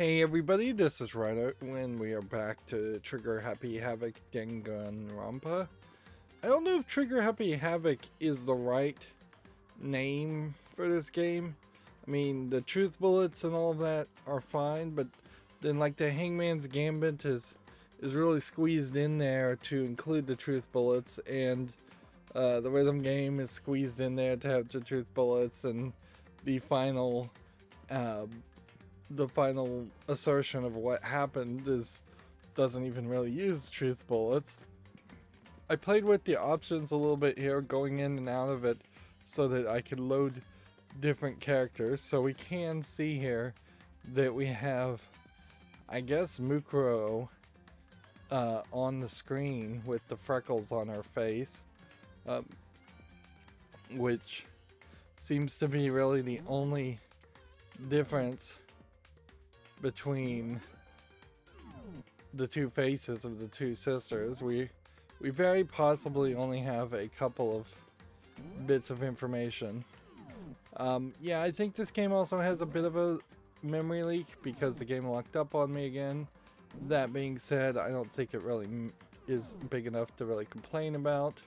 Hey everybody, this is Rydo, and we are back to Trigger Happy Havoc Danganronpa. I don't know if Trigger Happy Havoc is the right name for this game. I mean, the truth bullets and all of that are fine, but then like the Hangman's Gambit is really squeezed in there to include the truth bullets, and the rhythm game is squeezed in there to have the truth bullets, and the final uh, the final assertion of what happened doesn't even really use truth bullets. I played with the options a little bit here, going in and out of it, so that I could load different characters. So we can see here that we have, I guess, Mukuro on the screen with the freckles on her face, which seems to be really the only difference between the two faces of the two sisters. We very possibly only have a couple of bits of information. Yeah, I think this game also has a bit of a memory leak because the game locked up on me again. That being said, I don't think it really is big enough to really complain about.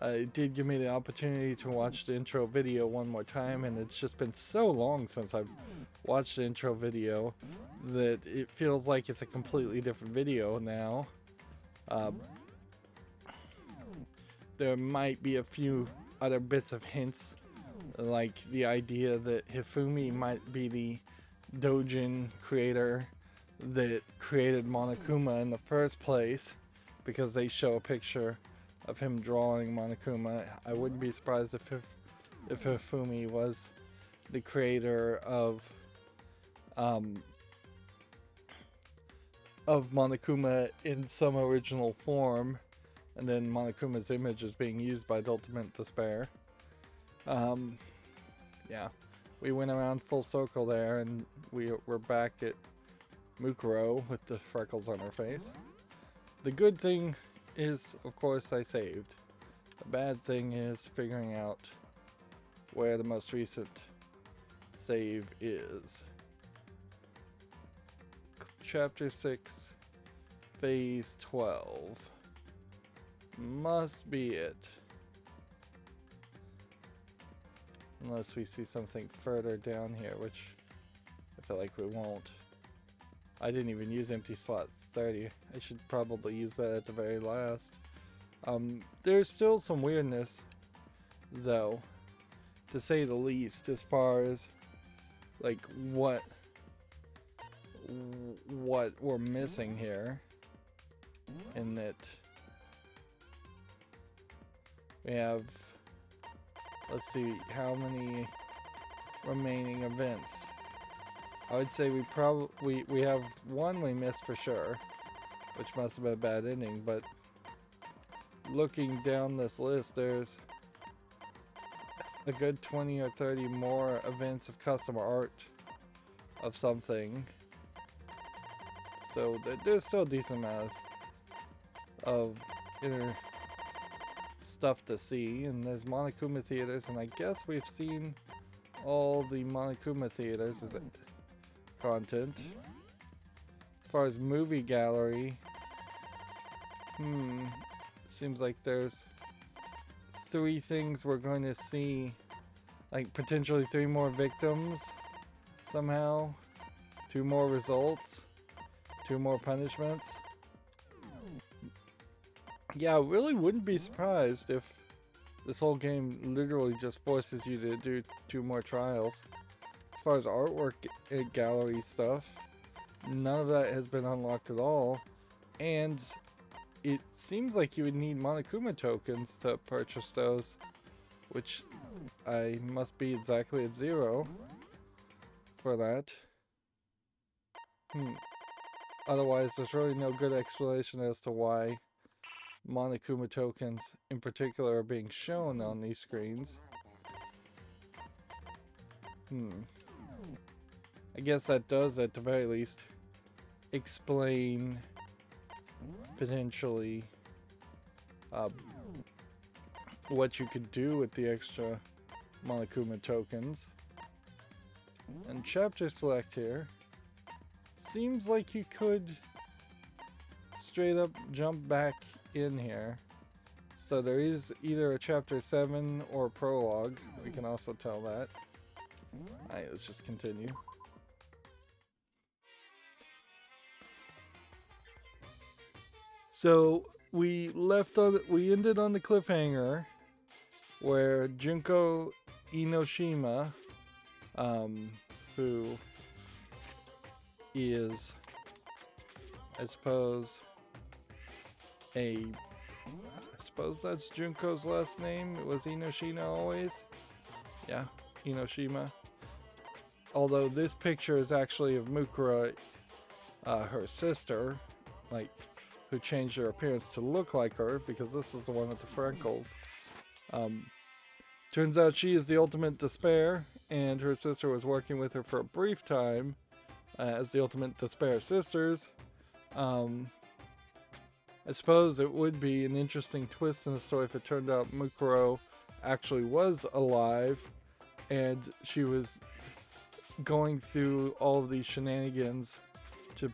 It did give me the opportunity to watch the intro video one more time, and it's just been so long since I've watched the intro video that it feels like it's a completely different video now. There might be a few other bits of hints, like the idea that Hifumi might be the doujin creator that created Monokuma in the first place, because they show a picture of him drawing Monokuma. I wouldn't be surprised if Hifumi was the creator of Monokuma in some original form, and then Monokuma's image is being used by the Ultimate Despair. Yeah, we went around full circle there, and we're back at Mukuro with the freckles on her face. The good thing is, of course, I saved. The bad thing is figuring out where the most recent save is. Chapter 6, Phase 12. Must be it. Unless we see something further down here, which I feel like we won't. I didn't even use empty slot 30. I should probably use that at the very last. There's still some weirdness, though, to say the least, as far as like what we're missing here. In that we have, let's see, how many remaining events. I would say we have one we missed for sure, which must have been a bad ending, but looking down this list, there's a good 20 or 30 more events of custom art of something. So there's still a decent amount of inner stuff to see, and there's Monokuma theaters, and I guess we've seen all the Monokuma theaters as content. As far as movie gallery, seems like there's 3 things we're going to see, like potentially 3 more victims somehow, 2 more results, 2 more punishments. Yeah, I really wouldn't be surprised if this whole game literally just forces you to do 2 more trials. As far as artwork and gallery stuff, none of that has been unlocked at all, and it seems like you would need Monokuma tokens to purchase those, which I must be exactly at 0 for that. Otherwise, there's really no good explanation as to why Monokuma tokens in particular are being shown on these screens. I guess that does, at the very least, explain potentially what you could do with the extra Monokuma tokens. And chapter select here. seems like you could straight up jump back in here. So there is either a chapter 7 or a prologue. We can also tell that. Alright, let's just continue. So we ended on the cliffhanger where Junko Inoshima, who is, I suppose that's Junko's last name. It was Inoshima always. Yeah, Inoshima. Although this picture is actually of Mukura, her sister, like, who changed her appearance to look like her, because this is the one with the freckles. Turns out she is the ultimate despair, and her sister was working with her for a brief time as the ultimate despair sisters. I suppose it would be an interesting twist in the story if it turned out Mukuro actually was alive, and she was going through all of these shenanigans to,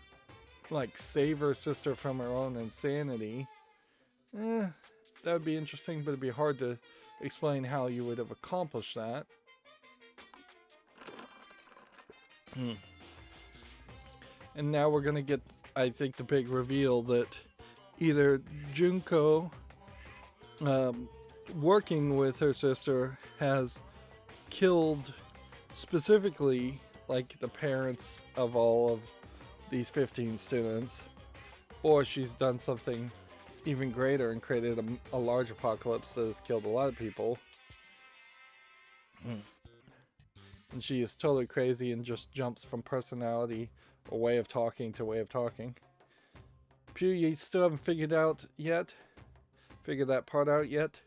like, save her sister from her own insanity. That would be interesting, but it'd be hard to explain how you would have accomplished that. And now we're gonna get, I think, the big reveal that either Junko, working with her sister, has killed specifically, like, the parents of all of these 15 students, or she's done something even greater and created a large apocalypse that has killed a lot of people. And she is totally crazy and just jumps from personality or way of talking to way of talking. Pew, you still haven't figured that part out yet?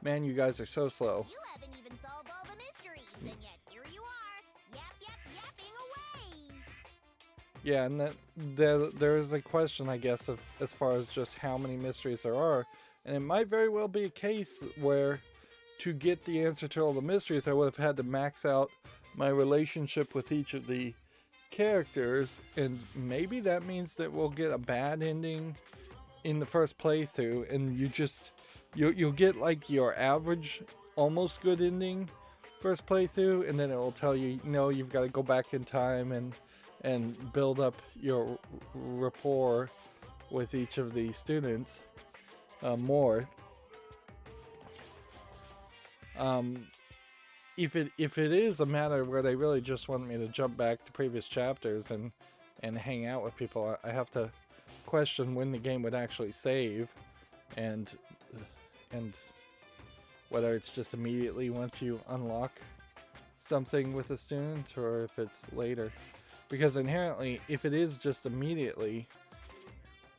Man, you guys are so slow. You haven't even solved all the mysteries, and yet here you are, yapping away. Yeah, and there is a question, I guess, of as far as just how many mysteries there are. And it might very well be a case where, to get the answer to all the mysteries, I would have had to max out my relationship with each of the characters, and maybe that means that we'll get a bad ending in the first playthrough, and you'll get like your average, almost good ending first playthrough, and then it will tell you, no, you've got to go back in time and build up your rapport with each of the students more. If it is a matter where they really just want me to jump back to previous chapters and hang out with people, I have to question when the game would actually save, and whether it's just immediately once you unlock something with a student, or if it's later. Because inherently, if it is just immediately,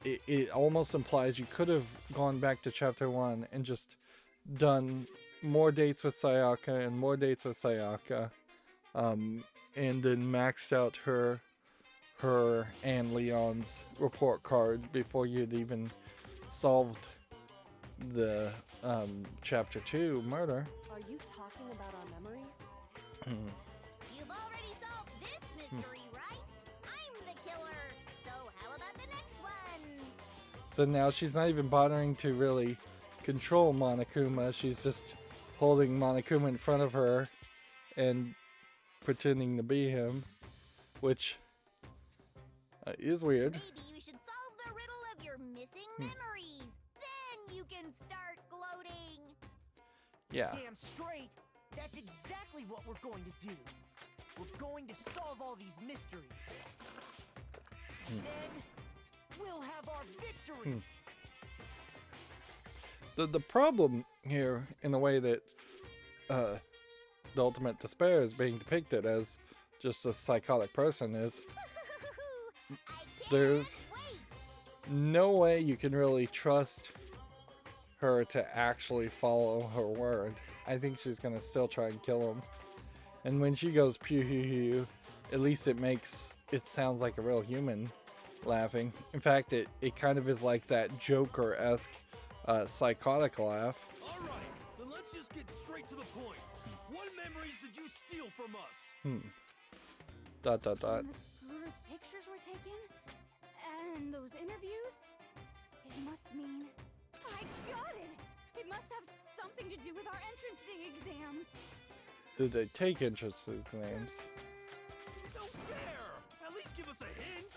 it almost implies you could have gone back to chapter 1 and just done more dates with Sayaka and more dates with Sayaka, and then maxed out her and Leon's report card before you'd even solved the chapter 2 murder. Are you talking about our memories? You've already solved this mystery, right? I'm the killer. So how about the next one? So now she's not even bothering to really control Monokuma. She's just holding Monokuma in front of her and pretending to be him, which is weird. Maybe you should solve the riddle of your missing memories. Then you can start gloating. Yeah. Damn straight. That's exactly what we're going to do. We're going to solve all these mysteries. Then we'll have our victory. The problem here, in the way that the ultimate despair is being depicted as just a psychotic person, is there's no way you can really trust her to actually follow her word. I think she's gonna still try and kill him. And when she goes pew hoo hoo, at least it sounds like a real human laughing. In fact, it kind of is like that Joker-esque psychotic laugh. Alright, then let's just get straight to the point. What memories did you steal from us? Dot dot dot. Blurry pictures pictures were taken, and those interviews, it must mean... I got it! It must have something to do with our entrancing exams. Did they take entrance exams? No fair! At least give us a hint!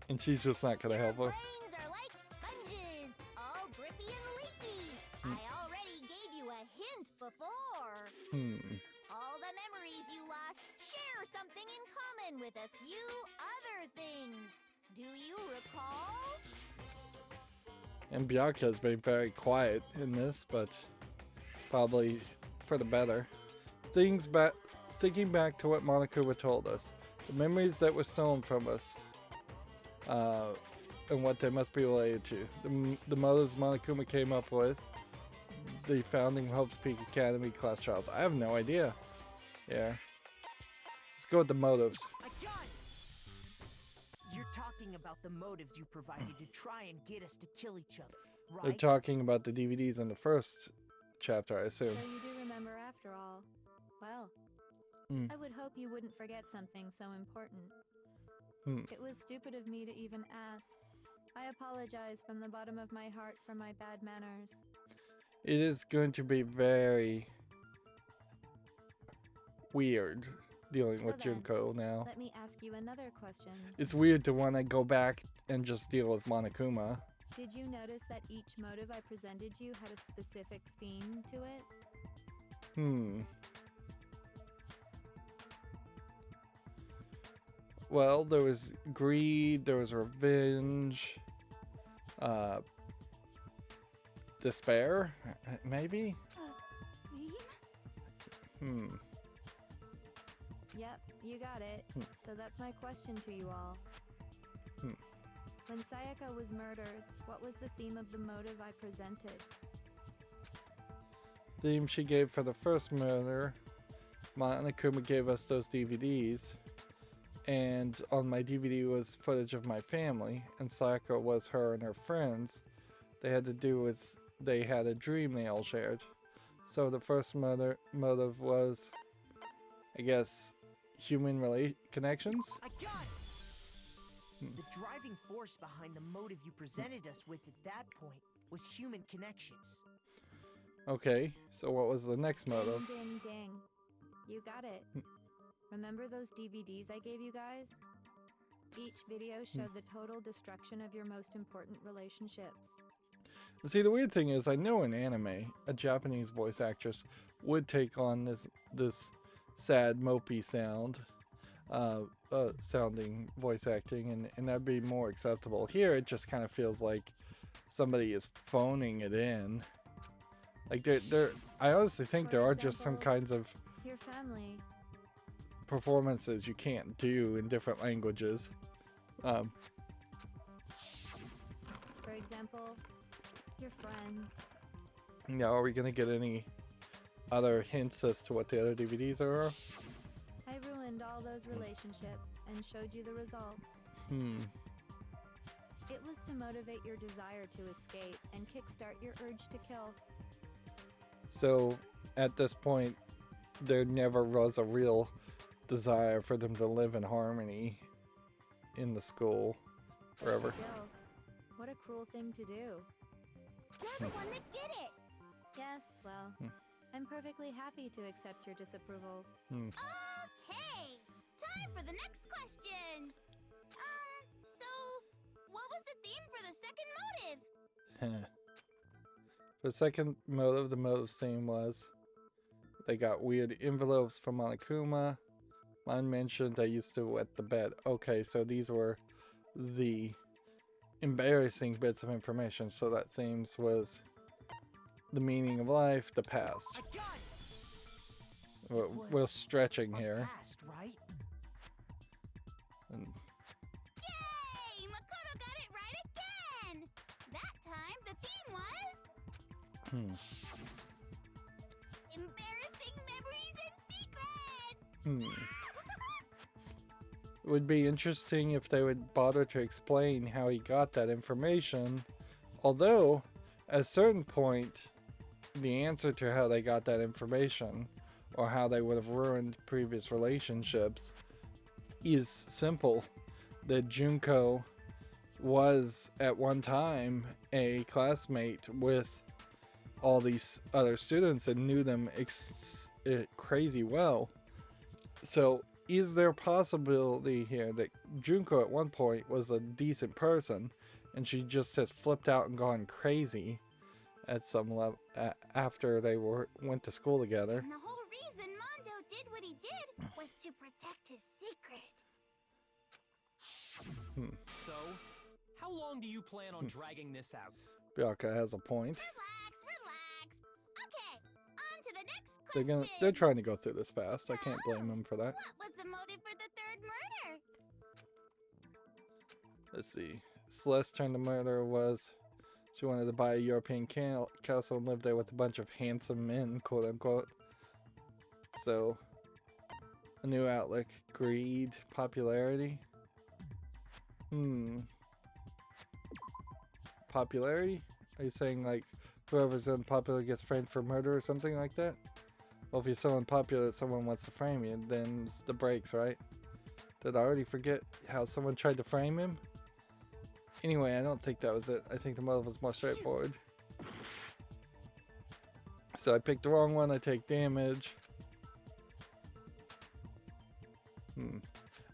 And she's just not gonna help her. Brains are like sponges, all drippy and leaky. I already gave you a hint before. All the memories you lost share something in common with a few other things. Do you recall? And Bianca's been very quiet in this, but probably for the better. Thinking back to what Monokuma told us, the memories that were stolen from us, and what they must be related to. The motives Monokuma came up with, the founding of Hope's Peak Academy class trials. I have no idea. Yeah. Let's go with the motives. I got it! You're talking about the motives you provided to try and get us to kill each other, right? They're talking about the DVDs in the first chapter, I assume. So you do remember after all. Well, I would hope you wouldn't forget something so important. It was stupid of me to even ask. I apologize from the bottom of my heart for my bad manners. It is going to be very weird dealing with then, Junko now. Let me ask you another question. It's weird to want to go back and just deal with Monokuma. Did you notice that each motive I presented you had a specific theme to it? Well, there was greed, there was revenge, despair, maybe? Theme? Yep, you got it. So that's my question to you all. When Sayaka was murdered, what was the theme of the motive I presented? Theme she gave for the first murder, Monokuma gave us those DVDs. And on my DVD was footage of my family, and Sayaka was her and her friends. They had to do with, they had a dream they all shared. So the first motive was, I guess, human connections? I got it! The driving force behind the motive you presented us with at that point was human connections. Okay, so what was the next motive? Ding, ding, ding. You got it. Remember those DVDs I gave you guys? Each video showed the total destruction of your most important relationships. See, the weird thing is, I know in anime, a Japanese voice actress would take on this sad, mopey sounding voice acting, and that'd be more acceptable. Here, it just kind of feels like somebody is phoning it in. Like, I honestly think there are just some kinds of Your family. performances you can't do in different languages. For example, your friends. Now, are we gonna get any other hints as to what the other DVDs are? I ruined all those relationships and showed you the results. It was to motivate your desire to escape and kickstart your urge to kill. So, at this point, there never was a real desire for them to live in harmony in the school forever. Still, what a cruel thing to do. You're the one that did it. Yes, well, I'm perfectly happy to accept your disapproval. Okay, time for the next question. So what was the theme for the second motive? The second motive, the motive's theme was they got weird envelopes from Monokuma. Mine mentioned I used to wet the bed. Okay, so these were the embarrassing bits of information. So that themes was the meaning of life, the past. I got it! We're stretching here. Past, right? And Yay! Makoto got it right again! That time the theme was embarrassing memories and secrets! It would be interesting if they would bother to explain how he got that information. Although, at a certain point, the answer to how they got that information, or how they would have ruined previous relationships, is simple. that Junko was at one time a classmate with all these other students and knew them crazy well. So is there a possibility here that Junko at one point was a decent person and she just has flipped out and gone crazy at some level after they went to school together? And the whole reason Mondo did what he did was to protect his secret. So, how long do you plan on dragging this out? Byakuya has a point. Relax. Okay, on to the next question. They're trying to go through this fast. I can't blame them for that. What was the motive for the third murder? Let's see. Celeste's turn to murder was she wanted to buy a European castle and live there with a bunch of handsome men, quote unquote. So, a new outlook. Greed, popularity. Popularity? Are you saying like whoever's unpopular gets framed for murder or something like that? Well, if you're so unpopular that someone wants to frame you, then it's the breaks, right? Did I already forget how someone tried to frame him? Anyway, I don't think that was it. I think the motive was more straightforward. So I picked the wrong one. I take damage.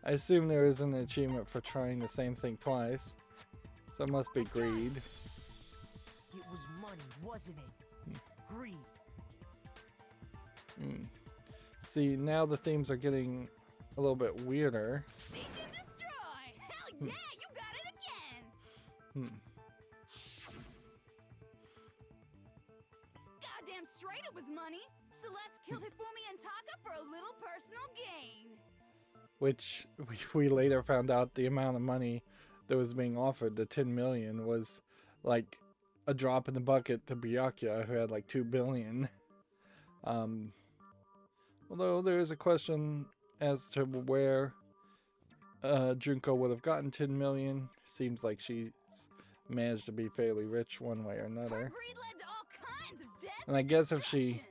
I assume there is an achievement for trying the same thing twice. So it must be greed. It was money, wasn't it? Greed. See, now the themes are getting a little bit weirder. Seek and destroy! Hell yeah, you got it again! Goddamn straight it was money! Celeste killed Hifumi and Taka for a little personal gain! Which we later found out the amount of money that was being offered, the 10 million, was like a drop in the bucket to Byakuya, who had like 2 billion. Although there is a question as to where Junko would have gotten 10 million. Seems like she's managed to be fairly rich one way or another. Her greed led to all kinds of death And I guess if she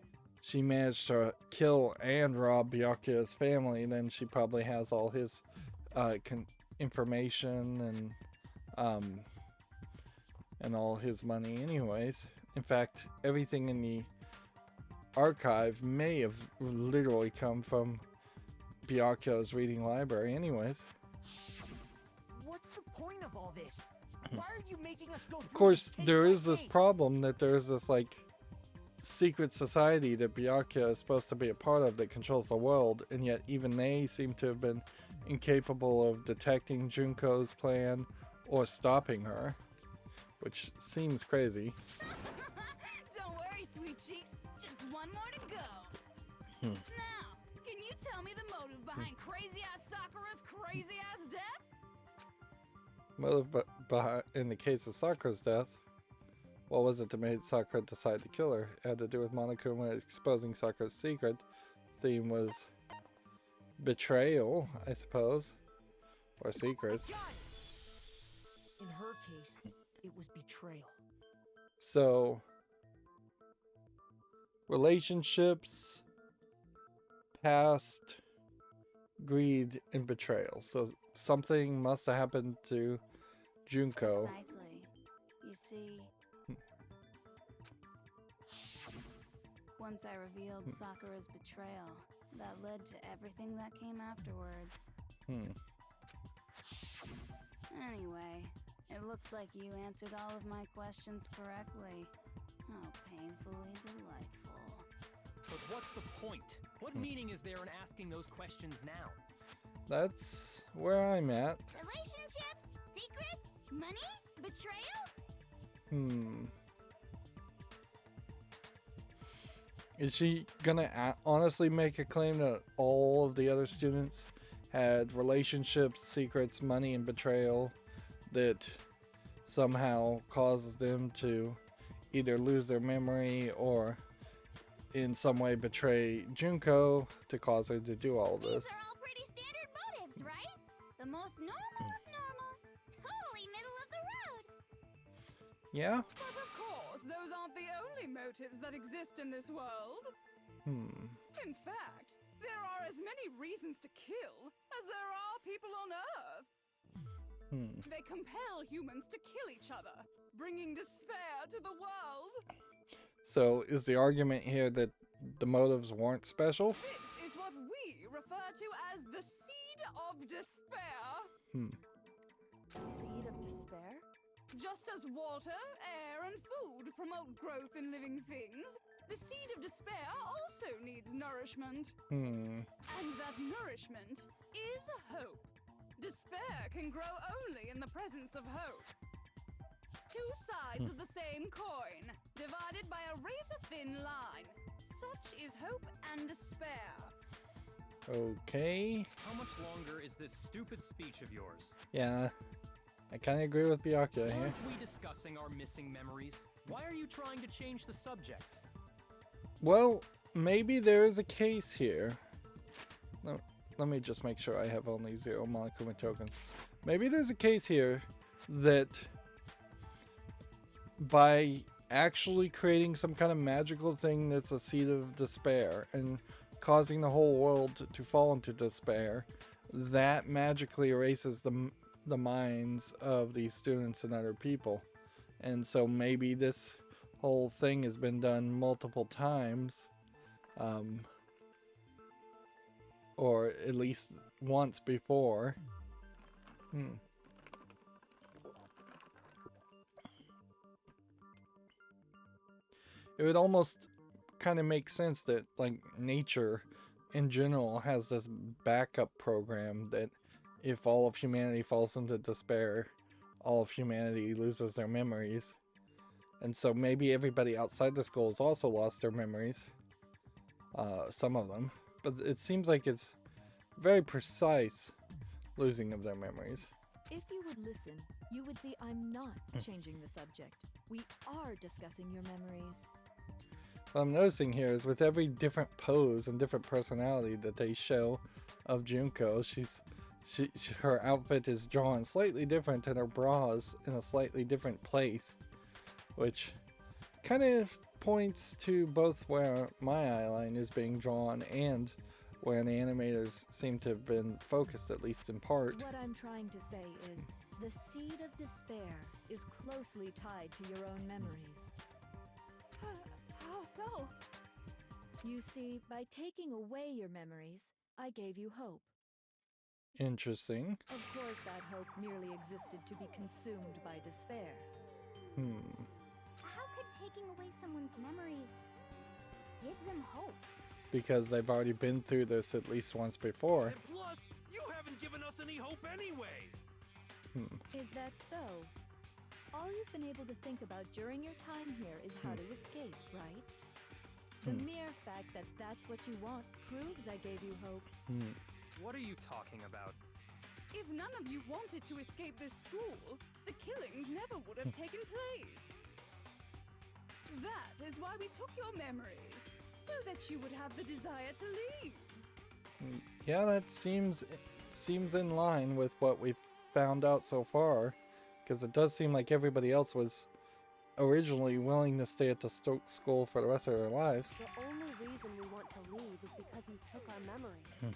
managed to kill and rob Byakuya's family, then she probably has all his information and all his money anyways. In fact, everything in the archive may have literally come from Byakuya's reading library anyways. What's the point of all this? Why are you making us go through Of course, this there case is by this case? problem that there is this like secret society that Byakuya is supposed to be a part of that controls the world, and yet even they seem to have been incapable of detecting Junko's plan or stopping her, which seems crazy. Don't worry, sweet cheeks. Just one more to go. Now, can you tell me the motive behind crazy-ass Sakura's crazy-ass death? Motive in the case of Sakura's death, what was it that made Sakura decide to kill her? It had to do with Monokuma exposing Sakura's secret. The theme was betrayal, I suppose, or secrets. In her case, it was betrayal. So, relationships, past, greed, and betrayal. So something must have happened to Junko. Precisely. You see, once I revealed Sakura's betrayal, that led to everything that came afterwards. Anyway, it looks like you answered all of my questions correctly. How painfully delightful. But what's the point? What meaning is there in asking those questions now? That's where I'm at. Relationships? Secrets? Money? Betrayal? Is she gonna honestly make a claim that all of the other students had relationships, secrets, money, and betrayal that somehow causes them to either lose their memory or in some way betray Junko to cause her to do all of this? These are all pretty standard motives, right? The most normal of normal. Totally middle of the road. Yeah? But of course, those aren't the only motives that exist in this world. In fact, there are as many reasons to kill as there are people on Earth. They compel humans to kill each other, bringing despair to the world. So is the argument here that the motives weren't special? This is what we refer to as the seed of despair. Seed of despair? Just as water, air, and food promote growth in living things, the seed of despair also needs nourishment. And that nourishment is hope. Despair can grow only in the presence of hope. Two sides of the same coin, divided by a razor-thin line. Such is hope and despair. Okay. How much longer is this stupid speech of yours? Yeah, I kind of agree with Byakuya here. Aren't we discussing our missing memories? Why are you trying to change the subject? Well, maybe there is a case here. Let me just make sure I have only 0 Monokuma tokens. Maybe there's a case here that by actually creating some kind of magical thing that's a seed of despair and causing the whole world to fall into despair, that magically erases the minds of these students and other people. And so maybe this whole thing has been done multiple times, or at least once before. It would almost kind of make sense that, like, nature in general has this backup program that if all of humanity falls into despair, all of humanity loses their memories. And so maybe everybody outside the school has also lost their memories. Some of them. But it seems like it's very precise losing of their memories. If you would listen, you would see I'm not changing the subject. We are discussing your memories. What I'm noticing here is with every different pose and different personality that they show of Junko, her outfit is drawn slightly different and her bra is in a slightly different place, which kind of points to both where my eyeline is being drawn and where the animators seem to have been focused, at least in part. What I'm trying to say is the seed of despair is closely tied to your own memories. How so? You see, by taking away your memories, I gave you hope. Interesting. Of course, that hope merely existed to be consumed by despair. How could taking away someone's memories give them hope? Because they've already been through this at least once before. And plus, you haven't given us any hope anyway. Is that so? All you've been able to think about during your time here is how to escape, right? The mere fact that that's what you want proves I gave you hope. What are you talking about? If none of you wanted to escape this school, the killings never would have taken place. That is why we took your memories, so that you would have the desire to leave. Yeah, that seems in line with what we've found out so far, because it does seem like everybody else was originally willing to stay at the school for the rest of their lives. The only reason we want to leave is because you took our memories.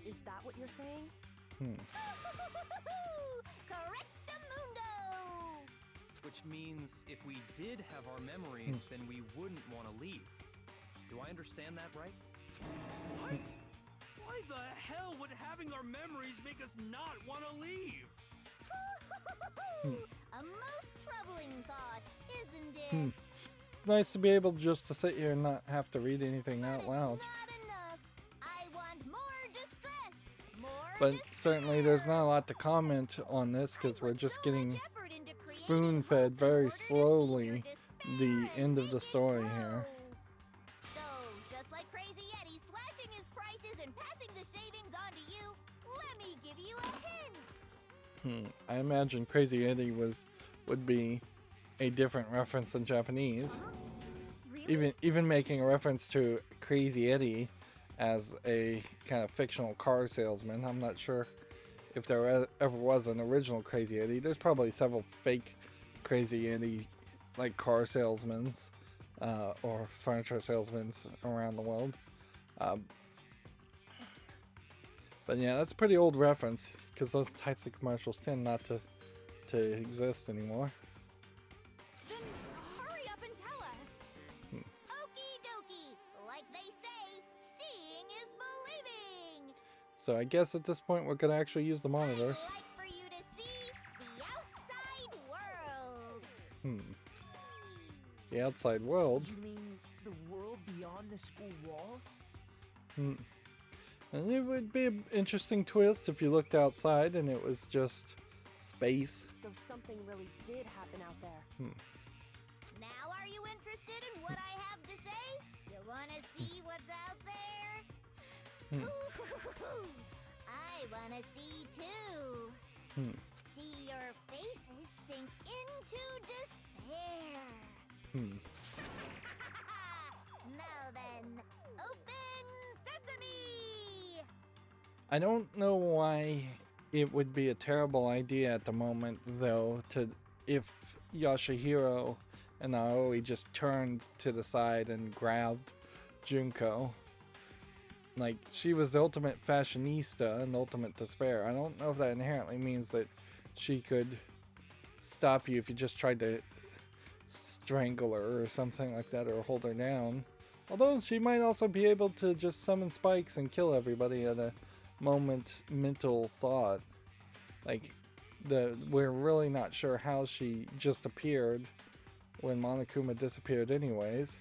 Is that what you're saying? Correctamundo! Which means if we did have our memories, then we wouldn't want to leave. Do I understand that right? What? Why the hell would having our memories make us not want to leave? A most troubling thought, isn't it? It's nice to be able just to sit here and not have to read anything out loud. Not enough. I want more distress. More But certainly there's not a lot to comment on this because we're just getting spoon-fed very slowly the end of the story here. So, just like Crazy Eddie slashing his prices and passing the savings on to you, let me give you a hint. I imagine Crazy Eddie would be a different reference in Japanese. Really? Even making a reference to Crazy Eddie as a kind of fictional car salesman. I'm not sure if there ever was an original Crazy Eddie. There's probably several fake Crazy Eddie, like car salesmen or furniture salesmen around the world. But yeah, that's a pretty old reference, because those types of commercials tend not to exist anymore. Then hurry up and tell us. Okie dokie. Like they say, seeing is believing. So I guess at this point we're gonna actually use the monitors. I'd like for you to see the outside world. The outside world. You mean the world beyond the school walls? And it would be an interesting twist if you looked outside and it was just space. So something really did happen out there. Now are you interested in what I have to say? You wanna see what's out there? I wanna see too. See your faces sink into despair. Now then, open sesame! I don't know why it would be a terrible idea at the moment, though, if Yoshihiro and Aoi just turned to the side and grabbed Junko. Like, she was the ultimate fashionista and ultimate despair. I don't know if that inherently means that she could stop you if you just tried to strangle her or something like that, or hold her down. Although she might also be able to just summon spikes and kill everybody at a mental thought. Like, we're really not sure how she just appeared when Monokuma disappeared anyways.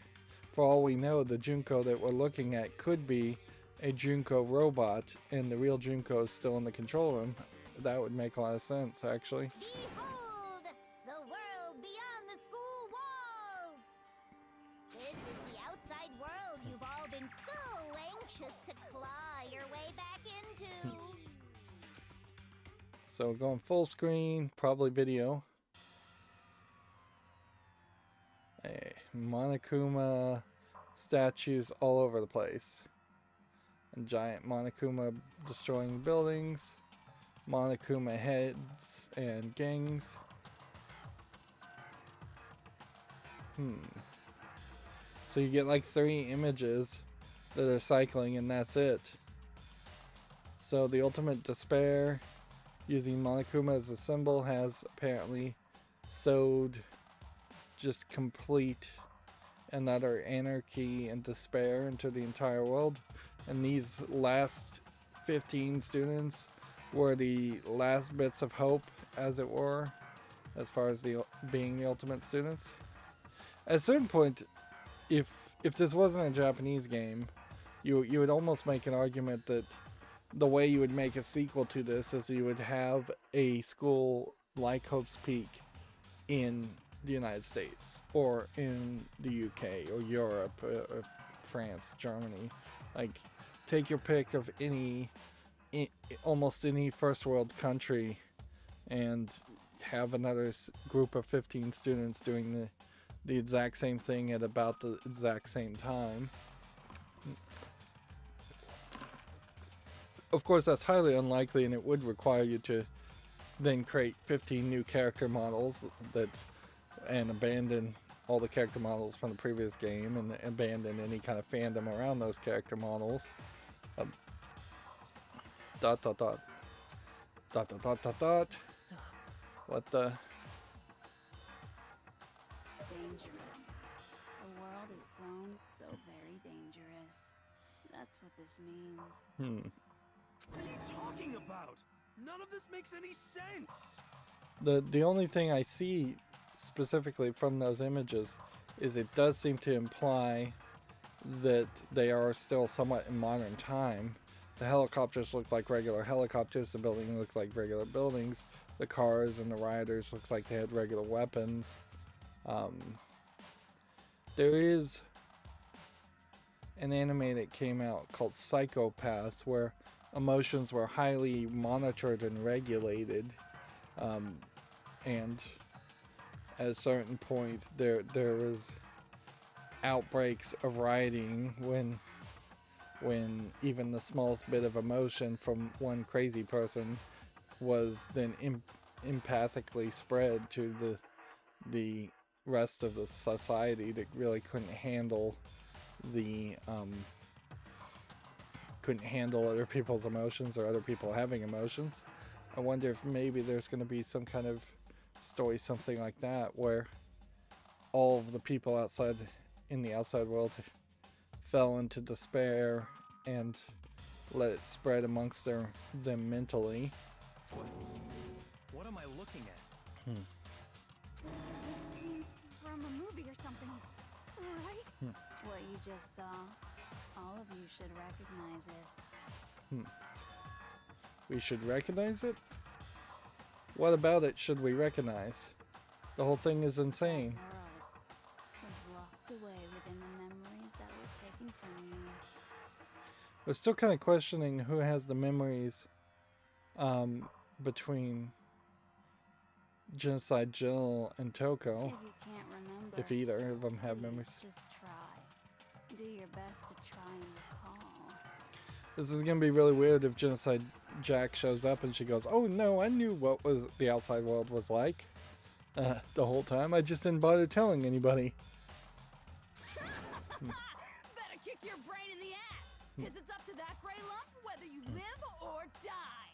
For all we know, the Junko that we're looking at could be a Junko robot, and the real Junko is still in the control room. That would make a lot of sense, actually. Behold, the world beyond the school walls! This is the outside world you've all been so anxious to claw your way back into. So going full screen, probably video. Monokuma statues all over the place. And giant Monokuma destroying buildings. Monokuma heads and gangs. So you get like 3 images that are cycling, and that's it. So the ultimate despair, using Monokuma as a symbol, has apparently sowed just complete and utter anarchy and despair into the entire world. And these last 15 students were the last bits of hope, as it were, as far as being the ultimate students. At a certain point, if this wasn't a Japanese game, you would almost make an argument that the way you would make a sequel to this is you would have a school like Hope's Peak in the United States, or in the UK, or Europe, or France, Germany. Like, take your pick of almost any first world country, and have another group of 15 students doing the exact same thing at about the exact same time. Of course, that's highly unlikely, and it would require you to then create 15 new character models and abandon all the character models from the previous game, and abandon any kind of fandom around those character models. What the? Dangerous. The world has grown so very dangerous. That's what this means. What are you talking about? None of this makes any sense. The only thing I see specifically from those images is it does seem to imply that they are still somewhat in modern time. The helicopters look like regular helicopters, the buildings look like regular buildings, the cars and the riders look like they had regular weapons. There is an anime that came out called Psychopaths, where emotions were highly monitored and regulated, and at a certain point there was outbreaks of rioting when even the smallest bit of emotion from one crazy person was then empathically spread to the rest of the society that really couldn't handle the couldn't handle other people's emotions or other people having emotions. I wonder if maybe there's going to be some kind of story, something like that, where all of the people outside in the outside world fell into despair and let it spread amongst them mentally. What am I looking at? This is a scene from a movie or something, right? What you just saw, all of you should recognize it. We should recognize it? What about it should we recognize? The whole thing is insane. The world was locked away within the memories that were taken from you. We're still kind of questioning who has the memories between Genocide Jill and Toko. If you can't remember, If either of them have memories. just try. Do your best to try and recall. This is going to be really weird if Genocide Jack shows up and she goes, "Oh no, I knew what was the outside world was like the whole time. I just didn't bother telling anybody." Better kick your brain in the ass, because it's up to that gray lump whether you live or die.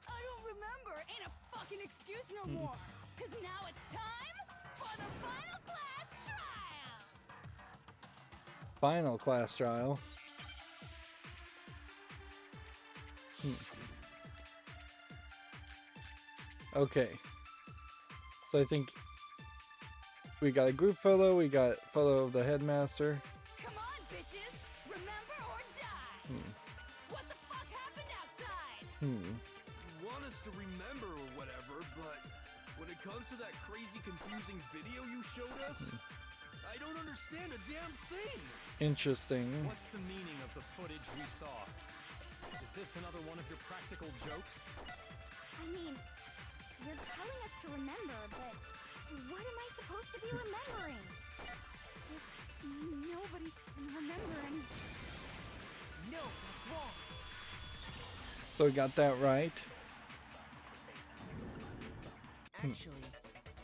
I don't remember ain't a fucking excuse no more, because now it's time for the final class trial. Final class trial. Okay. So I think we got a group photo, we got a photo of the headmaster. Come on, bitches, remember or die. What the fuck happened outside? Want us to remember or whatever, but when it comes to that crazy, confusing video you showed us, I don't understand a damn thing. Interesting. What's the meaning of the footage we saw? Is this another one of your practical jokes? I mean, you're telling us to remember, but what am I supposed to be remembering? If nobody can remember any. No, that's wrong. So we got that right. Actually,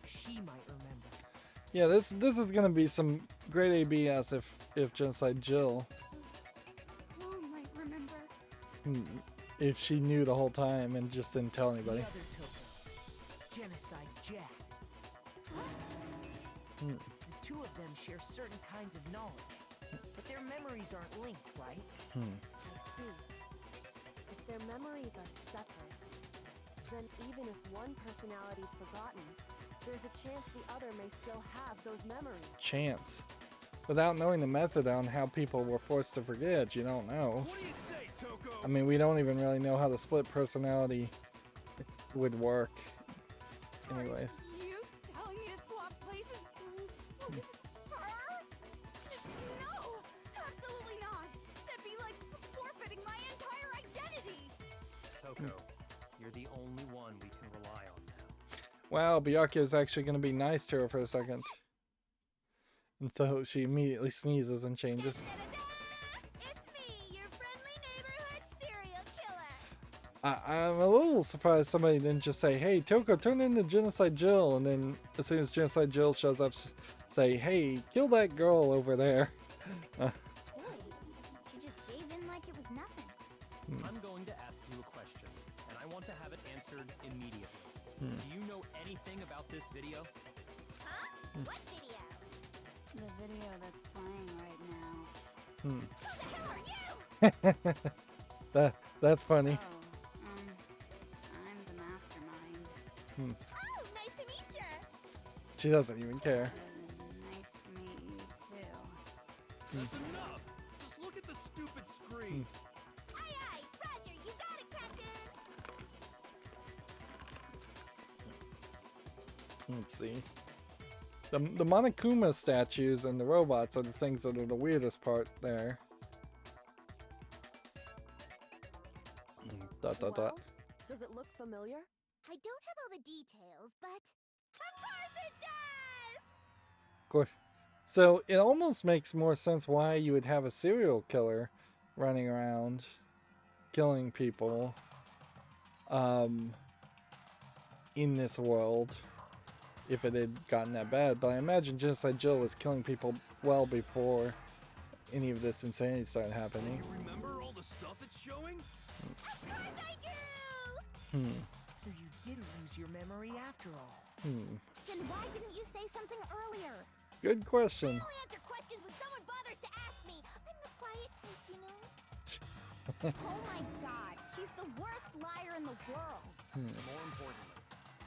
she might remember. Yeah, this is gonna be some great ABS if Genocide Jill, Who might remember? if she knew the whole time and just didn't tell anybody. The other Toko, Genocide Jack. The two of them share certain kinds of knowledge, but their memories aren't linked, right? I see. If their memories are separate, then even if one personality's forgotten, there's a chance the other may still have those memories. Chance. Without knowing the method on how people were forced to forget, you don't know. What do you say, Toko? I mean, we don't even really know how the split personality would work. Anyways. You telling me to swap places with her? No, absolutely not. That'd be like forfeiting my entire identity. Toko, you're the only one we can rely on now. Wow, Byakuya is actually going to be nice to her for a second. And so she immediately sneezes and changes. Da-da-da! It's me, your friendly neighborhood serial killer. I'm a little surprised somebody didn't just say, "Hey, Toko, turn into Genocide Jill," and then as soon as Genocide Jill shows up, say, "Hey, kill that girl over there." Really? She just gave in like it was nothing. I'm going to ask you a question, and I want to have it answered immediately. Do you know anything about this video? Huh? What video? The video that's playing right now. Who the hell are you? That's funny. Oh, I'm the mastermind. Oh, nice to meet you. She doesn't even care. Nice to meet you too. That's enough. Just look at the stupid screen. Aye, aye, Roger, you got it, Captain. Let's see. The Monokuma statues and the robots are the things that are the weirdest part there. Dot dot dot. Well, does it look familiar? I don't have all the details, but of course it does. Of course. So it almost makes more sense why you would have a serial killer running around killing people in this world if it had gotten that bad. But I imagine Genocide Jill was killing people well before any of this insanity started happening. You remember all the stuff So you didn't lose your memory after all. Then why didn't you say something earlier? Good question. I only answer questions when someone bothers to ask me. I'm the quiet type, you know? Oh my god, she's the worst liar in the world. More importantly,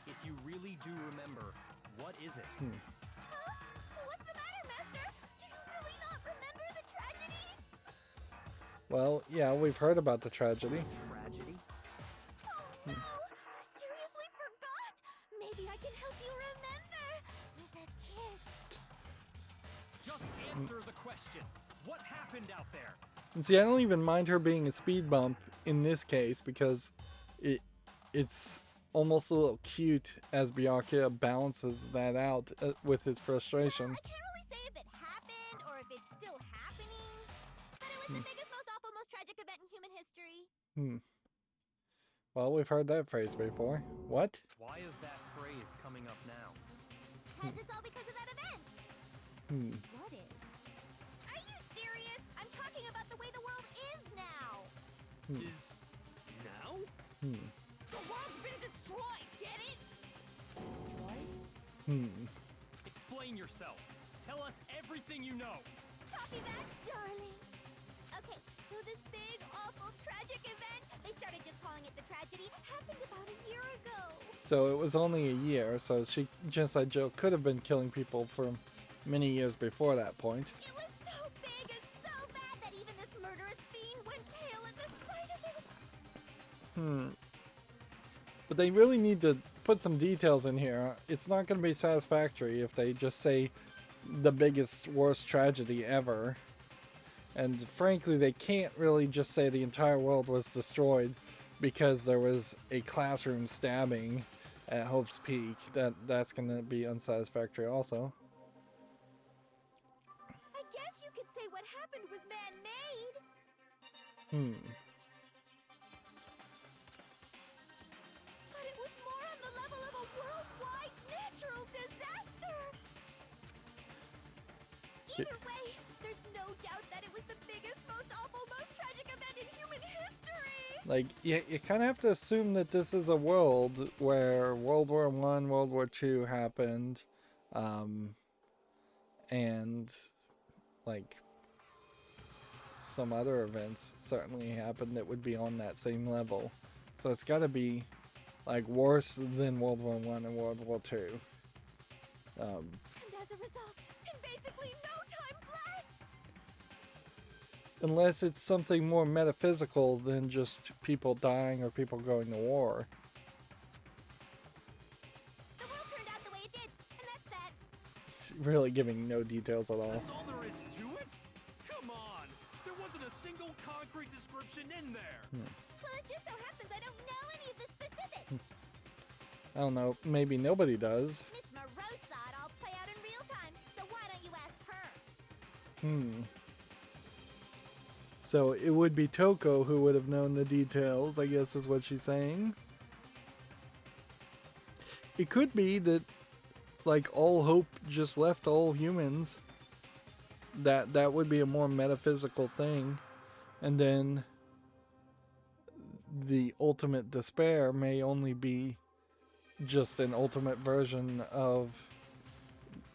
if you really do remember, what is it? Huh? What's the matter, Master? Do you really not remember the tragedy? Well, yeah, we've heard about the tragedy. Tragedy? Oh no! You seriously forgot? Maybe I can help you remember. With a kiss. Just answer the question. What happened out there? And see, I don't even mind her being a speed bump in this case because it's almost a little cute as Byakuya balances that out with his frustration. I can't really say if it happened or if it's still happening, but it was the biggest, most awful, most tragic event in human history. Well, we've heard that phrase before. What? Why is that phrase coming up now? Because it's all because of that event. What is? Are you serious? I'm talking about the way the world is now. Is now? The world's been destroyed, get it? Destroyed? Explain yourself. Tell us everything you know. Copy that, darling. Okay, so this big, awful, tragic event, they started just calling it the tragedy, happened about a year ago. So it was only a year, so Genocide Joe could have been killing people for many years before that point. It was so big and so bad that even this murderous fiend went pale at the sight of it. But they really need to put some details in here. It's not going to be satisfactory if they just say the biggest, worst tragedy ever. And frankly, they can't really just say the entire world was destroyed because there was a classroom stabbing at Hope's Peak. That's going to be unsatisfactory also. I guess you could say what happened was man-made. But it was more on the level of a worldwide natural disaster. Either way, there's no doubt that it was the biggest, most awful, most tragic event in human history. Like, you kind of have to assume that this is a world where World War I, World War II happened, and, like, some other events certainly happened that would be on that same level. So it's got to be, like, worse than World War I and World War II. And as a result, in basically no time flat. Unless it's something more metaphysical than just people dying or people going to war. The world turned out the way it did, and that's that. Really giving no details at all. That's all there is to it? Come on! There wasn't a single concrete description in there! Well, it just so happens I don't know any of the specifics. I don't know, maybe nobody does. Miss Morose saw it all play out in real time, so why don't you ask her? So it would be Toko who would have known the details, I guess is what she's saying. It could be that, like, all hope just left all humans. That would be a more metaphysical thing. And then the ultimate despair may only be just an ultimate version of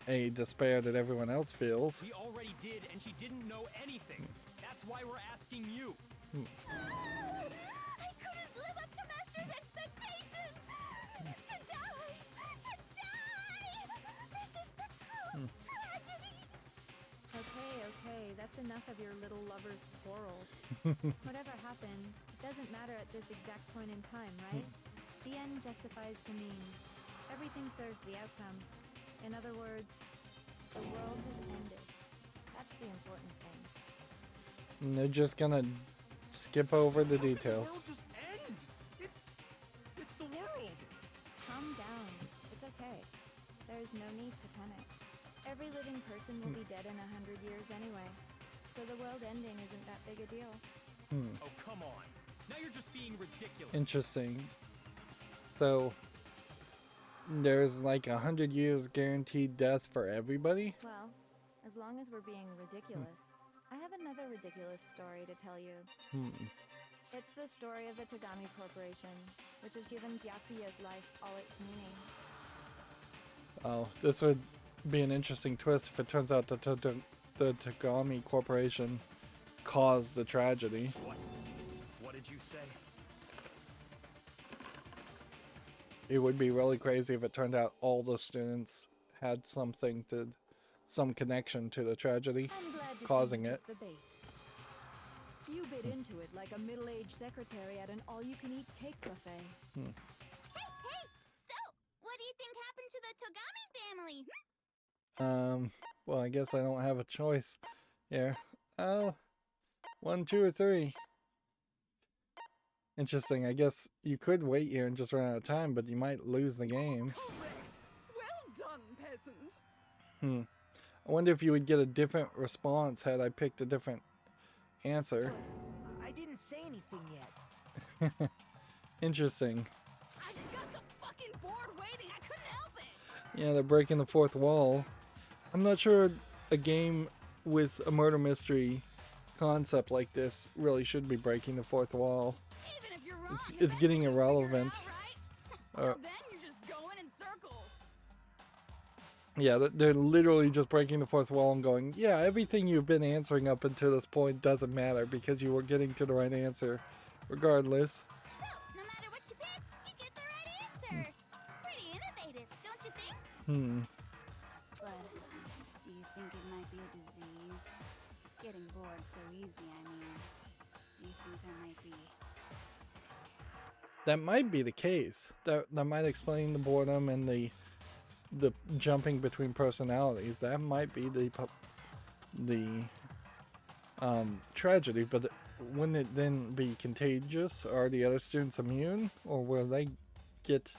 a despair that everyone else feels. We already did, and she didn't know anything. That's why we're asking you. I couldn't live up to Master's expectations! To die! To die! This is the total tragedy! Okay, that's enough of your little lover's quarrel. Whatever happened, it doesn't matter at this exact point in time, right? The end justifies the means. Everything serves the outcome. In other words, the world has ended. That's the important thing. And they're just gonna skip over the details. How did the world just end? It's the world! Calm down. It's okay. There's no need to panic. Every living person will be dead in 100 years anyway. So the world ending isn't that big a deal. Oh, come on. Now you're just being ridiculous. Interesting. So there's like 100 years guaranteed death for everybody? Well, as long as we're being ridiculous. I have another ridiculous story to tell you. It's the story of the Tagami Corporation, which has given Byakuya's life all its meaning. Oh, this would be an interesting twist if it turns out that the Tagami Corporation caused the tragedy. What did you say? It would be really crazy if it turned out all the students had some connection to the tragedy causing it. You bit into it like a middle-aged secretary at an all-you-can-eat cake buffet. Hey, so, what do you think happened to the Tagami family? Well, I guess I don't have a choice here. 1, 2, or 3. Interesting. I guess you could wait here and just run out of time, but you might lose the game. Correct. Well done, peasant. I wonder if you would get a different response had I picked a different answer. I didn't say anything yet. Interesting. I just got so fucking bored waiting, I couldn't help it. Yeah, they're breaking the fourth wall. I'm not sure a game with a murder mystery concept like this really should be breaking the fourth wall. Even if you're wrong, It's getting irrelevant. So then you're just going in circles. Yeah, they're literally just breaking the fourth wall and going, yeah, everything you've been answering up until this point doesn't matter because you were getting to the right answer regardless. So, no matter what you pick, you get the right answer. Pretty innovative, don't you think? But do you think it might be a disease? Getting bored so easy, I mean. Do you think I might be sick? That might be the case. That might explain the boredom and the jumping between personalities. That might be the tragedy, but wouldn't it then be contagious? Are the other students immune, or will they get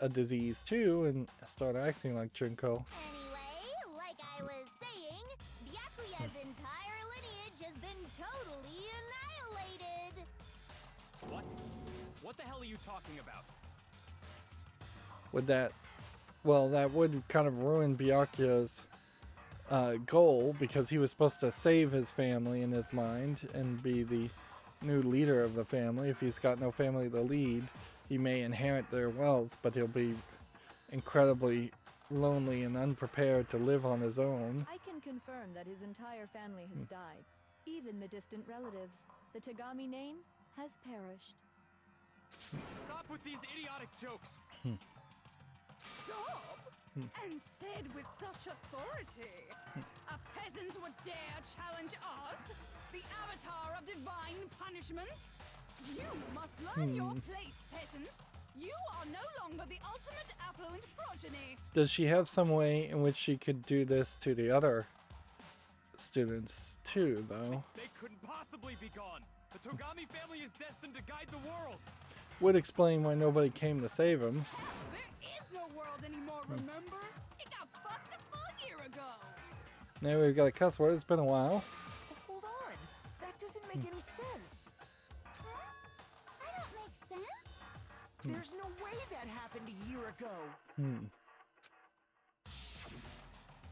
a disease too and start acting like Junko? Anyway, like I was saying, Byakuya's entire lineage has been totally annihilated. What? What the hell are you talking about? Would that... Well, that would kind of ruin Byakuya's goal, because he was supposed to save his family in his mind and be the new leader of the family. If he's got no family to lead, he may inherit their wealth, but he'll be incredibly lonely and unprepared to live on his own. I can confirm that his entire family has died. Even the distant relatives. The Tagami name has perished. Stop with these idiotic jokes. Sob? And said with such authority. A peasant would dare challenge us? The avatar of divine punishment? You must learn your place, peasant. You are no longer the ultimate affluent progeny. Does she have some way in which she could do this to the other students too, though? They couldn't possibly be gone. The Tagami family is destined to guide the world. Would explain why nobody came to save him. There is no world anymore, remember? It got fucked a full year ago. Now we've got a cuss word. It's been a while. Hold on. That doesn't make any sense. Huh? That don't make sense. There's no way that happened a year ago.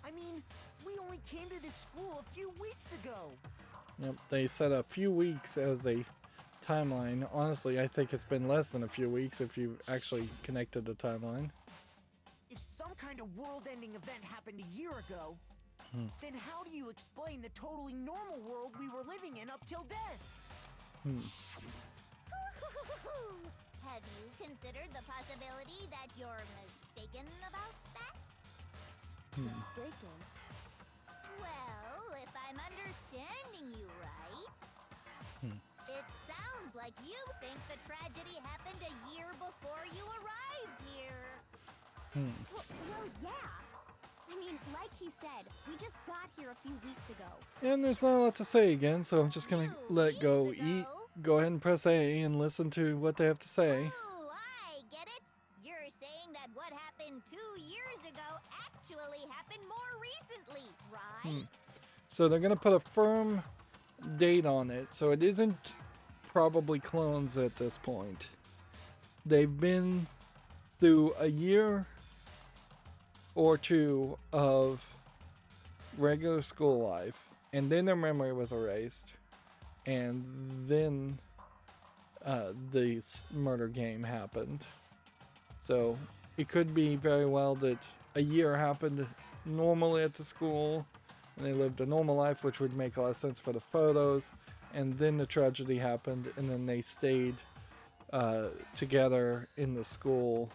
I mean, we only came to this school a few weeks ago. Yep, they said a few weeks as a timeline. Honestly, I think it's been less than a few weeks if you actually connected the timeline. If some kind of world-ending event happened a year ago, then how do you explain the totally normal world we were living in up till then? Have you considered the possibility that you're mistaken about that? Mistaken? Well, if I'm understanding you right, it sounds like you think the tragedy happened a year before you arrived here. Well, yeah. I mean, like he said, we just got here a few weeks ago. And there's not a lot to say again, so I'm just gonna let go eat. Go ahead and press A and listen to what they have to say. Ooh, I get it. You're saying that what happened 2 years ago actually happened more recently, right? So they're gonna put a firm date on it, so it isn't probably clones at this point. They've been through a year or two of regular school life, and then their memory was erased, and then this murder game happened. So it could be very well that a year happened normally at the school and they lived a normal life, which would make a lot of sense for the photos, and then the tragedy happened and then they stayed together in the school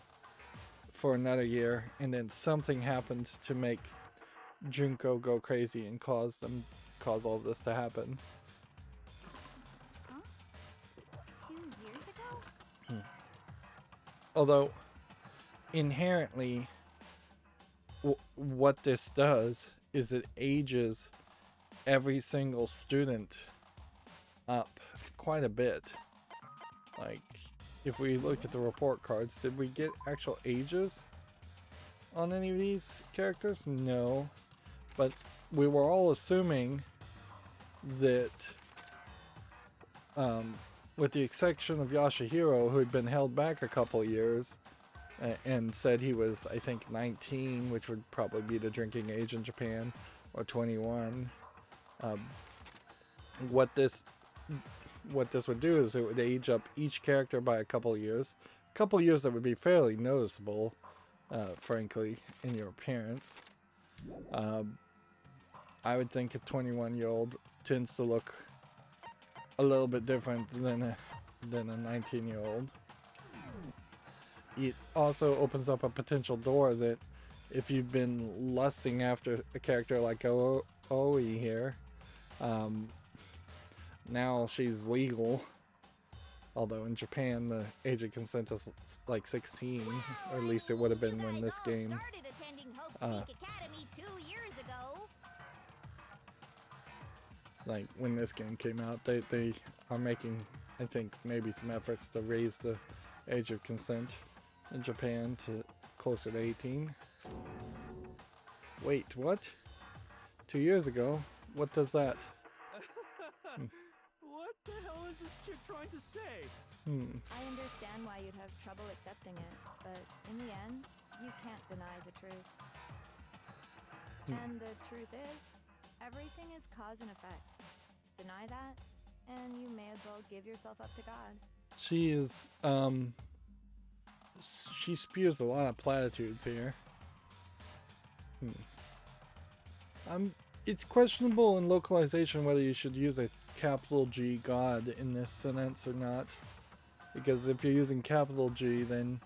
for another year, and then something happened to make Junko go crazy and cause all this to happen. Huh? 2 years ago? Although inherently what this does is it ages every single student up quite a bit. Like, if we look at the report cards, did we get actual ages on any of these characters? No. But we were all assuming that, with the exception of Yashihiro, who had been held back a couple of years, and said he was, I think, 19, which would probably be the drinking age in Japan, or 21. What this would do is it would age up each character by a couple of years. A couple of years that would be fairly noticeable, frankly, in your appearance. I would think a 21-year-old tends to look a little bit different than a 19-year-old. It also opens up a potential door that if you've been lusting after a character like Oi here, now she's legal. Although in Japan the age of consent is like 16, or at least it would have been when this game like when this game came out. They are making, I think, maybe some efforts to raise the age of consent in Japan to closer to 18. Wait, what? 2 years ago? What does that? What the hell is this chick trying to say? I understand why you'd have trouble accepting it, but in the end, you can't deny the truth. And the truth is, everything is cause and effect. Deny that, and you may as well give yourself up to God. She is, she spews a lot of platitudes here. It's questionable in localization whether you should use a capital G God in this sentence or not. Because if you're using capital G, then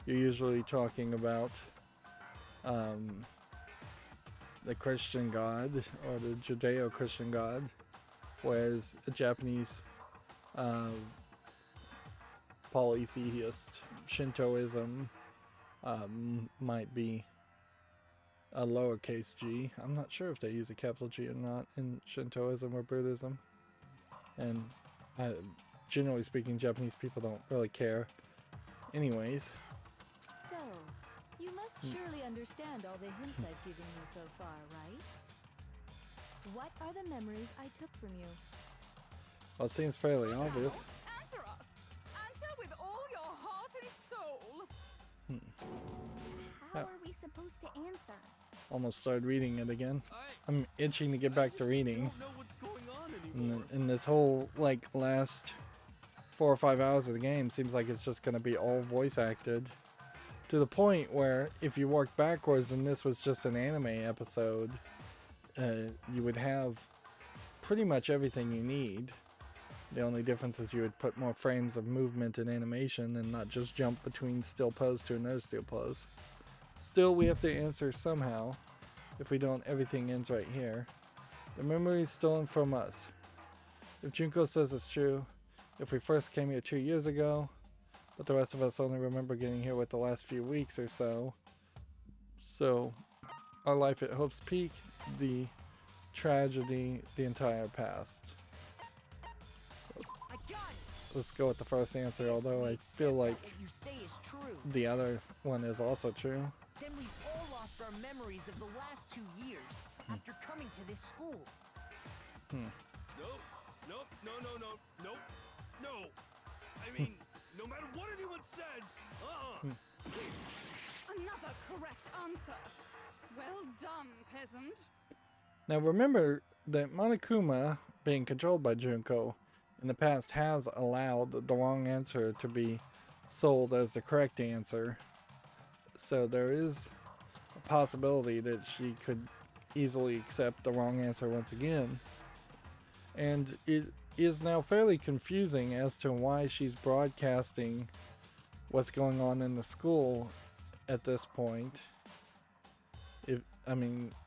you're usually talking about the Christian God or the Judeo-Christian God, whereas a Japanese polytheist Shintoism might be a lowercase g. I'm not sure if they use a capital G or not in Shintoism or Buddhism. And generally speaking, Japanese people don't really care. Anyways. So, you must surely understand all the hints I've given you so far, right? What are the memories I took from you? Well, it seems fairly obvious. Answer us! Answer with all your heart and soul! How are we supposed to answer? Almost started reading it again. I'm itching to get back to reading. Don't know what's going on anymore. And this whole, like, last 4 or 5 hours of the game seems like it's just going to be all voice acted. To the point where if you work backwards and this was just an anime episode, you would have pretty much everything you need. The only difference is you would put more frames of movement and animation and not just jump between still pose to another still pose. Still, we have to answer somehow. If we don't, everything ends right here. The memory is stolen from us. If Junko says it's true, if we first came here 2 years ago, but the rest of us only remember getting here with the last few weeks or so. So, our life at Hope's Peak, the tragedy, the entire past. Let's go with the first answer, although I feel like the other one is also true. Then we've all lost our memories of the last 2 years after coming to this school. Nope. No. I mean, no matter what anyone says, Another correct answer. Well done, peasant. Now remember that Monokuma, being controlled by Junko, in the past has allowed the wrong answer to be sold as the correct answer. So there is a possibility that she could easily accept the wrong answer once again. And it is now fairly confusing as to why she's broadcasting what's going on in the school at this point.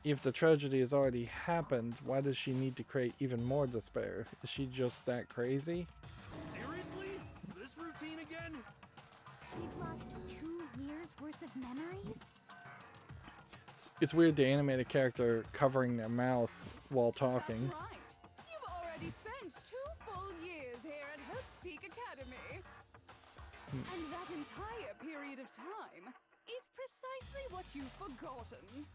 If the tragedy has already happened, why does she need to create even more despair? Is she just that crazy? Seriously? This routine again? We've lost 2 years worth of memories? It's weird to animate a character covering their mouth while talking. That's right. You've already spent 2 full years here at Hope's Peak Academy. And that entire period of time is precisely what you've forgotten.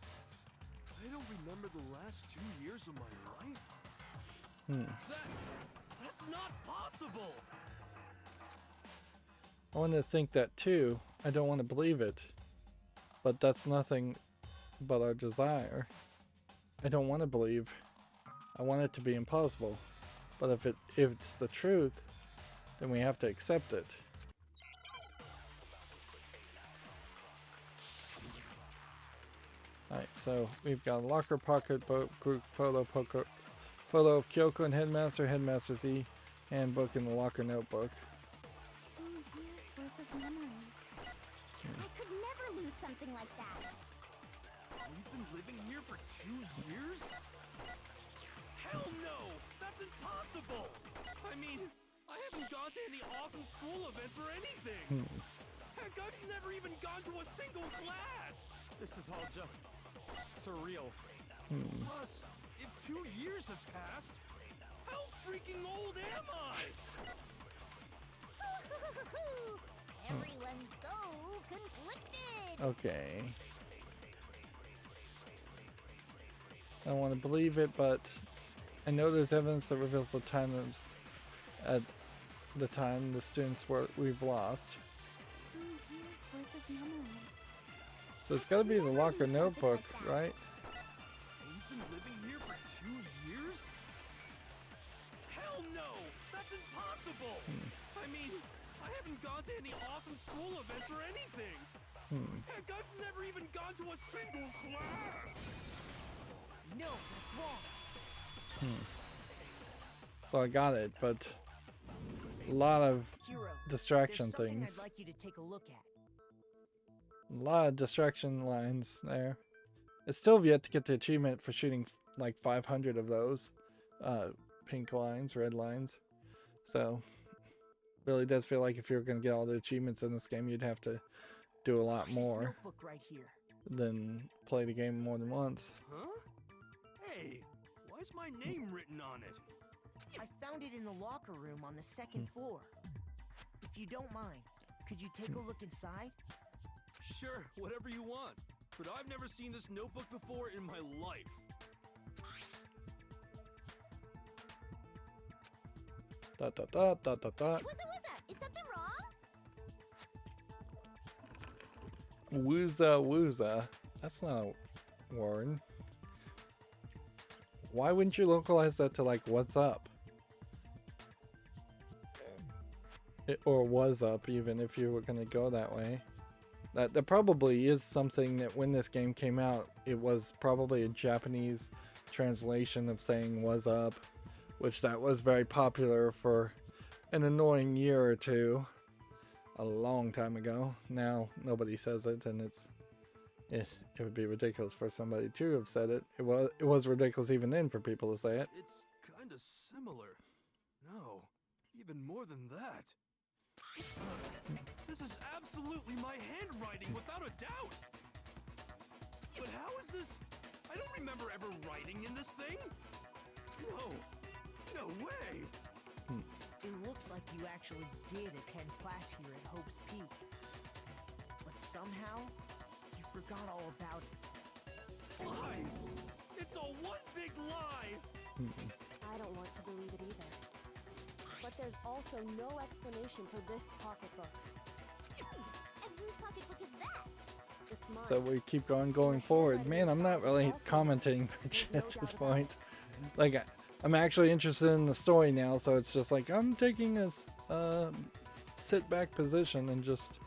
I don't remember the last 2 years of my life. That's not possible. I want to think that too. I don't want to believe it. But that's nothing but our desire. I don't want to believe. I want it to be impossible. But if it's the truth, then we have to accept it. Alright, so we've got a locker, pocketbook, group photo of Kyoko and Headmaster Z, handbook, and the locker notebook. 2 years worth of memories. I could never lose something like that. We've been living here for 2 years? Hell no! That's impossible! I mean, I haven't gone to any awesome school events or anything! Heck, I've never even gone to a single class! This is all just surreal. Plus, if 2 years have passed, how freaking old am I? Everyone's so conflicted. Okay. I don't want to believe it, but I know there's evidence that reveals the time at the time the students we've lost. 2 years worth of memories. So it's got to be the locker notebook, right? We've been living here for 2 years? Hell no! That's impossible! I mean, I haven't gone to any awesome school events or anything! Heck, I've never even gone to a single class! No, that's wrong. So I got it, but a lot of Hero, distraction there's something things. I'd like you to take a look at. A lot of distraction lines there. I still have yet to get the achievement for shooting like 500 of those pink lines, red lines. So really does feel like if you're going to get all the achievements in this game, you'd have to do a lot more This notebook right here. than play the game more than once. Huh? Hey, why's my name written on it? I found it in the locker room on the 2nd floor. If you don't mind, could you take a look inside? Sure, whatever you want. But I've never seen this notebook before in my life. Dot dot dot dot dot dot. What's up? Is something wrong? Wooza wooza. That's not a word. Why wouldn't you localize that to like what's up? Or was up, even if you were going to go that way. That probably is something that when this game came out, it was probably a Japanese translation of saying was up, which that was very popular for an annoying year or two, a long time ago. Now nobody says it, and it would be ridiculous for somebody to have said it. It was ridiculous even then for people to say it. It's kind of similar. No, even more than that. This is absolutely my handwriting, without a doubt! But how is this? I don't remember ever writing in this thing! No way! It looks like you actually did attend class here at Hope's Peak. But somehow, you forgot all about it. Lies! It's all one big lie! I don't want to believe it either. But there's also no explanation for this pocketbook. And whose pocketbook is that? It's mine. So we keep going forward. Man, I'm not really commenting much at this point. Like, I'm actually interested in the story now, so it's just like I'm taking a sit back position and just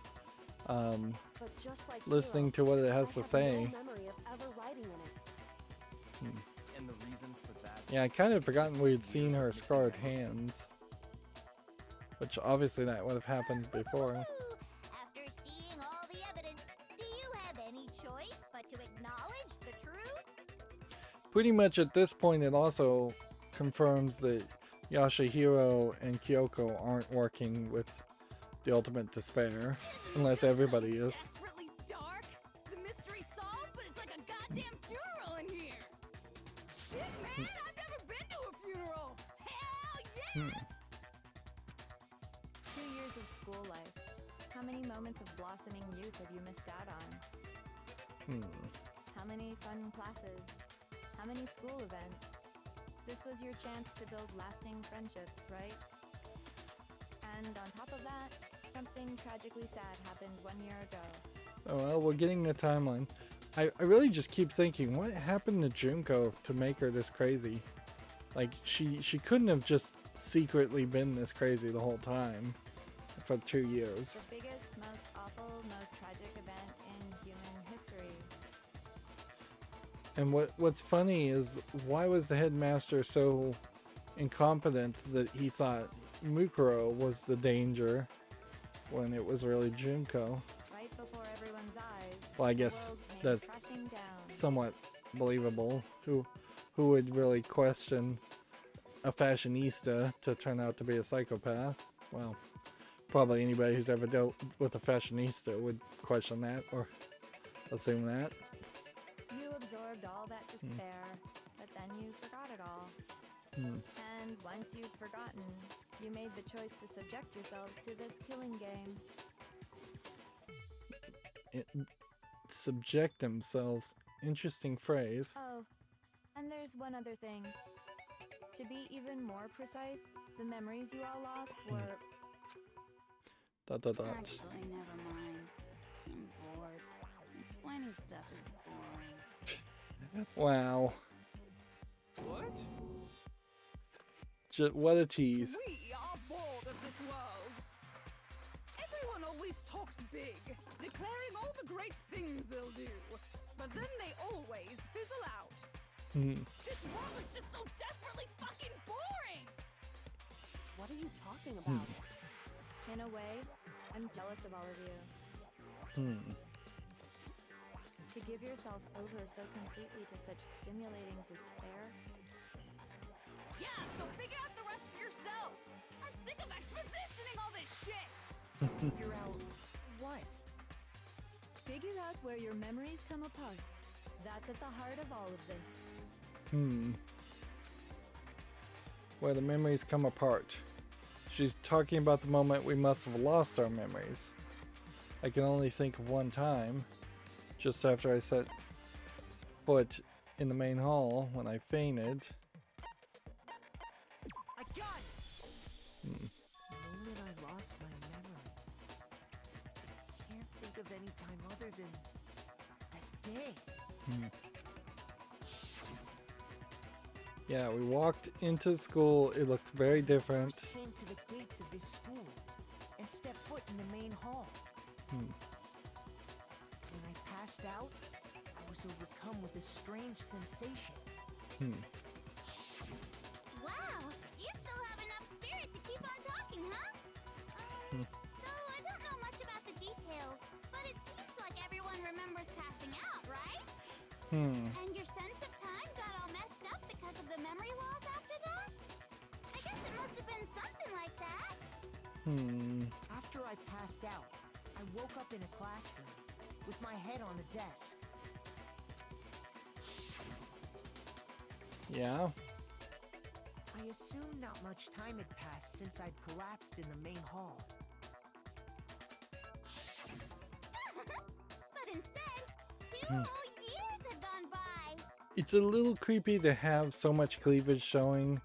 like listening Hero, to what it has to I have say. no memory of ever writing in it. And the reason for that? Yeah, I kind of forgotten we had seen her scarred hands, which obviously that would have happened before. After seeing all the evidence, do you have any choice but to acknowledge the truth? Pretty much at this point, it also confirms that Yashahiro and Kyoko aren't working with the ultimate despair, unless everybody is. Desperately dark. The mystery solved, but it's like a goddamn funeral in here. Shit, man, I've never been to a funeral. Hell yes! 2 years of school life. How many moments of blossoming youth have you missed out on? How many fun classes? How many school events? This was your chance to build lasting friendships, right? And on top of that, something tragically sad happened 1 year ago. Oh well, we're getting the timeline. I really just keep thinking, what happened to Junko to make her this crazy? Like, she couldn't have just secretly been this crazy the whole time for 2 years. The biggest, most awful, most tragic event in human history. And what's funny is, why was the headmaster so incompetent that he thought Mukuro was the danger when it was really Junko? Right before everyone's eyes. Well, I the guess world came that's crashing down. somewhat believable. Who would really question a fashionista to turn out to be a psychopath? Well, probably anybody who's ever dealt with a fashionista would question that or assume that. You absorbed all that despair, but then you forgot it all. And once you'd forgotten, you made the choice to subject yourselves to this killing game. Subject themselves. Interesting phrase. Oh, and there's one other thing. To be even more precise, the memories you all lost were... ... Actually, never mind. I'm bored. Explaining stuff is boring. Wow. What? What a tease. We are bored of this world. Everyone always talks big, declaring all the great things they'll do. But then they always fizzle out. This world is just so desperately fucking boring! What are you talking about? In a way, I'm jealous of all of you. To give yourself over so completely to such stimulating despair. Yeah, so figure out the rest for yourselves! I'm sick of expositioning all this shit! Figure out what? Figure out where your memories come apart. That's at the heart of all of this. Where the memories come apart. She's talking about the moment we must have lost our memories. I can only think of one time, just after I set foot in the main hall when I fainted. I got it! The moment I lost my memories. I can't think of any time other than that day. Yeah, we walked into school. It looked very different. I came to the gates of this school and stepped foot in the main hall. When I passed out, I was overcome with a strange sensation. Wow, you still have enough spirit to keep on talking, huh? So I don't know much about the details, but it seems like everyone remembers passing out, right? And your sense of time got all messed up because of the memory loss after that? I guess it must have been something like that. After I passed out, I woke up in a classroom with my head on a desk. Yeah. I assumed not much time had passed since I'd collapsed in the main hall. But instead, 2 whole years had gone by. It's a little creepy to have so much cleavage showing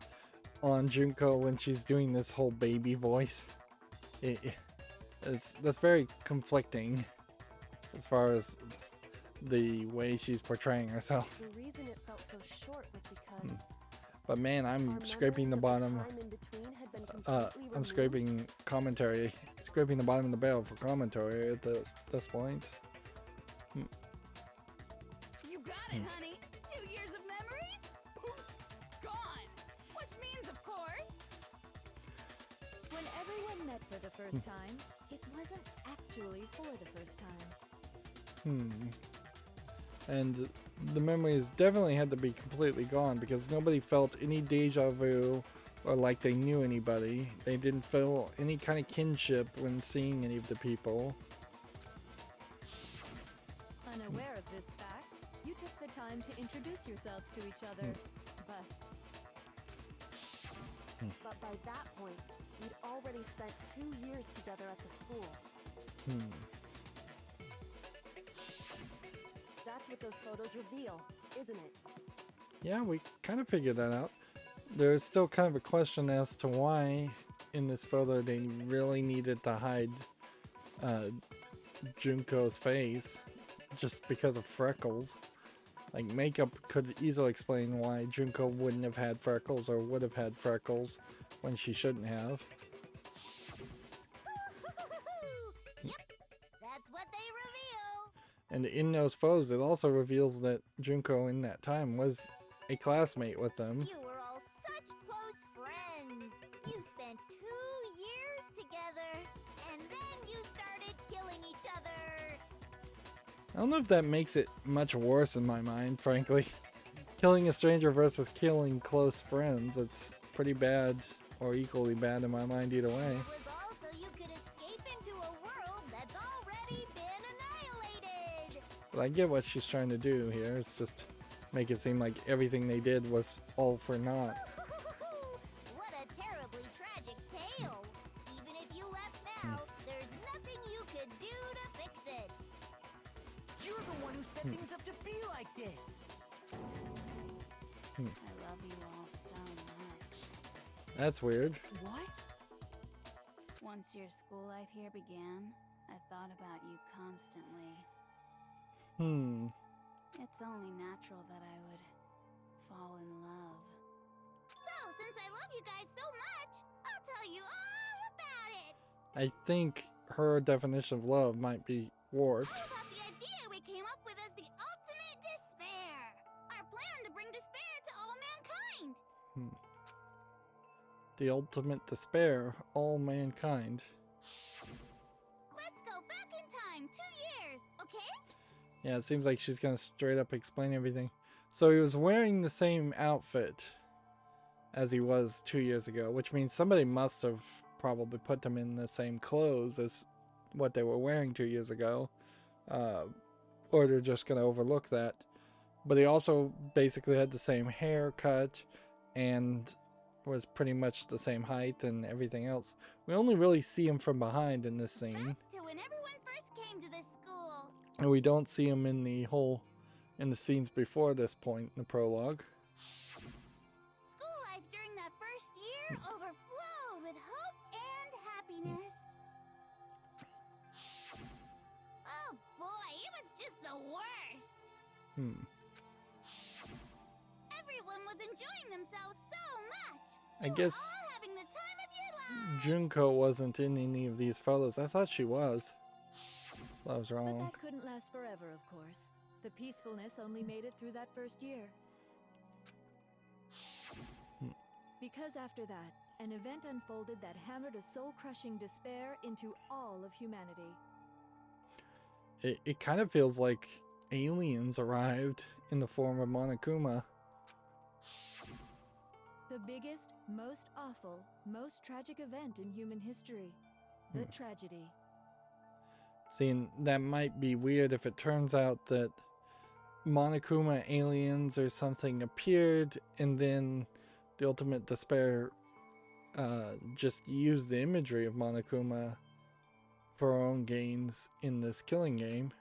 on Junko when she's doing this whole baby voice. That's very conflicting as far as the way she's portraying herself. The reason it felt so short was because But man, I'm scraping the bottom. I'm scraping commentary, scraping the bottom of the barrel for commentary at this point. You got it, honey. 2 years of memories? Gone. Which means, of course. When everyone met for the first time, it wasn't actually for the first time. And the memories definitely had to be completely gone because nobody felt any deja vu or like they knew anybody. They didn't feel any kind of kinship when seeing any of the people. Unaware of this fact, you took the time to introduce yourselves to each other, But by that point, we'd already spent 2 years together at the school. That's what those photos reveal, isn't it? Yeah, we kind of figured that out. There's still kind of a question as to why in this photo they really needed to hide Junko's face just because of freckles. Like, makeup could easily explain why Junko wouldn't have had freckles or would have had freckles when she shouldn't have. Yep, that's what they reveal. And in those photos, it also reveals that Junko in that time was a classmate with them. You were all such close friends. You spent 2 years together, and then you started killing each other. I don't know if that makes it much worse in my mind, frankly. Killing a stranger versus killing close friends, it's pretty bad or equally bad in my mind either way. It was all so you could escape into a world that's already been annihilated. But I get what she's trying to do here. It's just make it seem like everything they did was all for naught. What a terribly tragic tale. Even if you left now, there's nothing you could do to fix it. You're the one who set things up to be like this. I love you all so much. That's weird. What? Once your school life here began, I thought about you constantly. It's only natural that I would fall in love. So, since I love you guys so much, I'll tell you all about it. I think her definition of love might be warped. How about the idea we came up with as the ultimate despair? Our plan to bring despair to all mankind. The ultimate despair, all mankind. Let's go back in time 2 years, okay? Yeah, it seems like she's gonna straight up explain everything. So he was wearing the same outfit as he was 2 years ago, which means somebody must have probably put them in the same clothes as what they were wearing 2 years ago. Or they're just gonna overlook that. But he also basically had the same haircut and was pretty much the same height and everything else. We only really see him from behind in this scene. Back to when everyone first came to this school. And we don't see him in the scenes before this point in the prologue. School life during that first year overflowed with hope and happiness. Oh boy, it was just the worst. Everyone was enjoying themselves so much. I You were guess all having the time of your lives. Junko wasn't in any of these photos. I thought she was. I was But wrong. that couldn't last forever, of course. The peacefulness only made it through that first year. Because after that, an event unfolded that hammered a soul-crushing despair into all of humanity. It kind of feels like aliens arrived in the form of Monokuma. The biggest, most awful, most tragic event in human history. The tragedy. See, and that might be weird if it turns out that Monokuma aliens or something appeared and then the ultimate despair just used the imagery of Monokuma for our own gains in this killing game.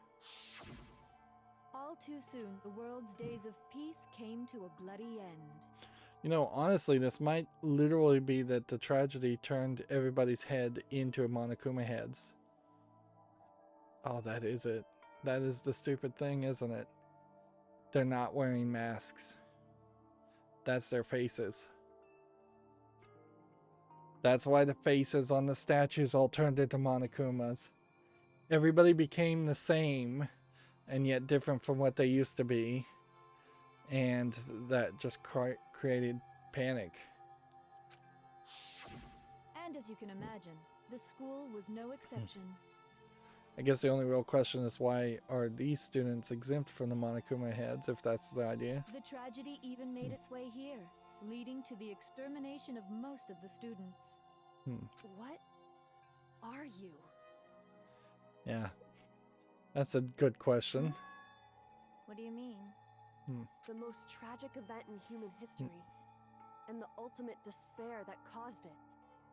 All too soon, the world's days of peace came to a bloody end. You know, honestly, this might literally be that the tragedy turned everybody's head into Monokuma heads. Oh, that is it. That is the stupid thing, isn't it? They're not wearing masks. that's their faces. That's why the faces on the statues all turned into Monokumas. Everybody became the same, and yet different from what they used to be. And that just created panic. And as you can imagine, the school was no exception. I guess the only real question is, why are these students exempt from the Monokuma heads, if that's the idea? The tragedy even made its way here, leading to the extermination of most of the students. What are you? Yeah, that's a good question. What do you mean? The most tragic event in human history, and the ultimate despair that caused it.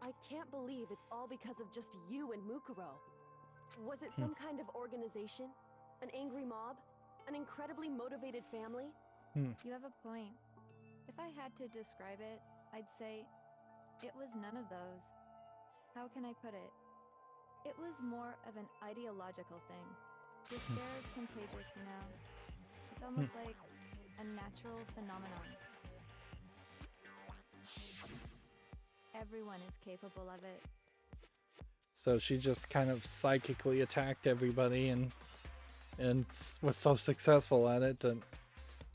I can't believe it's all because of just you and Mukuro. Was it some kind of organization? An angry mob? An incredibly motivated family? You have a point. If I had to describe it, I'd say it was none of those. How can I put it? It was more of an ideological thing. Despair is contagious, you know. It's almost like a natural phenomenon. Everyone is capable of it. So she just kind of psychically attacked everybody and was so successful at it that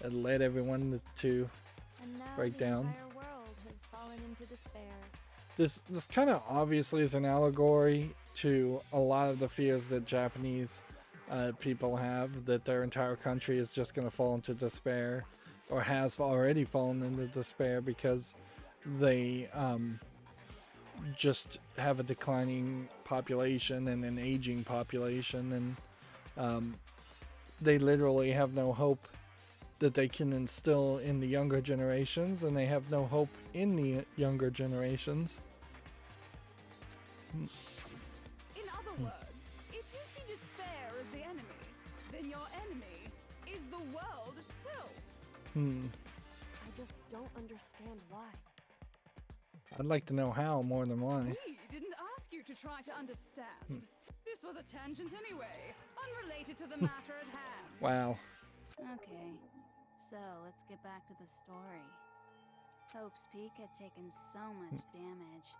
it led everyone to break down. The entire world has fallen into despair. This kind of obviously is an allegory to a lot of the fears that Japanese people have, that their entire country is just going to fall into despair, or has already fallen into despair, because they just have a declining population and an aging population, and they literally have no hope that they can instill in the younger generations, and they have no hope in the younger generations. In other words, if you see despair as the enemy, then your enemy is the world itself. I just don't understand why. I'd like to know how more than why. We didn't ask you to try to understand. This was a tangent anyway, unrelated to the matter at hand. Wow. Okay, so let's get back to the story. Hope's Peak had taken so much damage.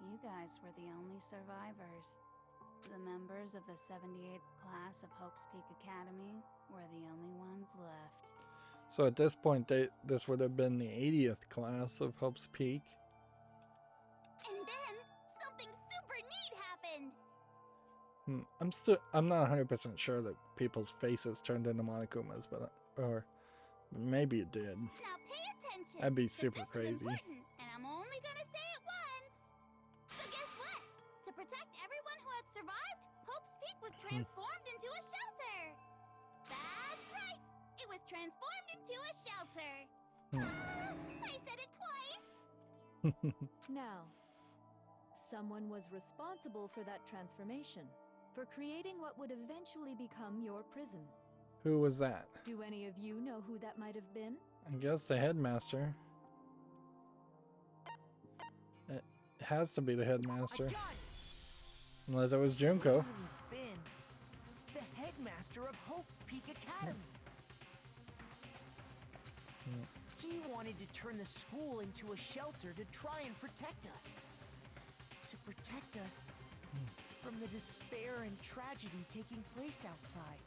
You guys were the only survivors. The members of the 78th class of Hope's Peak Academy were the only ones left. So at this point, this would have been the 80th class of Hope's Peak. And then something super neat happened. I'm not 100% sure that people's faces turned into Monokumas, or maybe it did. Now pay attention. That'd be super this crazy. Is important, and I'm only gonna say it once. So guess what? To protect everyone who had survived, Hope's Peak was transformed into a shelter. That's right. It was transformed into a shelter. I said it twice. Now, someone was responsible for that transformation, for creating what would eventually become your prison. Who was that? Do any of you know who that might have been? I guess the headmaster. It has to be the headmaster. Unless it was Junko. Been the headmaster of Hope's Peak Academy. He wanted to turn the school into a shelter to try and protect us. To protect us from the despair and tragedy taking place outside.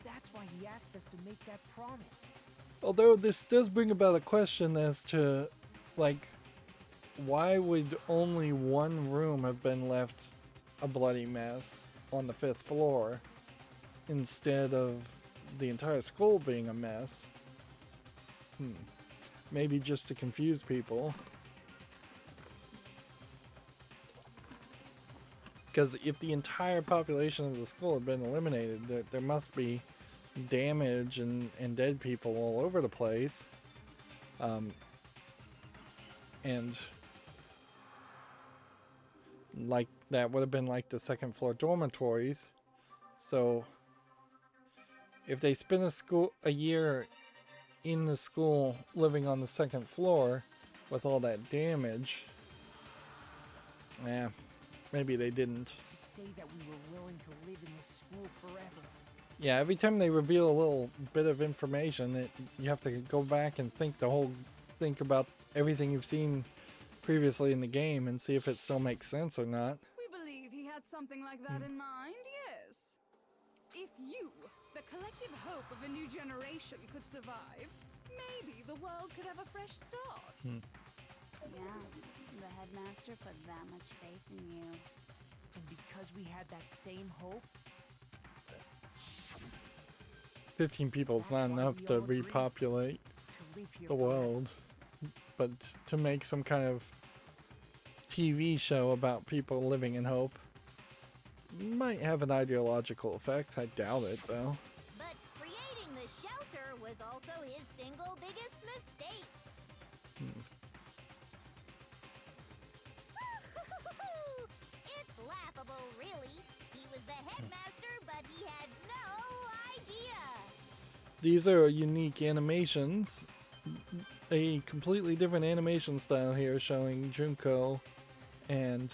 That's why he asked us to make that promise. Although this does bring about a question as to, like, why would only one room have been left a bloody mess on the 5th floor instead of the entire school being a mess? Maybe just to confuse people. Because if the entire population of the school had been eliminated, there must be damage and dead people all over the place. And like that would have been like the 2nd floor dormitories. So if they spend a year in the school living on the 2nd floor with all that damage, maybe they didn't. To say that we were willing to live in this school forever. Yeah, every time they reveal a little bit of information, you have to go back and think about everything you've seen previously in the game and see if it still makes sense or not. We believe he had something like that in mind, yes. If you, the collective hope of a new generation, could survive, maybe the world could have a fresh start. Yeah, the headmaster put that much faith in you. And because we had that same hope, 15 people is not enough to repopulate the world, but to make some kind of TV show about people living in hope might have an ideological effect. I doubt it, though. But creating the shelter was also his single biggest mistake. It's laughable, really. He was the headmaster, but he had no idea. These are unique animations. A completely different animation style here showing Junko and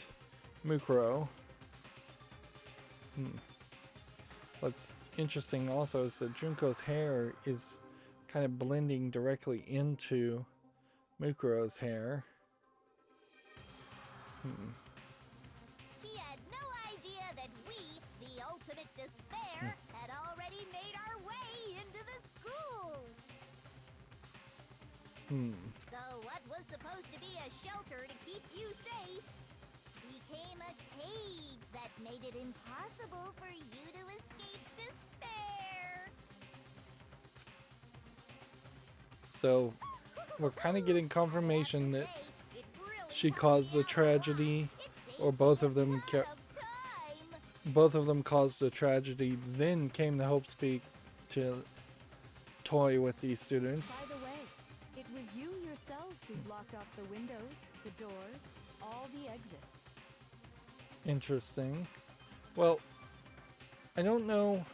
Mukuro. What's interesting also is that Junko's hair is kind of blending directly into Mukuro's hair. He had no idea that we, the ultimate despair, had already made our way into the school. So what was supposed to be a shelter to keep you safe became a cage that made it impossible for you to escape despair. So we're kind of getting confirmation that she caused the tragedy, or both of them caused the tragedy, then came to Hope Speak to toy with these students. By the way, it was you yourselves who blocked off the windows, the doors, all the exits. Interesting. Well, I don't know.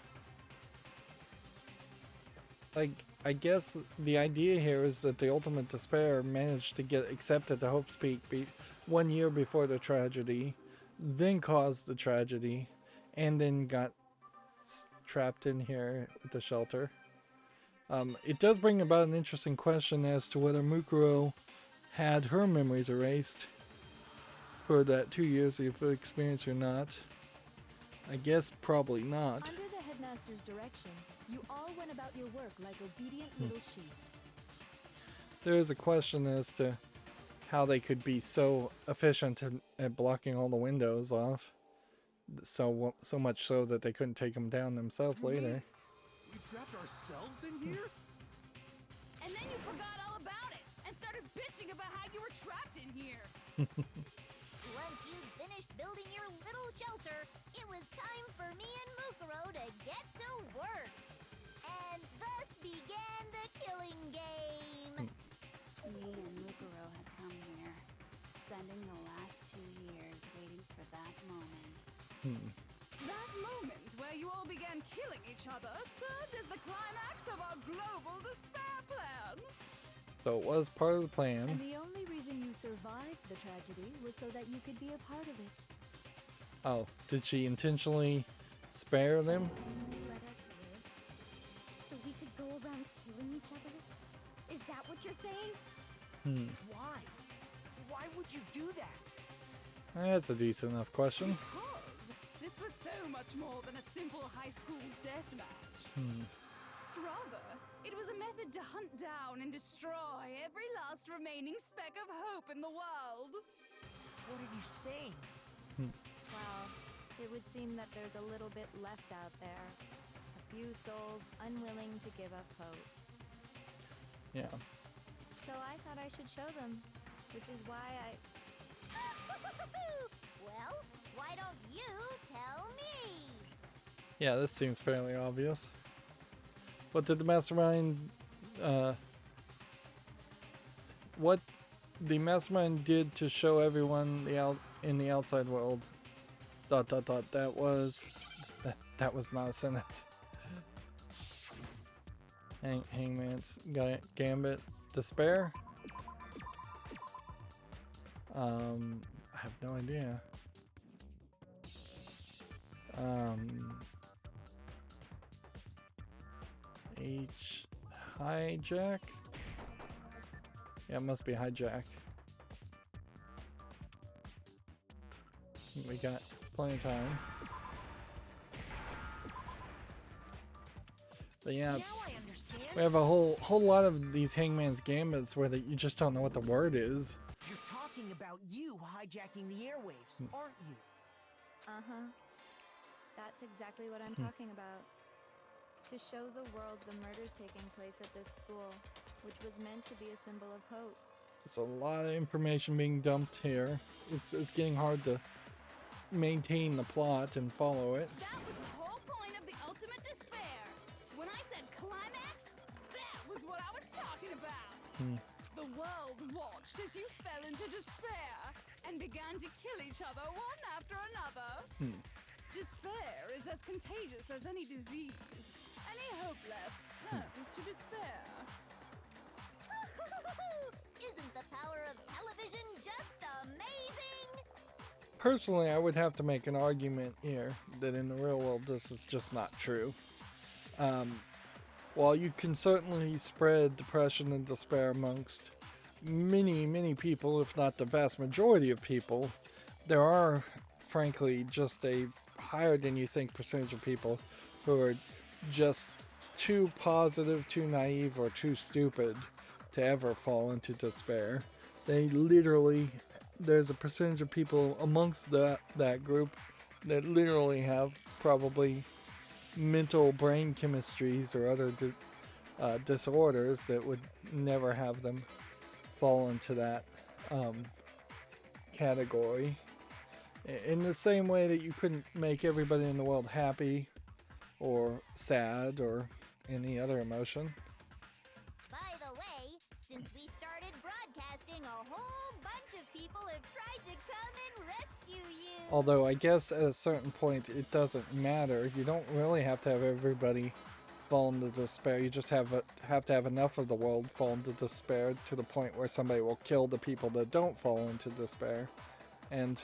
Like, I guess the idea here is that the ultimate despair managed to get accepted to Hope Speak 1 year before the tragedy, then caused the tragedy, and then got trapped in here at the shelter. It does bring about an interesting question as to whether Mukuro had her memories erased for that 2 years of experience or not. I guess probably not. Under the headmaster's direction, you all went about your work like obedient little sheep. There is a question as to how they could be so efficient at blocking all the windows off, so much so that they couldn't take them down themselves later. We trapped ourselves in here? And then you forgot all about it and started bitching about how you were trapped in here. Once you'd finished building your little shelter, it was time for me and Mukuro to get to work. And thus began the killing game. Me and Mukuro had come here, spending the last 2 years waiting for that moment. That moment where you all began killing each other served as the climax of our global despair plan. So it was part of the plan. And the only reason you survived the tragedy was so that you could be a part of it. Oh, did she intentionally spare them? Let us live, so we could go around killing each other? Is that what you're saying? why? Why would you do that? That's a decent enough question. Because this was so much more than a simple high school deathmatch. Rather, it was a method to hunt down and destroy every last remaining speck of hope in the world. What are you saying? Well, it would seem that there's a little bit left out there. A few souls unwilling to give up hope. Yeah. So I thought I should show them, which is why I... Well, why don't you tell me? Yeah, this seems fairly obvious. What did the mastermind, what the mastermind did to show everyone in the outside world, ... that was not a sentence. Hangman's Gambit, despair? I have no idea. Hijack? Yeah, it must be hijack. We got plenty of time. But yeah, we have a whole lot of these Hangman's Gambits where you just don't know what the word is. You're talking about you hijacking the airwaves, aren't you? Uh-huh. That's exactly what I'm talking about. To show the world the murders taking place at this school, which was meant to be a symbol of hope. It's a lot of information being dumped here. It's getting hard to maintain the plot and follow it. That was the whole point of the ultimate despair. When I said climax, that was what I was talking about. The world watched as you fell into despair and began to kill each other one after another. Despair is as contagious as any disease. Any hope left turns to despair. Isn't the power of television just amazing? Personally, I would have to make an argument here that in the real world this is just not true. While you can certainly spread depression and despair amongst many people, if not the vast majority of people, there are, frankly, just a higher than you think percentage of people who are just too positive, too naive, or too stupid to ever fall into despair. They literally, there's a percentage of people amongst that group that literally have probably mental brain chemistries or other disorders that would never have them fall into that category. In the same way that you couldn't make everybody in the world happy or sad or any other emotion. By the way, since we started broadcasting, a whole bunch of people have tried to come and rescue you. Although I guess at a certain point it doesn't matter. You don't really have to have everybody fall into despair. You just have to have enough of the world fall into despair to the point where somebody will kill the people that don't fall into despair. And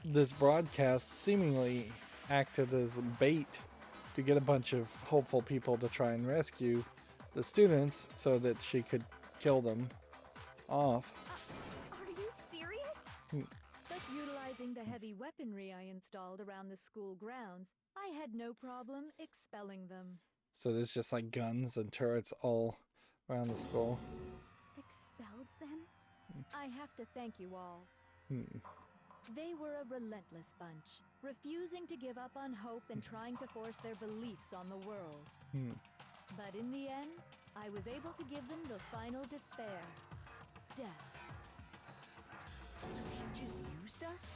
this broadcast seemingly acted as bait to get a bunch of hopeful people to try and rescue the students so that she could kill them off. Are you serious? But utilizing the heavy weaponry I installed around the school grounds, I had no problem expelling them. So there's just like guns and turrets all around the school. Expelled them? I have to thank you all. They were a relentless bunch, refusing to give up on hope and trying to force their beliefs on the world. But in the end, I was able to give them the final despair. Death. So you just used us?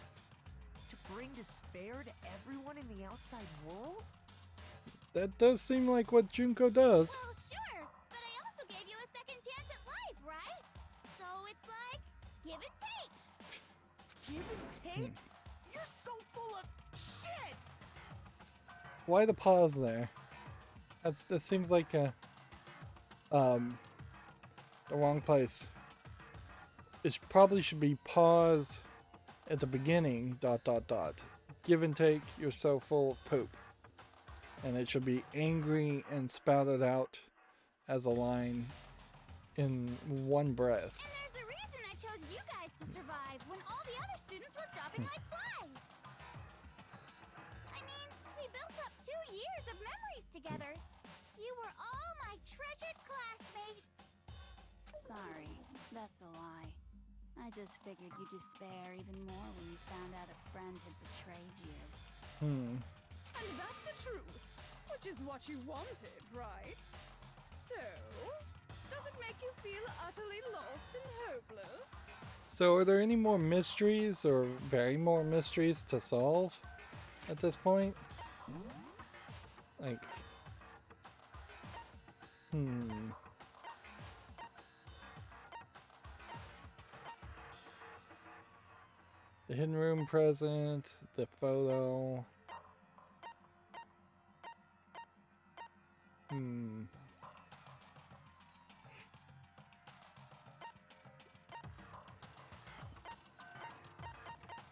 To bring despair to everyone in the outside world? That does seem like what Junko does. Well, sure, but I also gave you a second chance at life, right? So it's like, give and take. Give and take? You're so full of shit! Why the pause there? That seems like the wrong place. It probably should be pause at the beginning, ... Give and take, you're so full of poop. And it should be angry and spouted out as a line in one breath. And there's a reason I chose you guys to survive when all the other students were dropping like flies. I mean, we built up 2 years of memories together. You were all my treasured classmates. Sorry, that's a lie. I just figured you'd despair even more when you found out a friend had betrayed you. And that's the truth, which is what you wanted, right? So, does it make you feel utterly lost and hopeless? So are there any more mysteries or very more mysteries to solve at this point? Like, The hidden room present, the photo.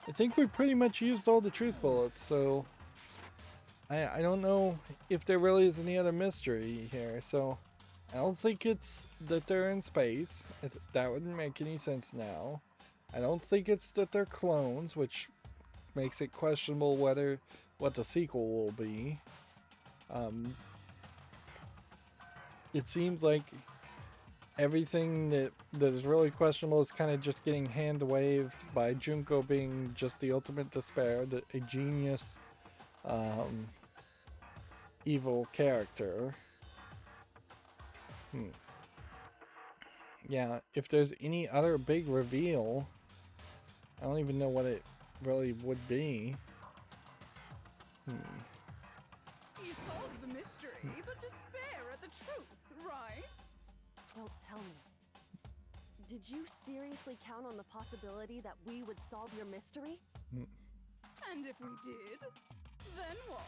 I think we pretty much used all the truth bullets, so I don't know if there really is any other mystery here, so I don't think it's that they're in space. That wouldn't make any sense now. I don't think it's that they're clones, which makes it questionable what the sequel will be. It seems like everything that is really questionable is kind of just getting hand-waved by Junko being just the ultimate despair, a genius, evil character. Yeah, if there's any other big reveal, I don't even know what it really would be. You solved the mystery, but despair at the truth, right? Don't tell me. Did you seriously count on the possibility that we would solve your mystery? And if we did, then what?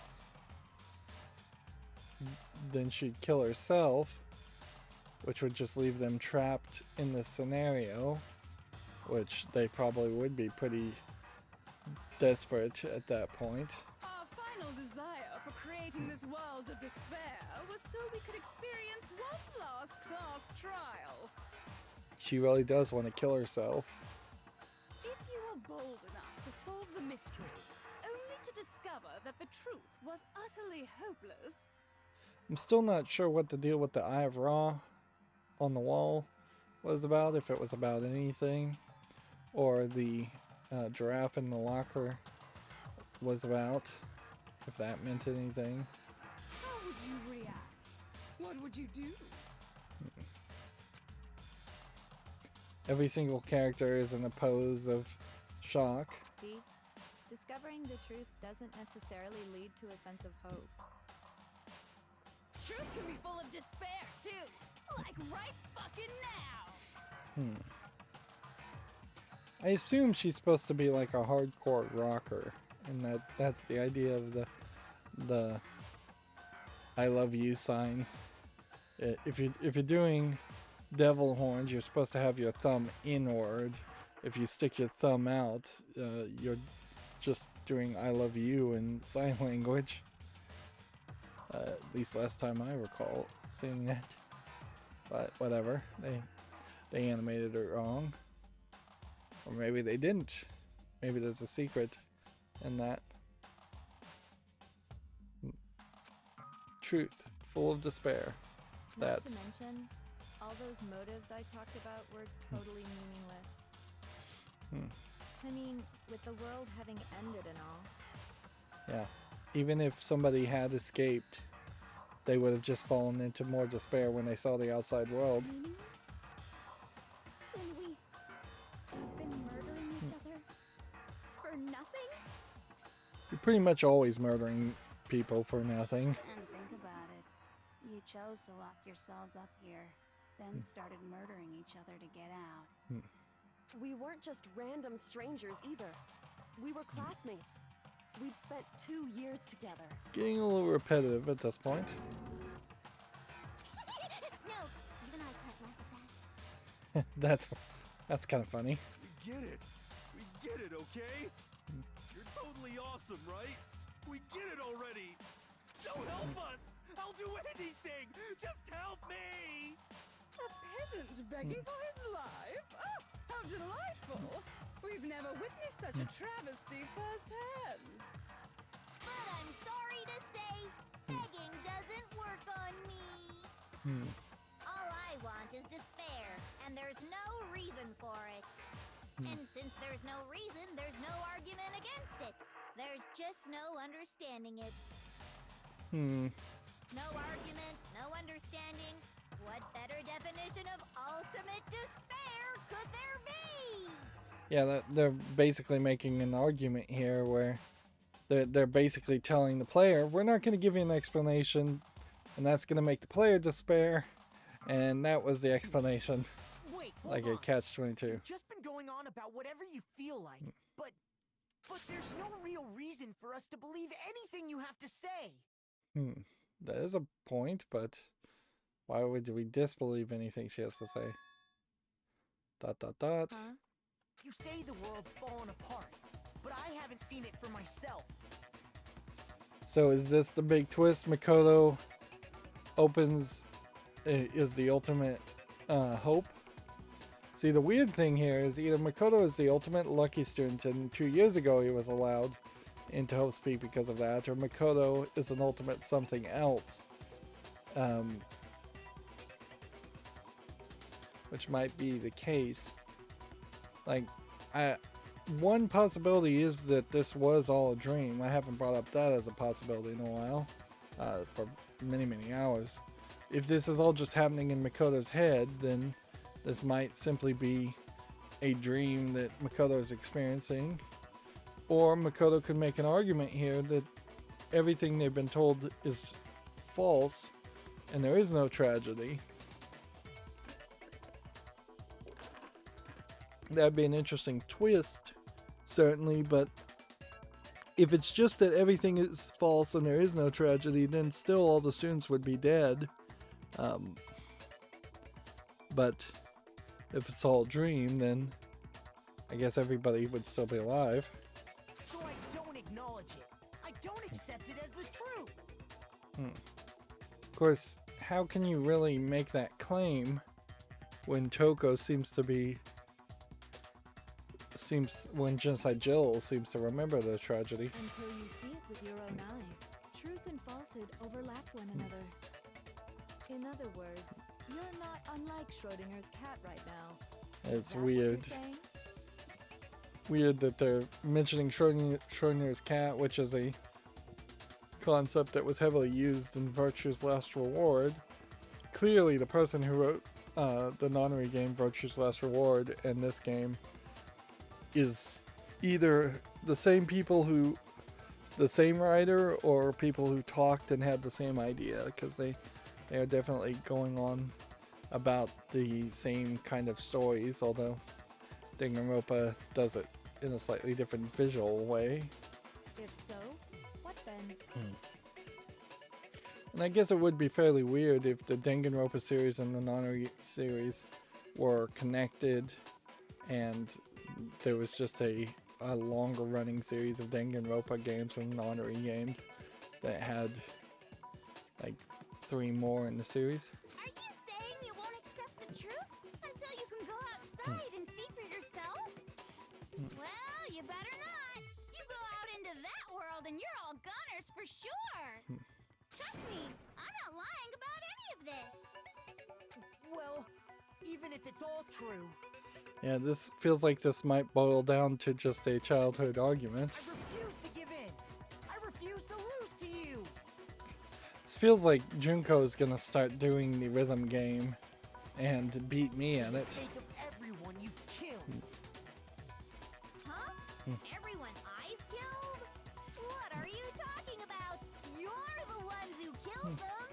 Then she'd kill herself, which would just leave them trapped in this scenario, which they probably would be pretty desperate at that point. Our final desire for creating this world of despair was so we could experience one last class trial. She really does want to kill herself. If you were bold enough to solve the mystery, only to discover that the truth was utterly hopeless. I'm still not sure what the deal with the Eye of Ra on the wall was about, if it was about anything, or the giraffe in the locker was about, if that meant anything. How would you react? What would you do? Every single character is in a pose of shock. See, discovering the truth doesn't necessarily lead to a sense of hope. Truth can be full of despair, too. Like right fucking now. I assume she's supposed to be like a hardcore rocker, and that's the idea of the I love you signs. If you're doing devil horns, you're supposed to have your thumb inward. If you stick your thumb out, you're just doing I love you in sign language. At least last time I recall seeing that. But whatever, they animated it wrong. Or maybe they didn't. Maybe there's a secret in that. Truth, full of despair. Not to mention, all those motives I talked about were totally meaningless. I mean, with the world having ended and all. Yeah. Even if somebody had escaped, they would have just fallen into more despair when they saw the outside world. Meaningless? Then we've been murdering each other for nothing? You're pretty much always murdering people for nothing. And think about it. You chose to lock yourselves up here, then started murdering each other to get out. We weren't just random strangers either. We were classmates. We'd spent 2 years together. Getting a little repetitive at this point. No, even I can't laugh at that. That's kind of funny. We get it. We get it, okay? You're totally awesome, right? We get it already. So help us. I'll do anything. Just help me. A peasant begging for his life? Oh, how delightful! We've never witnessed such a travesty firsthand. But I'm sorry to say, begging doesn't work on me. All I want is despair, and there's no reason for it. And since there's no reason, there's no argument against it. There's just no understanding it. No argument, no understanding. What better definition of ultimate despair could there be? Yeah, they're basically making an argument here where they're basically telling the player, we're not going to give you an explanation, and that's going to make the player despair. And that was the explanation. Wait, Like hold a on. catch-22. You've just been going on about whatever you feel like, but there's no real reason for us to believe anything you have to say. That is a point, but why would we disbelieve anything she has to say? ... Huh? You say the world's fallen apart, but I haven't seen it for myself. So is this the big twist? Makoto is the ultimate hope? See, the weird thing here is either Makoto is the ultimate lucky student, and 2 years ago he was allowed into Hope's Peak because of that, or Makoto is an ultimate something else. Which might be the case. Like, one possibility is that this was all a dream. I haven't brought up that as a possibility in a while, for many hours. If this is all just happening in Makoto's head, then this might simply be a dream that Makoto is experiencing. Or Makoto could make an argument here that everything they've been told is false and there is no tragedy. That'd be an interesting twist, certainly, but if it's just that everything is false and there is no tragedy, then still all the students would be dead. But if it's all a dream, then I guess everybody would still be alive. So I don't acknowledge it. I don't accept it as the truth. Of course, how can you really make that claim when Toko when Genocide Jill seems to remember the tragedy? Until you see it with your own eyes, truth and falsehood overlap one another. In other words, you're not unlike Schrodinger's cat right now. It's weird. Weird that they're mentioning Schrodinger's cat, which is a concept that was heavily used in Virtue's Last Reward. Clearly, the person who wrote the nonary game Virtue's Last Reward and this game is either the same writer or people who talked and had the same idea, because they are definitely going on about the same kind of stories, although Danganronpa does it in a slightly different visual way. If so, what then? And I guess it would be fairly weird if the Danganronpa series and the nonary series were connected and there was just a longer running series of Danganronpa games and nonary games that had like 3 more in the series. Are you saying you won't accept the truth until you can go outside and see for yourself? Well, you better not. You go out into that world and you're all goners for sure. Trust me, I'm not lying about any of this. Well, even if it's all true. Yeah, this feels like this might boil down to just a childhood argument. I refuse to give in. I refuse to lose to you. This feels like Junko is gonna start doing the rhythm game and beat me at it. For the sake of everyone you've killed. Huh? Everyone I've killed? What are you talking about? You're the ones who killed them.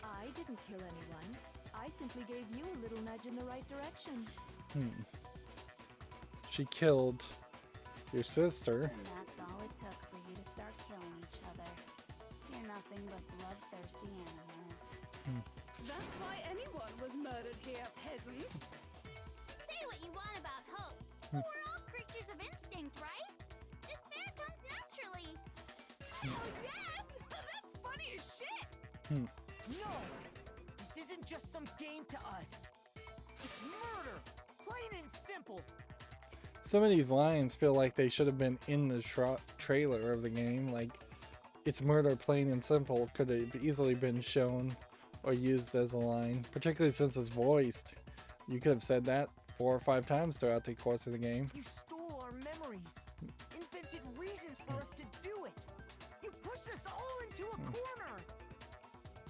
I didn't kill anyone. I simply gave you a little nudge in the right direction. She killed your sister. And that's all it took for you to start killing each other. You're nothing but bloodthirsty animals. That's why anyone was murdered here, peasant. Say what you want about hope. But we're all creatures of instinct, right? Despair comes naturally. Oh, yes! That's funny as shit! No! This isn't just some game to us. It's murder! Plain and simple! Some of these lines feel like they should have been in the trailer of the game. Like, it's murder, plain and simple could have easily been shown or used as a line, particularly since it's voiced. You could have said that 4 or 5 times throughout the course of the game. You stole our memories, invented reasons for us to do it. You pushed us all into a corner.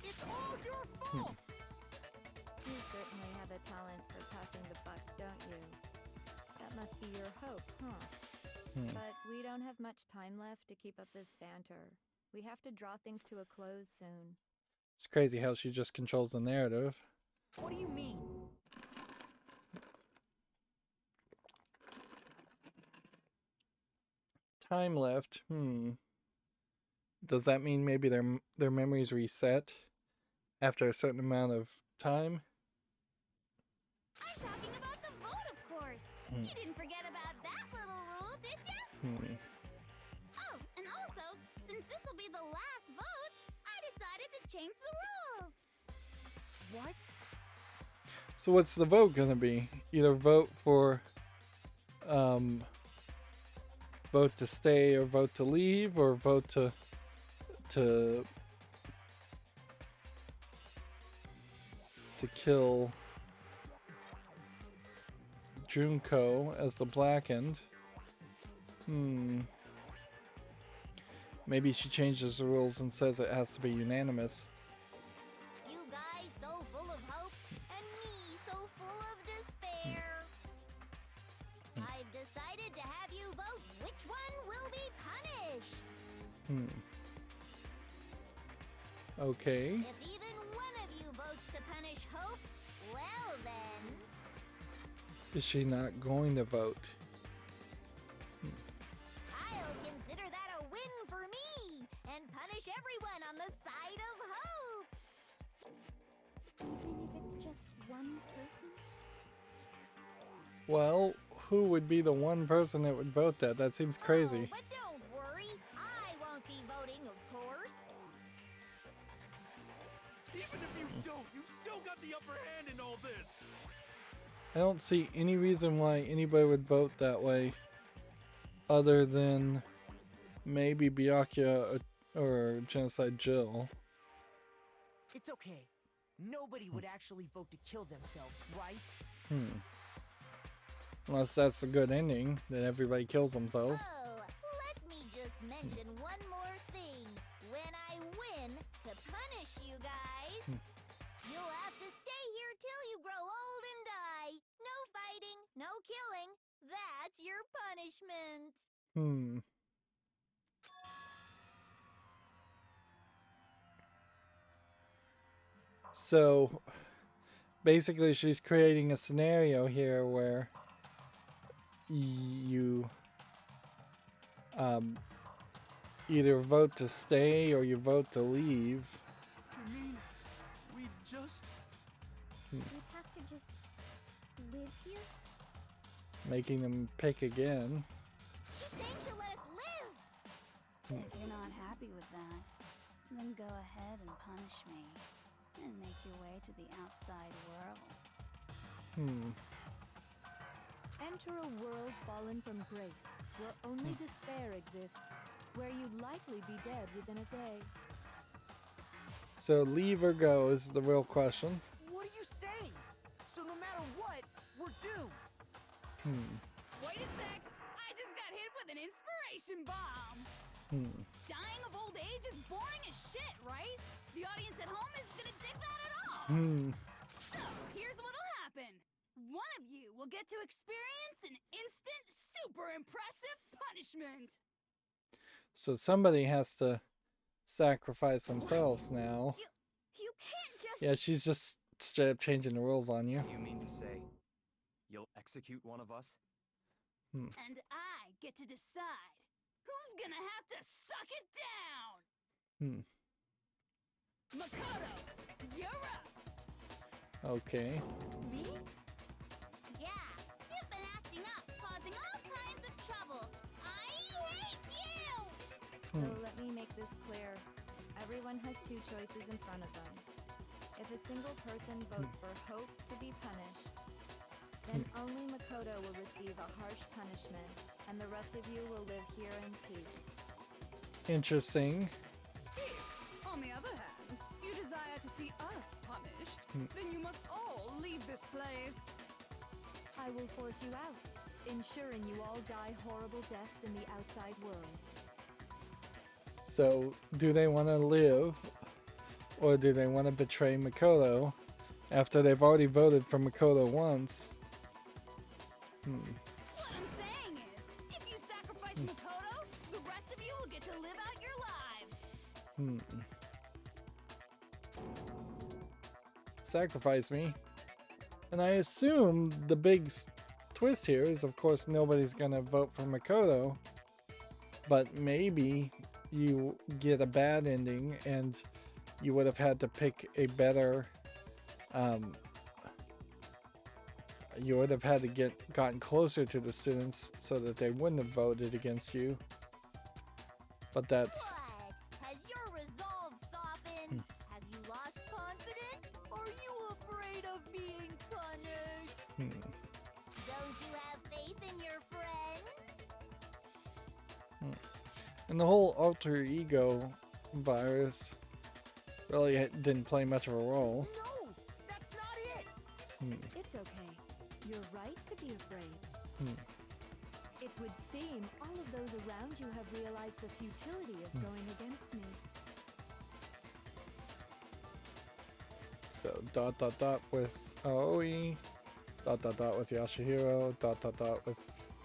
It's all your fault. You certainly have a talent for passing the buck, don't you? That must be your hope, huh? But we don't have much time left to keep up this banter. We have to draw things to a close soon. It's crazy how she just controls the narrative. What do you mean? Time left. Does that mean maybe their memories reset after a certain amount of time? I'm talking about the vote, of course. You didn't forget about that little rule, did you? Oh, and also, since this will be the What? So what's the vote gonna be? Either vote for vote to stay or vote to leave, or vote to kill Junko as the blackened. Maybe she changes the rules and says it has to be unanimous. You guys so full of hope, and me so full of despair. I've decided to have you vote which one will be punished. Okay. If even one of you votes to punish Hope, well then... Is she not going to vote? I'll consider that a win for me, and punish everyone on the side of Hope. Even if it's just one person? Well, who would be the one person that would vote that? That seems crazy. Oh, but don't worry, I won't be voting, of course. Even if you don't, you've still got the upper hand in all this. I don't see any reason why anybody would vote that way, other than maybe Byakuya or Genocide Jill. It's okay. Nobody would actually vote to kill themselves, right? Unless that's the good ending, that everybody kills themselves. Oh, let me just mention one more thing. When I win to punish you guys, you'll have to stay here till you grow old and die. No fighting, no killing. That's your punishment. So, basically she's creating a scenario here where you either vote to stay or you vote to leave. You mean we just... We'd have to just live here? Making them pick again. She's saying she'll let us live. If you're not happy with that, then go ahead and punish me and make your way to the outside world. Enter a world fallen from grace, where only despair exists, where you'd likely be dead within a day. So leave or go is the real question. What are you saying? So no matter what, we're doomed. Wait a sec. I just got hit with an inspiration bomb. Dying of old age is boring as shit, right? The audience at home isn't gonna dig that at all. So, here's what'll happen. One of you will get to experience an instant, super impressive punishment. So somebody has to sacrifice themselves now. You can't just... Yeah, she's just straight up changing the rules on you. You mean to say you'll execute one of us? And I get to decide who's gonna have to suck it down. Makoto, you're up. Okay. Me? Yeah, you've been acting up, causing all kinds of trouble. I hate you! So let me make this clear. Everyone has two choices in front of them. If a single person votes for Hope to be punished, then only Makoto will receive a harsh punishment, and the rest of you will live here in peace. Interesting. If, on the other hand, you desire to see us punished, then you must all leave this place. I will force you out, ensuring you all die horrible deaths in the outside world. So, do they want to live, or do they want to betray Makoto after they've already voted for Makoto once? What I'm saying is, if you sacrifice Makoto, the rest of you will get to live out your lives. Sacrifice me. And I assume the big twist here is, of course, nobody's gonna vote for Makoto, but maybe you get a bad ending and you would have had to pick a better you would have had to gotten closer to the students so that they wouldn't have voted against you. But that's... What? Has your resolve softened? Have you lost confidence? Are you of being punished. Don't you have faith in your friends? And the whole alter ego virus really didn't play much of a role. No, that's not it. It's okay. You're right to be afraid. It would seem all of those around you have realized the futility of going against me. So ... with Aoi, ... with Yashihiro, ... with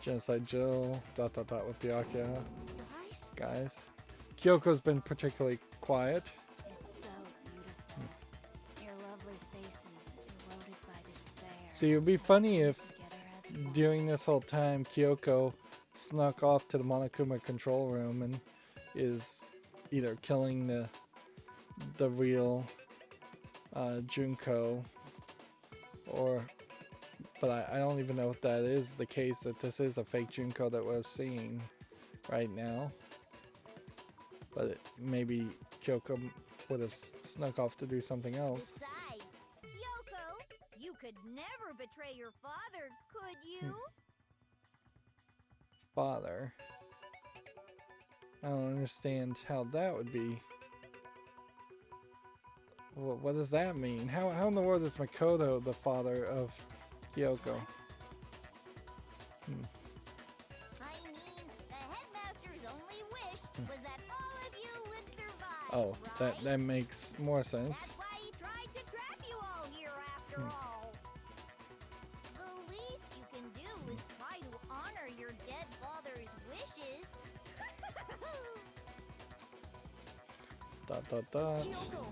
Genocide Jill, ... with Byakuya. Guys. Kyoko's been particularly quiet. It's so beautiful. Your lovely faces eroded by despair. See, it would be funny if Together as one. during this whole time Kyoko snuck off to the Monokuma control room and is either killing the real Junko, but I don't even know if that is the case, that this is a fake Junko that we're seeing right now. But maybe Kyoko would have snuck off to do something else. Besides, Yoko, you could never betray your father, could you? Father. I don't understand how that would be. What does that mean? How in the world is Makoto the father of Kyoko? I mean, the headmaster's only wish was that all of you would survive, Oh, right? that makes more sense. That's why he tried to trap you all here after all. The least you can do is try to honor your dead father's wishes. Kyoko,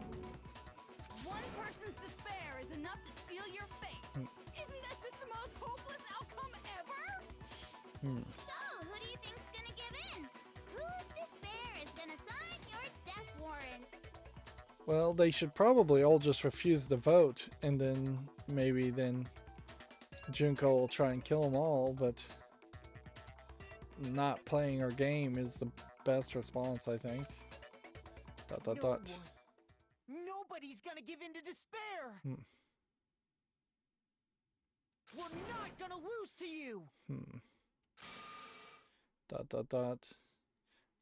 One person's despair is enough to seal your fate. Isn't that just the most hopeless outcome ever? So, who do you think's gonna give in? Whose despair is gonna sign your death warrant? Well, they should probably all just refuse to vote, and then maybe Junko will try and kill them all, but not playing her game is the best response, I think. no one. Nobody's gonna give in to despair. We're not gonna lose to you.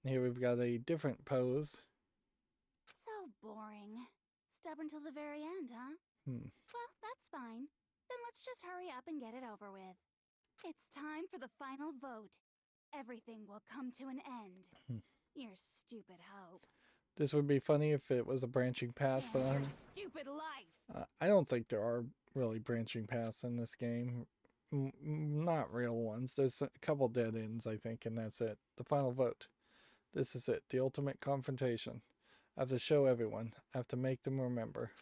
And here we've got a different pose. So boring. Stubborn till the very end, huh? Well, that's fine. Then let's just hurry up and get it over with. It's time for the final vote. Everything will come to an end. Your stupid hope. This would be funny if it was a branching path, but Your stupid life. I don't think there are really branching paths in this game. Not real ones. There's a couple dead ends, I think, and that's it. The final vote. This is it. The ultimate confrontation. I have to show everyone. I have to make them remember.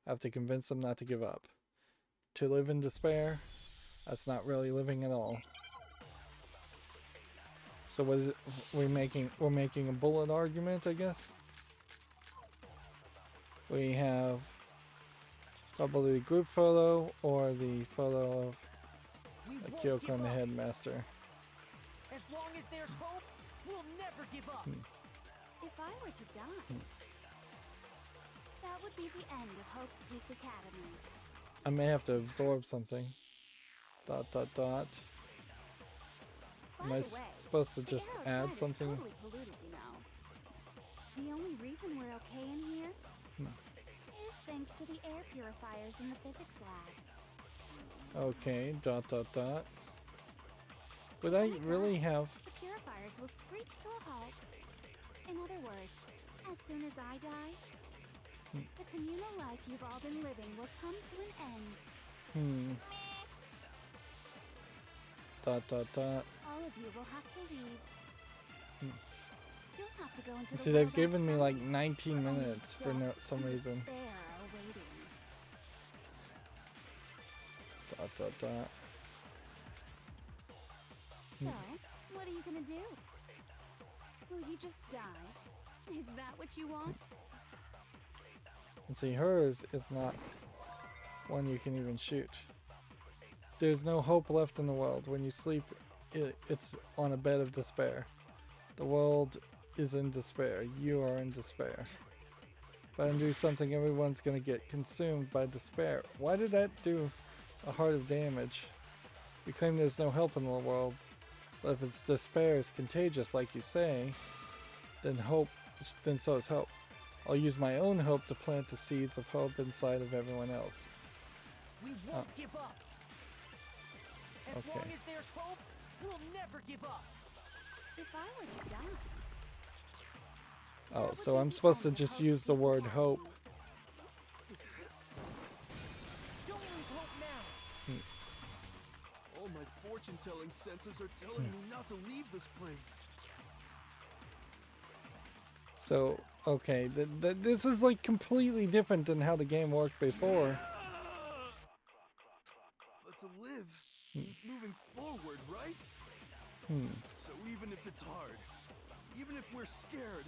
I have to convince them not to give up. To live in despair, that's not really living at all. So what is it? We're making a bullet argument, I guess. We have probably the group photo or the photo of Kyoko and the headmaster. As long as there's hope, we'll never give up. If I were to die, that would be the end of Hope's Peak Academy. I may have to absorb something. ... Am I supposed to just add something? Totally polluted, you know. The only reason we're okay in here is thanks to the air purifiers in the physics lab. Okay, ... Would I really have... The purifiers will screech to a halt. In other words, as soon as I die, the communal life you've all been living will come to an end. All of you will have to leave. You'll have to go into See, the they've world given me like outside. 19 minutes for Death some and reason. despair are awaiting. So, what are you gonna do? Will you just die? Is that what you want? And see, hers is not one you can even shoot. There's no hope left in the world. When you sleep, it's on a bed of despair. The world is in despair. You are in despair. If I undo something, everyone's gonna get consumed by despair. Why did that do a heart of damage? You claim there's no help in the world, but if it's despair is contagious, like you say, then so is hope. I'll use my own hope to plant the seeds of hope inside of everyone else. We won't give up. As long as there's hope, we'll never give up. If I were to die. Oh, so I'm supposed to just use the word hope. Don't lose hope now. All my fortune-telling senses are telling me not to leave this place. So, okay, this is like completely different than how the game worked before. But to live, it's moving forward, right? So even if it's hard, even if we're scared,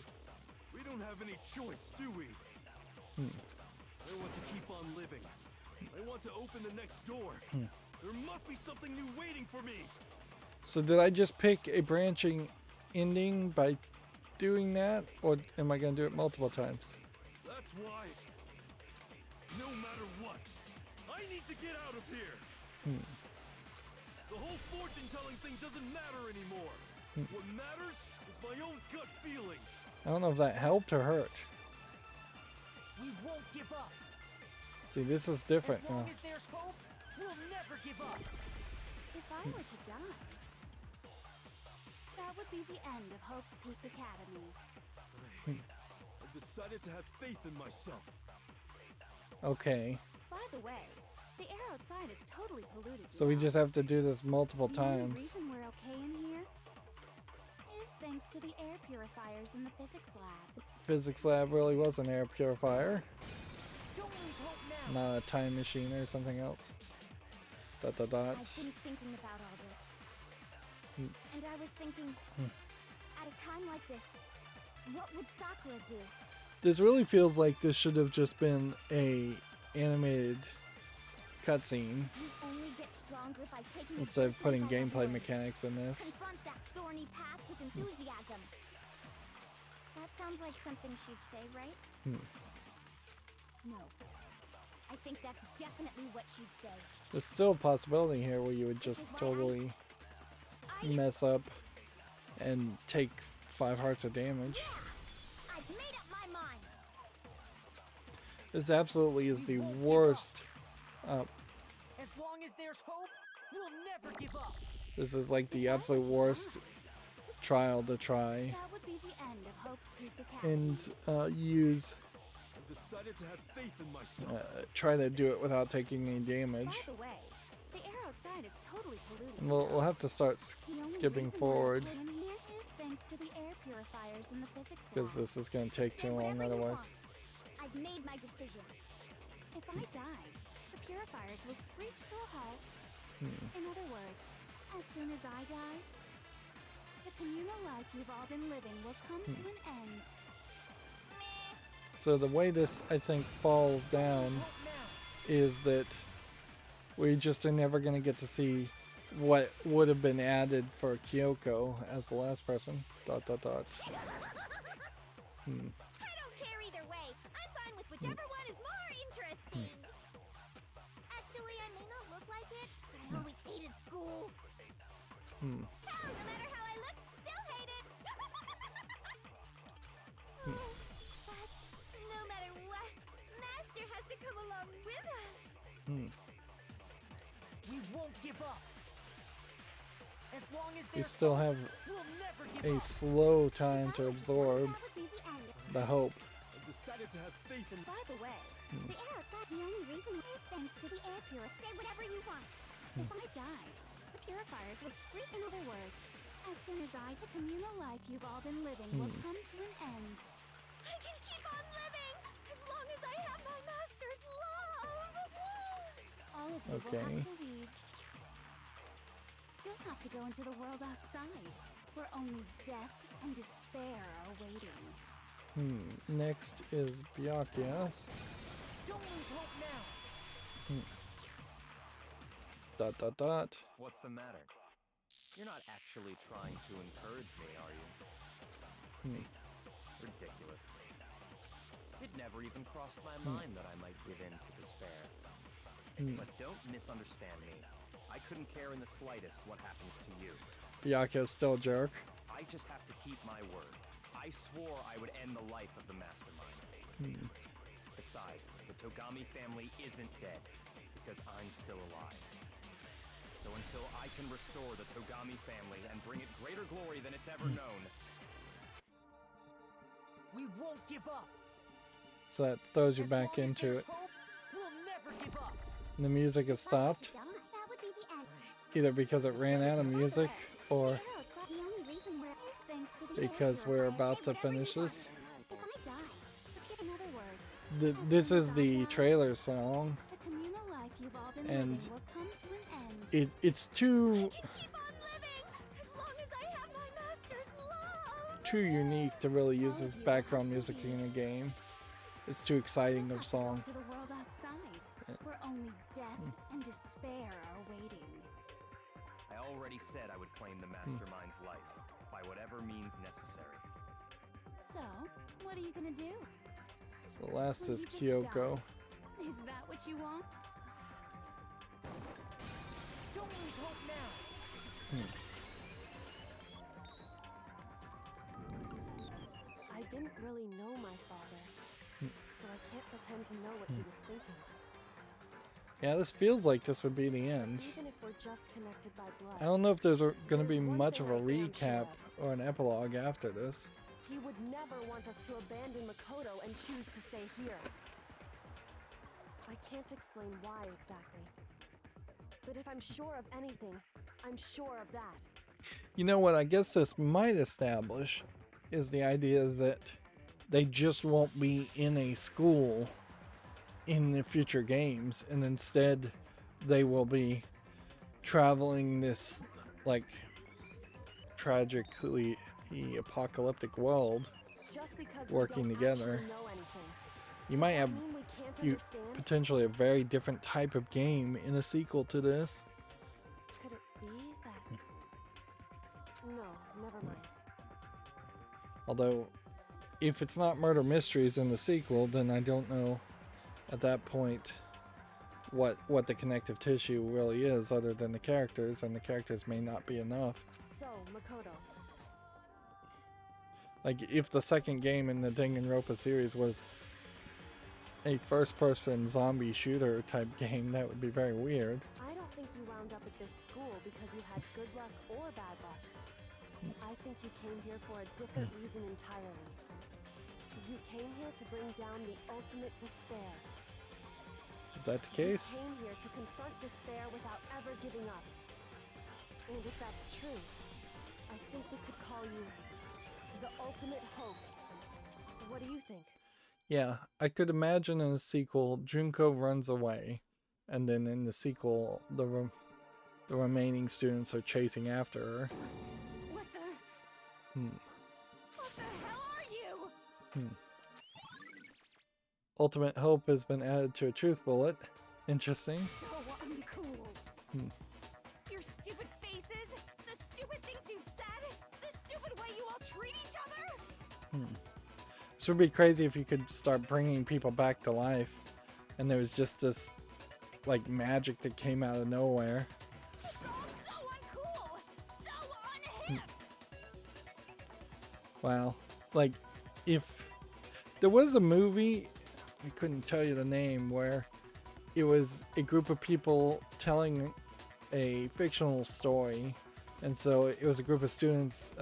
we don't have any choice, do we? I want to keep on living. I want to open the next door. There must be something new waiting for me. So did I just pick a branching ending by doing that, or am I going to do it multiple times? That's why, no matter what, I need to get out of here. The whole fortune-telling thing doesn't matter anymore. What matters is my own gut feelings. I don't know if that helped or hurt. We won't give up. See, this is different As long now. as there's hope, we'll never give up. If I were to die, that would be the end of Hope's Peak Academy. I've decided to have faith in myself. Okay, By the way, the air outside is totally polluted. so we just have to do this multiple The only times. reason we're okay in here is thanks to the air purifiers in the physics lab. Physics lab really was an air purifier, Don't lose hope now. not a time machine or something else. Dot dot dot. I've been thinking about all this. And I was thinking, at a time like this, what would Sakura do? This really feels like this should have just been a animated cutscene You only get stronger by taking instead of a putting person by the gameplay horns. mechanics in this. Confront that thorny path with enthusiasm. That sounds like something she'd say, right? No. I think that's definitely what she'd say. There's still a possibility here where you would just totally mess up and take 5 hearts of damage. I've made up my mind. This absolutely is the worst. As long as there's hope, we'll never give up. This is like the absolute worst trial to try That would be the end of Hope's Peak Academy. and use. I've decided to have faith in myself. Try to do it without taking any damage. By the way, the air outside is totally polluted. We'll have to start The only skipping reason forward we're okay in here is thanks to the air purifiers in the physics because lab. this is going to take Say too long whatever you otherwise. want. I've made my decision. If I die, the purifiers will screech to a halt. In other words, as soon as I die, the communal life you've all been living will come to an end. So the way this, I think, falls down is that we just are never going to get to see what would have been added for Kyoko as the last person. Dot dot dot. I don't care either way. I'm fine with whichever one is more interesting. Actually, I may not look like it, but I always hated school. Hell, no matter how I look, still hate it. But no matter what, Master has to come along with us. We won't give up. As long as We there's still have we'll never give a up. slow time to absorb That would be the end. the hope. I've decided to have faith in. By the way, the air outside, the only reason is thanks to the air purifiers. Say whatever you want. If I die, the purifiers will screech. In other words, as soon as the communal life you've all been living will come to an end. I can keep on living as long as I have my master's love. All of you will Okay. have to leave. You'll have to go into the world outside, where only death and despair are waiting. Next is Byakuya's. Don't lose hope now. Dot dot dot. What's the matter? You're not actually trying to encourage me, are you? Ridiculous. It never even crossed my mind that I might give in to despair. But don't misunderstand me. I couldn't care in the slightest what happens to you. Yaku's still a jerk. I just have to keep my word. I swore I would end the life of the mastermind. Besides, the Togami family isn't dead, because I'm still alive. So until I can restore the Togami family and bring it greater glory than it's ever known, we won't give up. So that throws you back into it. Hope, we'll never give up. And the music is stopped, That would be the end. either because it ran out of music or The only reason we're is thanks to the because we're about to finish this. If I die, in other words, This is the trailer song, the communal life you've all been and living will come to an end. it's too Keep on living as long as I have my master's love. too unique to really use as background music in a game. It's too exciting of song. To the world outside, where only death and despair are waiting. I already said I would claim the mastermind's life, by whatever means necessary. So, what are you gonna do? So the last Will is you just Kyoko. die? Is that what you want? Don't lose hope now. I didn't really know my father, so I can't pretend to know what he was thinking. Yeah, this feels like this would be the end. Even if we're just connected by blood. I don't know if there's going to be much of a recap or an epilogue after this. He would never want us to abandon Makoto and choose to stay here. I can't explain why exactly. But if I'm sure of anything, I'm sure of that. You know what I guess this might establish is the idea that they just won't be in a school in the future games, and instead they will be traveling this like tragically apocalyptic world, Just because working we don't together. actually know anything, You might have doesn't mean we can't you understand. potentially a very different type of game in a sequel to this. Could it be that? No, never mind. Although, if it's not murder mysteries in the sequel, then I don't know at that point what the connective tissue really is, other than the characters, and the characters may not be enough. So, Makoto, Like, if the second game in the Danganronpa series was a first-person zombie shooter type game, that would be very weird. I don't think you wound up at this school because you had good luck or bad luck. I think you came here for a different reason entirely. You came here to bring down the ultimate despair. Is that the case? You came here to confront despair without ever giving up. And if that's true, I think we could call you the ultimate hope. What do you think? Yeah, I could imagine in the sequel, Junko runs away, and then in the sequel, the remaining students are chasing after her. What the? What the hell are you? Ultimate hope has been added to a truth bullet. Interesting. So uncool. Your stupid faces, the stupid things you've said, the stupid way you all treat each other. This would be crazy if you could start bringing people back to life, and there was just this, like, magic that came out of nowhere. It's all so uncool, so unhip. Wow. Like, if there was a movie, I couldn't tell you the name, where it was a group of people telling a fictional story, and so it was a group of students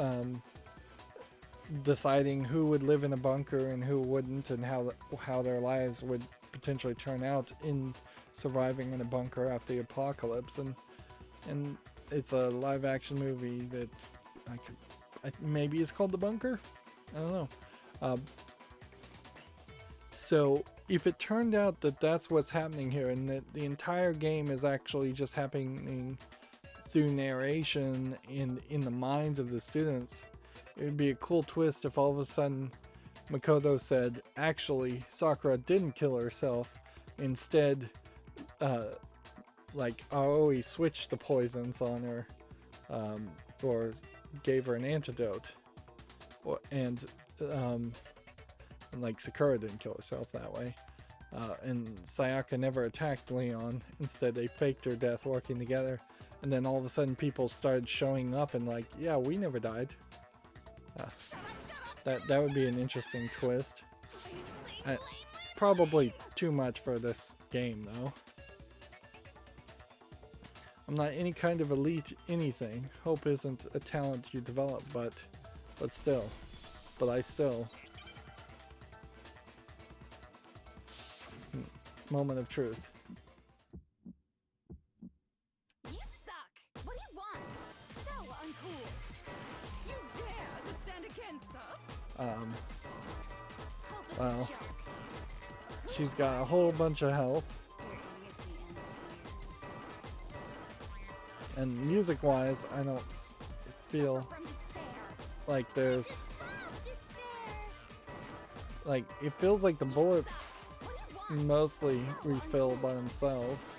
deciding who would live in a bunker and who wouldn't, and how their lives would potentially turn out in surviving in a bunker after the apocalypse. And it's a live action movie that maybe it's called The Bunker? I don't know. So if it turned out that that's what's happening here, and that the entire game is actually just happening through narration in the minds of the students, it would be a cool twist if all of a sudden Makoto said, actually, Sakura didn't kill herself. Instead, like, Aoi switched the poisons on her, or gave her an antidote. And And like Sakura didn't kill herself that way. And Sayaka never attacked Leon. Instead, they faked her death working together. And then all of a sudden, people started showing up and like, yeah, we never died. That would be an interesting twist. Probably too much for this game, though. I'm not any kind of elite anything. Hope isn't a talent you develop, but still. But I still. Moment of truth. You suck! What do you want? So uncool! You dare to stand against us? Well, she's got a whole bunch of health. And music-wise, I don't feel like there's... Like, it feels like the bullets mostly refill by themselves.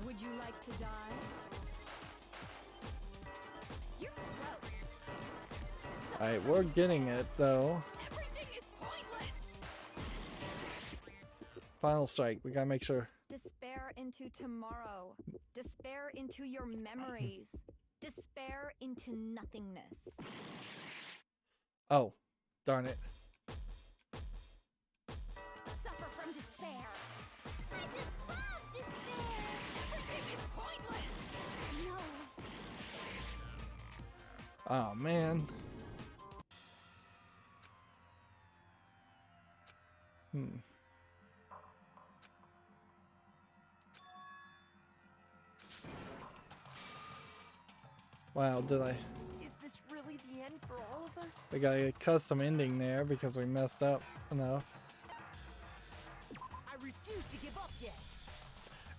Would you like to die? You're gross. Alright, we're getting it though. Everything is pointless! Final strike, we gotta make sure. Despair into tomorrow. Despair into your memories. Despair into nothingness. Oh, darn it. Suffer from despair. I just love despair. Everything is pointless! No. Oh man. Wow, did I? Is this really the end for all of us? We got a custom ending there because we messed up enough. I refuse to give up yet.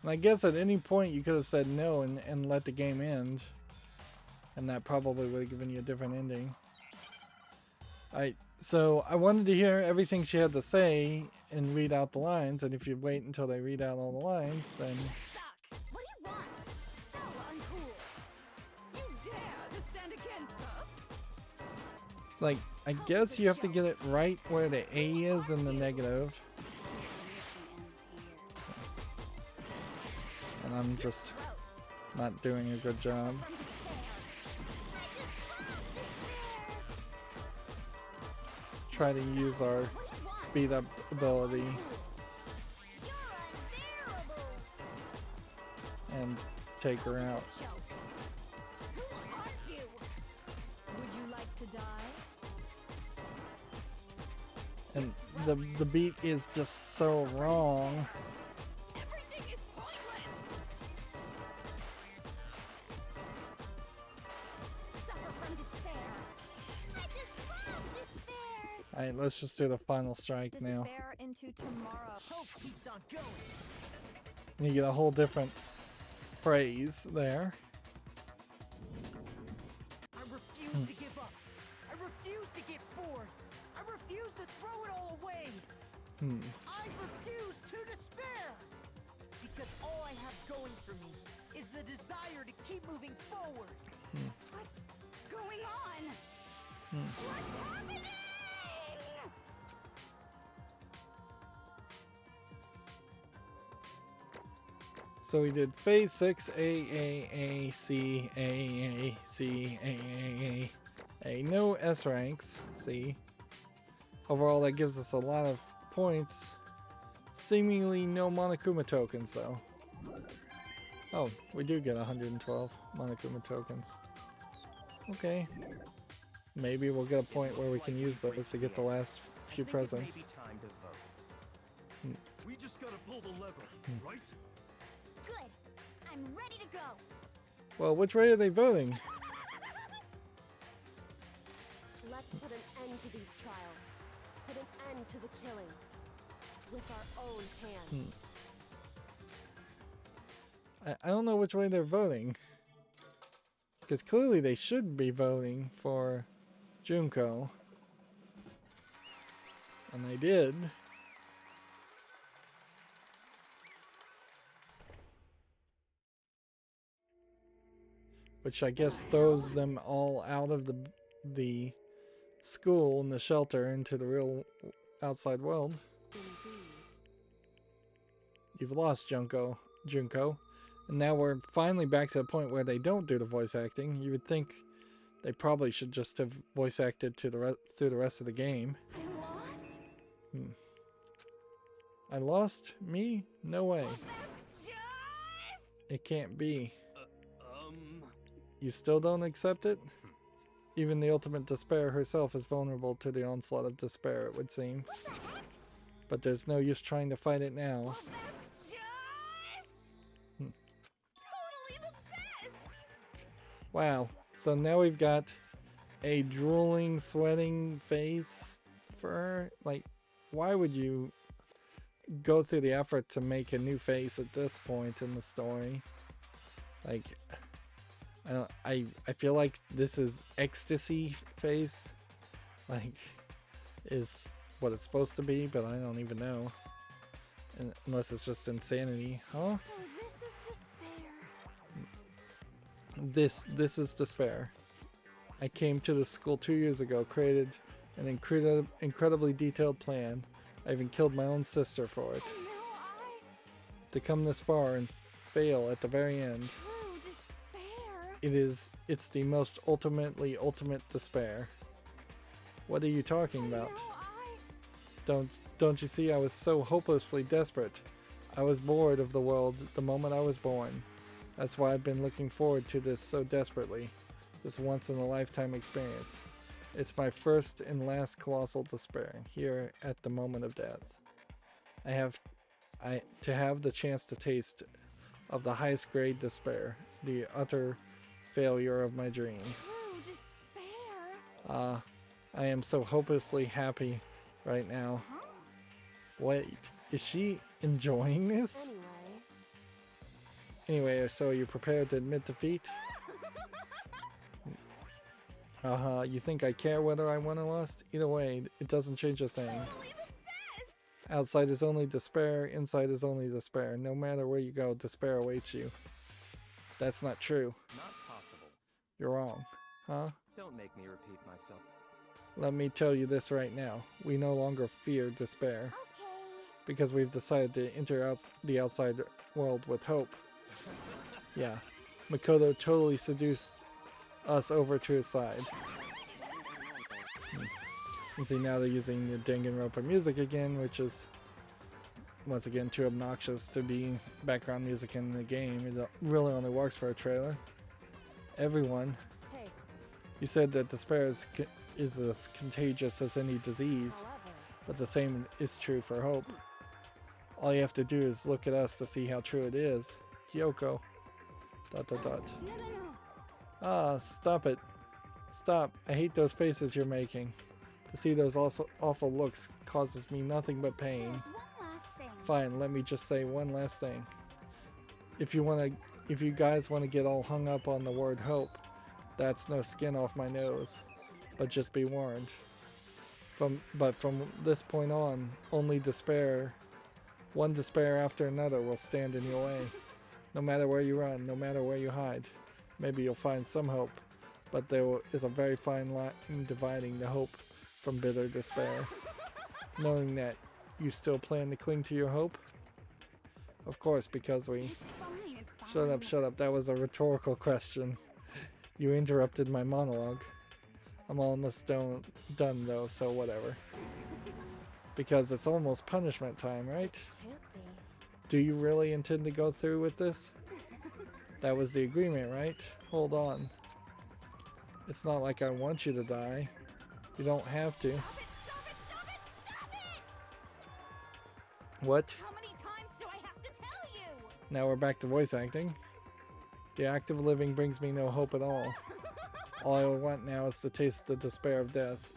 And I guess at any point you could have said no and let the game end. And that probably would have given you a different ending. Alright, so I wanted to hear everything she had to say and read out the lines. And if you wait until they read out all the lines, then... Suck! What do you want? So uncool! You dare to stand against us? Like, I guess you have to get it right where the A is in the negative. And I'm just not doing a good job. Try to use our speed up ability and take her out. Who are you? Would you like to die? And the beat is just so wrong. Everything is pointless! Suffer from despair. I just love despair. Alright, let's just do the final strike now. Despair into tomorrow. Hope keeps on going. And you get a whole different phrase there. I refuse to give up. I refuse to get bored. I refuse to throw it all away. I refuse to despair. Because all I have going for me is the desire to keep moving forward. What's going on? What's happening? So we did phase 6, A, C, A, C, A. No S ranks, C. Overall, that gives us a lot of points. Seemingly no Monokuma tokens, though. Oh, we do get 112 Monokuma tokens. Okay. Maybe we'll get a point where we can use those to get the last few presents. Maybe time to vote. We just gotta pull the lever, right? Good. I'm ready to go. Well, which way are they voting? Let's put an end to these trials. Put an end to the killing. With our own hands. I don't know which way they're voting. Because clearly they should be voting for Junko. And they did. which I guess throws them all out of the school and the shelter into the real outside world. You've lost Junko, and now we're finally back to the point where they don't do the voice acting. You would think they probably should just have voice acted through the rest of the game. I lost? I lost? Me? No way. That's just... It can't be. You still don't accept it? Even the ultimate despair herself is vulnerable to the onslaught of despair, it would seem. But there's no use trying to fight it now. That's just... totally the best! Wow. So now we've got a drooling, sweating face for her. Like, why would you go through the effort to make a new face at this point in the story? Like, I feel like this is ecstasy face, like, is what it's supposed to be, but I don't even know. Unless it's just insanity, huh? So this is despair. This is despair. I came to this school 2 years ago, created an incredibly detailed plan. I even killed my own sister for it. And now To come this far and fail at the very end. true despair. It's the most ultimate despair. What are you talking about? Don't you see, I was so hopelessly desperate. I was bored of the world the moment I was born. That's why I've been looking forward to this so desperately. This once-in-a-lifetime experience. It's my first and last colossal despair, here at the moment of death. To have the chance to taste of the highest grade despair, the utter failure of my dreams. True despair. I am so hopelessly happy right now. Wait, is she enjoying this? Anyway, so you're prepared to admit defeat? You think I care whether I won or lost? Either way, it doesn't change a thing. Outside is only despair, inside is only despair. No matter where you go, despair awaits you. That's not true. Not possible. You're wrong. Huh? Don't make me repeat myself. Let me tell you this right now. We no longer fear despair. Because we've decided to enter the outside world with hope. Yeah. Makoto totally seduced us over to his side. You see, now they're using the Danganronpa music again, which is once again too obnoxious to be background music in the game. It really only works for a trailer. Everyone, you said that despair is as contagious as any disease, but the same is true for hope. All you have to do is look at us to see how true it is. Kyoko. ... Ah, stop it. Stop. I hate those faces you're making. To see those awful looks causes me nothing but pain. There's one last thing. Fine, let me just say one last thing. If you guys want to get all hung up on the word hope, that's no skin off my nose. But just be warned. From this point on, only despair, one despair after another will stand in your way. No matter where you run, no matter where you hide. Maybe you'll find some hope, but there is a very fine line dividing the hope from bitter despair. Knowing that you still plan to cling to your hope? Of course, because we... Shut up, that was a rhetorical question. You interrupted my monologue. I'm almost done though, so whatever. Because it's almost punishment time, right? Do you really intend to go through with this? That was the agreement, right? Hold on. It's not like I want you to die. You don't have to. Stop it! What? How many times do I have to tell you? Now we're back to voice acting. The act of living brings me no hope at all. All I want now is to taste the despair of death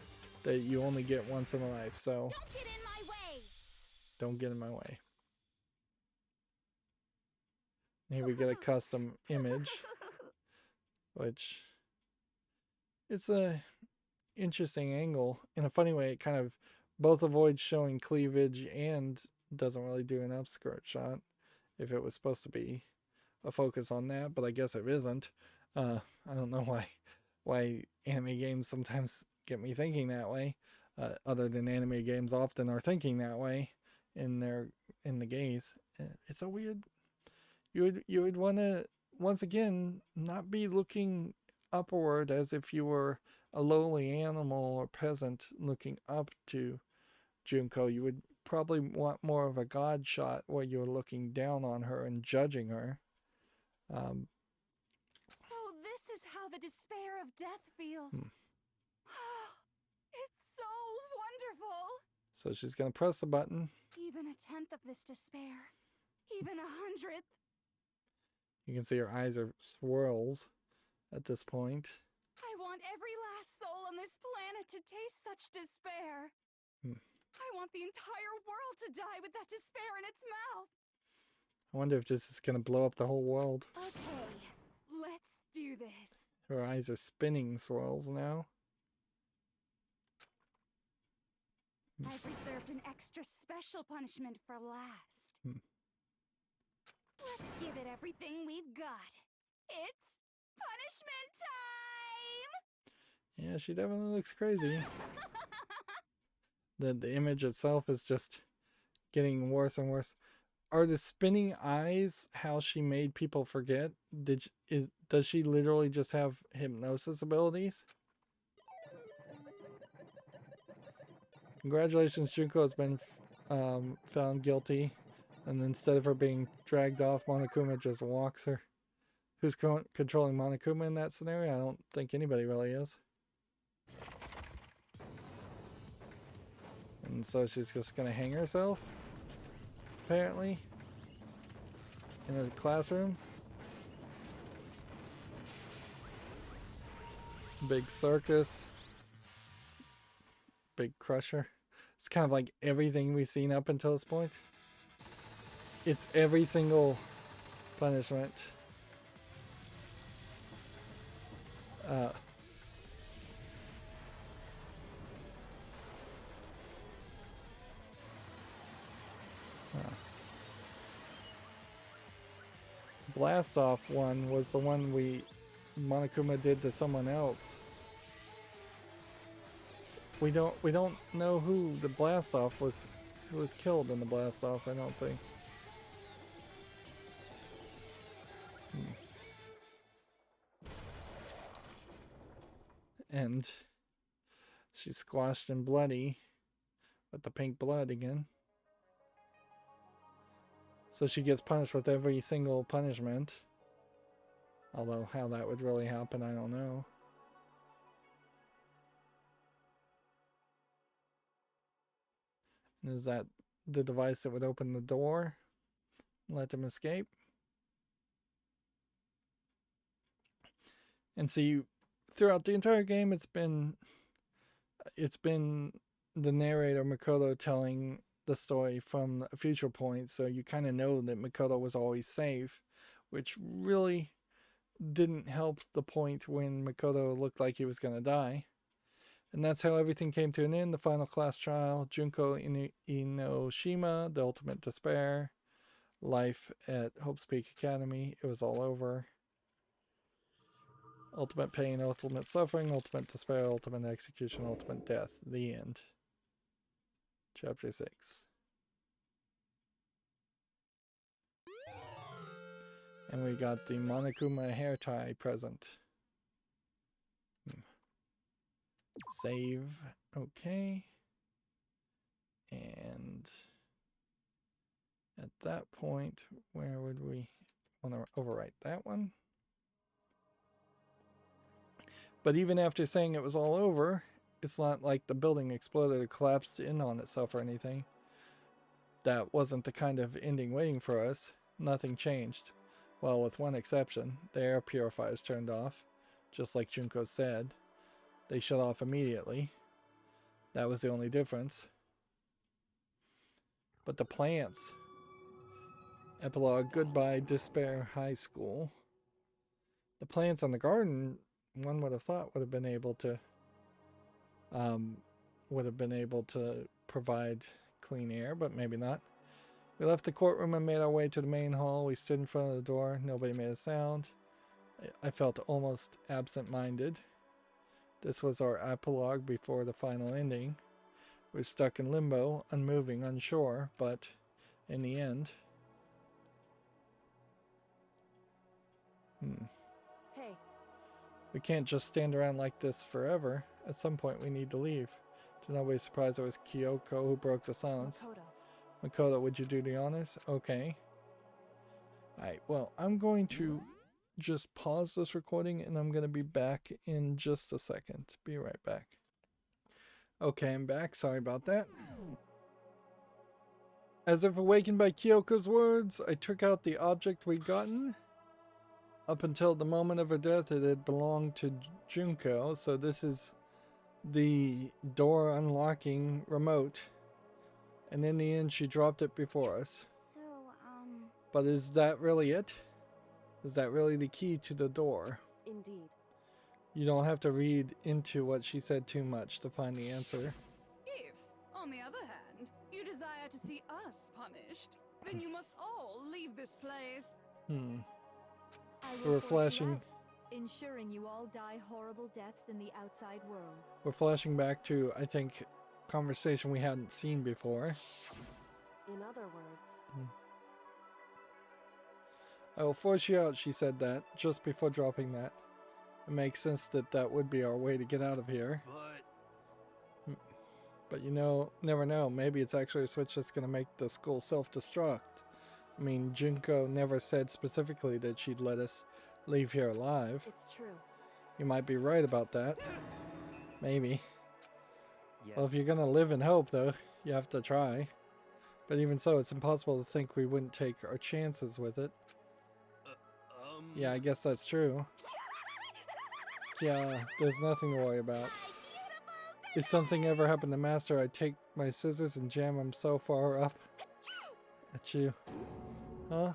that you only get once in a life, so... Don't get in my way! Don't get in my way. Here we get a custom image, which it's a interesting angle. In a funny way, it kind of both avoids showing cleavage and doesn't really do an upskirt shot if it was supposed to be a focus on that, but I guess it isn't. I don't know why anime games sometimes get me thinking that way. Other than anime games often are thinking that way in the gaze. It's a weird. You would want to once again not be looking upward as if you were a lowly animal or peasant looking up to Junko. You would probably want more of a god shot where you're looking down on her and judging her. So this is how the despair of death feels. It's so wonderful. So she's going to press the button. Even a tenth of this despair. Even 100th. You can see her eyes are swirls at this point. I want every last soul on this planet to taste such despair. I want the entire world to die with that despair in its mouth. I wonder if this is going to blow up the whole world. Okay, let's do this. Her eyes are spinning swirls now. I've reserved an extra special punishment for last. Let's give it everything we've got. It's punishment time! Yeah, she definitely looks crazy. The image itself is just getting worse and worse. Are the spinning eyes how she made people forget? Does she literally just have hypnosis abilities? Congratulations, Junko has been found guilty. And instead of her being dragged off, Monokuma just walks her. Who's controlling Monokuma in that scenario? I don't think anybody really is. And so she's just going to hang herself, apparently, in a classroom. Big circus. Big crusher. It's kind of like everything we've seen up until this point. It's every single punishment. Blast off one was the one Monokuma did to someone else. We don't know who the blast off was, who was killed in the blast off, I don't think. And she's squashed and bloody with the pink blood again. So she gets punished with every single punishment. Although how that would really happen, I don't know. And is that the device that would open the door and let them escape? And see, throughout the entire game, it's been the narrator Makoto telling the story from a future point, so you kind of know that Makoto was always safe, which really didn't help the point when Makoto looked like he was going to die. And that's how everything came to an end. The final class trial, Junko Inoshima, the ultimate despair, life at Hope's Peak Academy. It was all over. Ultimate pain, ultimate suffering, ultimate despair, ultimate execution, ultimate death. The end. Chapter 6. And we got the Monokuma hair tie present. Save. Okay. And at that point, where would we want to overwrite that one? But even after saying it was all over, it's not like the building exploded or collapsed in on itself or anything. That wasn't the kind of ending waiting for us. Nothing changed. Well, with one exception, the air purifiers turned off, just like Junko said. They shut off immediately. That was the only difference. But the plants. Epilogue, Goodbye Despair High School. The plants in the garden, one would have thought would have been able to provide clean air, but maybe not. We left the courtroom and made our way to the main hall. We stood in front of the door. Nobody made a sound. I felt almost absent-minded. This was our epilogue before the final ending. We're stuck in limbo, unmoving, unsure, but in the end... Hey. We can't just stand around like this forever. At some point we need to leave. To nobody's surprise, it was Kyoko who broke the silence. Makoto, would you do the honors? Okay. Alright, well, I'm going to just pause this recording and I'm going to be back in just a second. Be right back. Okay, I'm back. Sorry about that. As if awakened by Kyoko's words, I took out the object we'd gotten. Up until the moment of her death, it had belonged to Junko, so this is the door unlocking remote. And in the end, she dropped it before us. So, But is that really it? Is that really the key to the door? Indeed. You don't have to read into what she said too much to find the answer. If, on the other hand, you desire to see us punished, then you must all leave this place. So we're flashing... ensuring you all die horrible deaths in the outside world. We're flashing back to, I think, conversation we hadn't seen before. In other words... I will force you out, she said that, just before dropping that. It makes sense that that would be our way to get out of here. But you know, never know. Maybe it's actually a switch that's going to make the school self-destruct. I mean, Junko never said specifically that she'd let us leave here alive. It's true. You might be right about that. Maybe. Yes. Well, if you're going to live in hope, though, you have to try. But even so, it's impossible to think we wouldn't take our chances with it. Yeah, I guess that's true. Yeah, there's nothing to worry about. If something ever happened to Master, I'd take my scissors and jam him so far up. At you. Huh?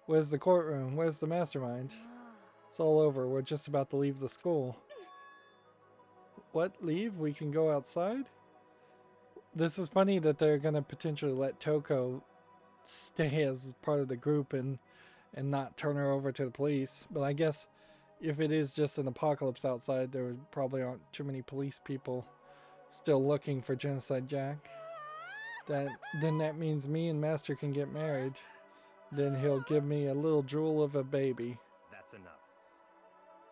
Where's the courtroom? Where's the mastermind? It's all over. We're just about to leave the school. What? Leave? We can go outside? This is funny that they're going to potentially let Toko stay as part of the group and not turn her over to the police. But I guess if it is just an apocalypse outside, there probably aren't too many police people still looking for Genocide Jack. Then that means me and Master can get married. Then he'll give me a little jewel of a baby. That's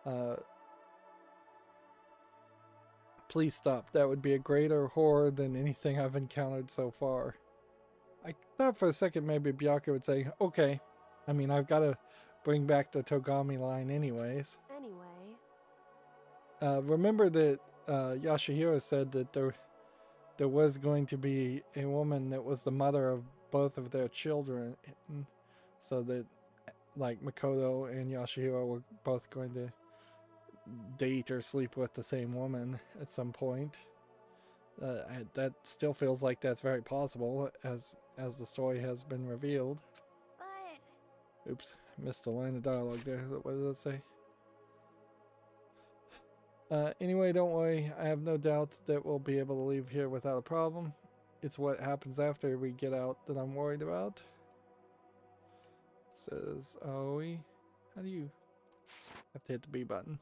enough. Please stop. That would be a greater horror than anything I've encountered so far. I thought for a second maybe Byakuya would say, okay. I mean, I've got to bring back the Togami line anyways. Anyway. Remember that Yashihiro said that there was going to be a woman that was the mother of both of their children. So that, like, Makoto and Yashihiro were both going to date or sleep with the same woman at some point. That still feels like that's very possible as the story has been revealed. but... Oops, missed a line of dialogue there. What did it say? Anyway, don't worry. I have no doubt that we'll be able to leave here without a problem. It's what happens after we get out that I'm worried about. Says Aoi. How do you have to hit the B button?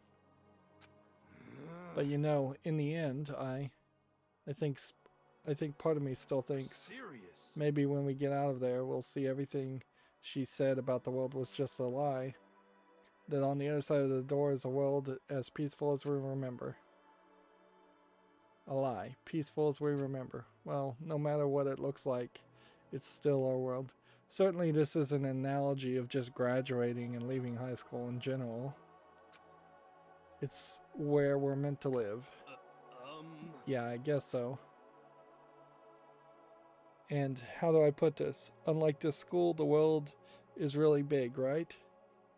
But you know, in the end, I think part of me still thinks maybe when we get out of there, we'll see everything she said about the world was just a lie. That on the other side of the door is a world as peaceful as we remember. A lie. Peaceful as we remember. Well, no matter what it looks like, it's still our world. Certainly this is an analogy of just graduating and leaving high school in general. It's where we're meant to live. Yeah, I guess so. And how do I put this? Unlike this school, the world is really big, right?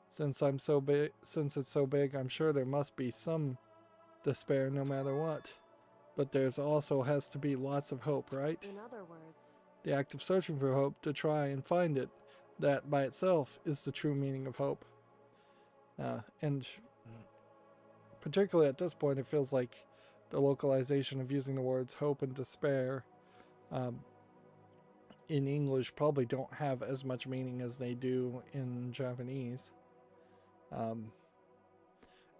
Since it's so big, I'm sure there must be some despair no matter what. But there's also has to be lots of hope, right? In other words, the act of searching for hope to try and find it. That by itself is the true meaning of hope. And particularly at this point, it feels like the localization of using the words hope and despair in English probably don't have as much meaning as they do in Japanese.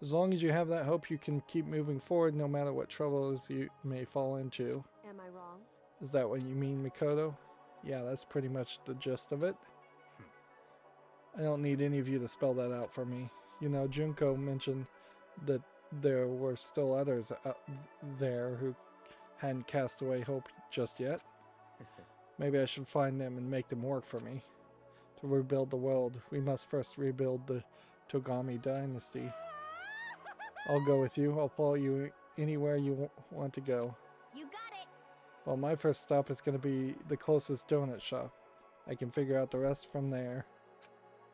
As long as you have that hope, you can keep moving forward no matter what troubles you may fall into. Am I wrong? Is that what you mean, Makoto? Yeah, that's pretty much the gist of it. I don't need any of you to spell that out for me. You know, Junko mentioned that there were still others out there who hadn't cast away hope just yet. Maybe I should find them and make them work for me. To rebuild the world, we must first rebuild the Togami dynasty. I'll go with you. I'll follow you anywhere you want to go. You got it. Well, my first stop is going to be the closest donut shop. I can figure out the rest from there.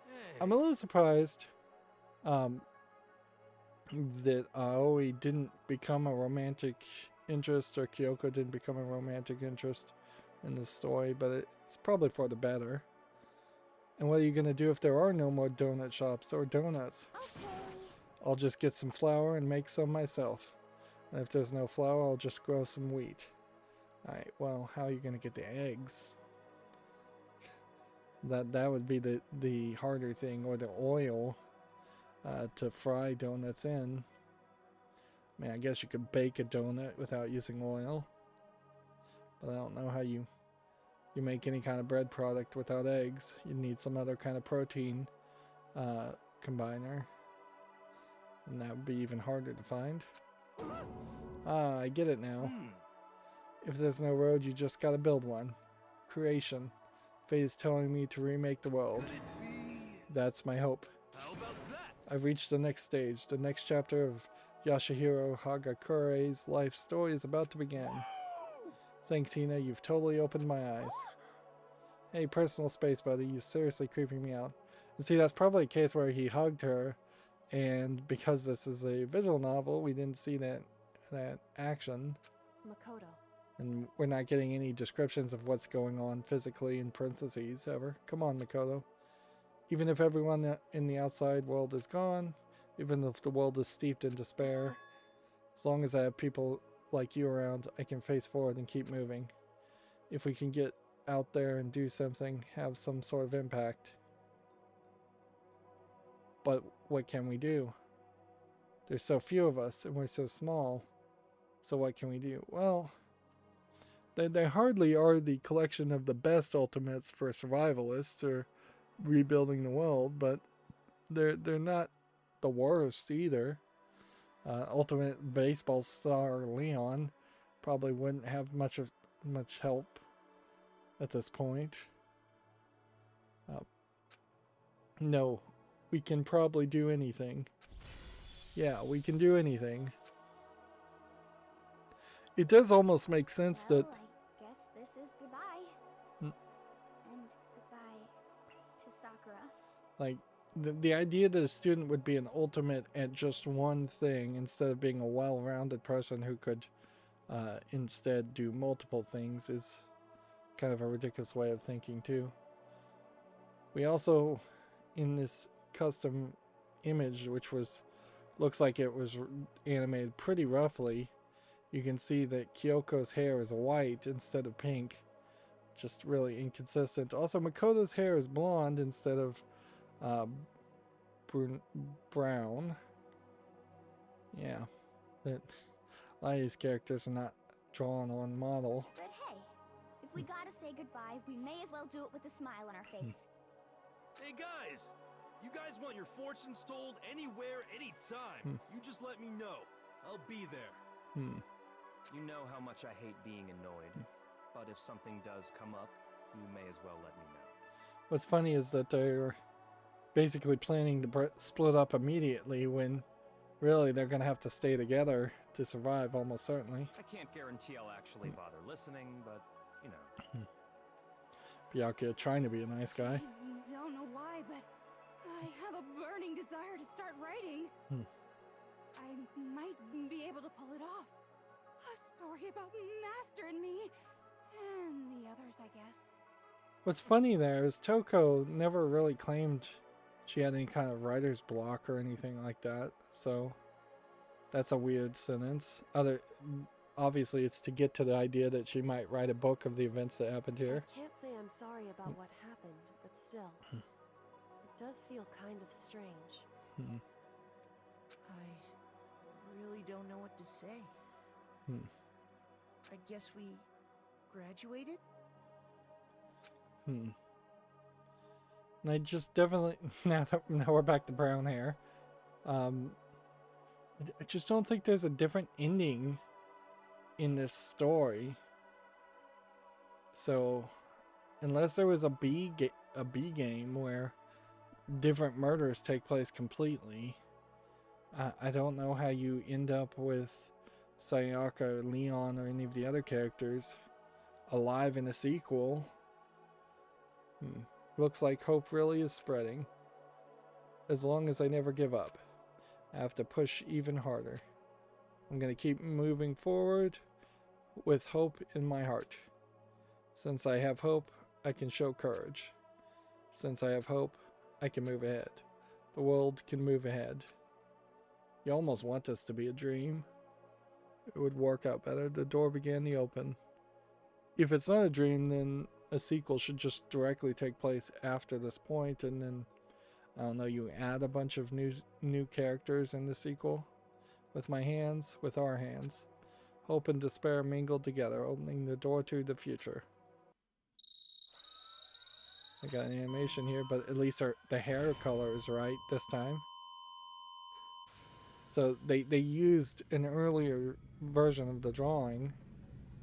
Hey. I'm a little surprised that Aoi didn't become a romantic interest, or Kyoko didn't become a romantic interest in this story, but it's probably for the better. And what are you going to do if there are no more donut shops or donuts? Okay. I'll just get some flour and make some myself. And if there's no flour, I'll just grow some wheat. Alright, well, how are you going to get the eggs? That would be the harder thing, or the oil to fry donuts in. I mean, I guess you could bake a donut without using oil. But I don't know how you make any kind of bread product without eggs. You need some other kind of protein combiner. And that would be even harder to find. Ah, I get it now. If there's no road, you just gotta build one. Creation. Fate is telling me to remake the world. That's my hope. How about that? I've reached the next stage. The next chapter of Yashihiro Hagakure's life story is about to begin. Thanks, Hina. You've totally opened my eyes. Hey, personal space, buddy. You're seriously creeping me out. And see, that's probably a case where he hugged her, and because this is a visual novel, we didn't see that action. Makoto. And we're not getting any descriptions of what's going on physically in parentheses ever. Come on, Makoto. Even if everyone in the outside world is gone, even if the world is steeped in despair, as long as I have people like you around, I can face forward and keep moving. If we can get out there and do something, have some sort of impact. But what can we do? There's so few of us, and we're so small. So what can we do? Well, they hardly are the collection of the best ultimates for survivalists or rebuilding the world, but they're not the worst either. Ultimate baseball star Leon probably wouldn't have much help at this point. No, we can probably do anything. Yeah, we can do anything. It does almost make sense that. I guess this is goodbye. And goodbye to Sakura. Like, the idea that a student would be an ultimate at just one thing instead of being a well-rounded person who could instead do multiple things is kind of a ridiculous way of thinking too. We also, in this custom image, which looks like it was animated pretty roughly, you can see that Kyoko's hair is white instead of pink. Just really inconsistent. Also, Makoto's hair is blonde instead of brown. Yeah. A lot of these characters are not drawn on model. But hey, if we gotta say goodbye, we may as well do it with a smile on our face. Hey guys! You guys want your fortunes told anywhere, anytime. You just let me know. I'll be there. You know how much I hate being annoyed, but if something does come up, you may as well let me know. What's funny is that they're basically planning to split up immediately when really they're going to have to stay together to survive, almost certainly. I can't guarantee I'll actually bother listening, but, you know. Byakuya trying to be a nice guy. I don't know why, but I have a burning desire to start writing. I might be able to pull it off. A story about Master and me, and the others, I guess. What's funny there is Toko never really claimed she had any kind of writer's block or anything like that, so that's a weird sentence. Obviously, it's to get to the idea that she might write a book of the events that happened here. I can't say I'm sorry about what happened, but still, it does feel kind of strange. I really don't know what to say. I guess we graduated? And I just definitely, now we're back to brown hair. I just don't think there's a different ending in this story. So, unless there was a B game where different murders take place completely, I don't know how you end up with Sayaka or Leon or any of the other characters alive in a sequel. Looks like hope really is spreading. As long as I never give up, I have to push even harder. I'm going to keep moving forward with hope in my heart. Since I have hope, I can show courage. Since I have hope, I can move ahead. The world can move ahead. You almost want this to be a dream. It would work out better. The door began to open. If it's not a dream, then a sequel should just directly take place after this point, and then, I don't know, you add a bunch of new characters in the sequel. With my hands, with our hands. Hope and despair mingled together, opening the door to the future. I got an animation here, but at least the hair color is right this time. So they used an earlier version of the drawing,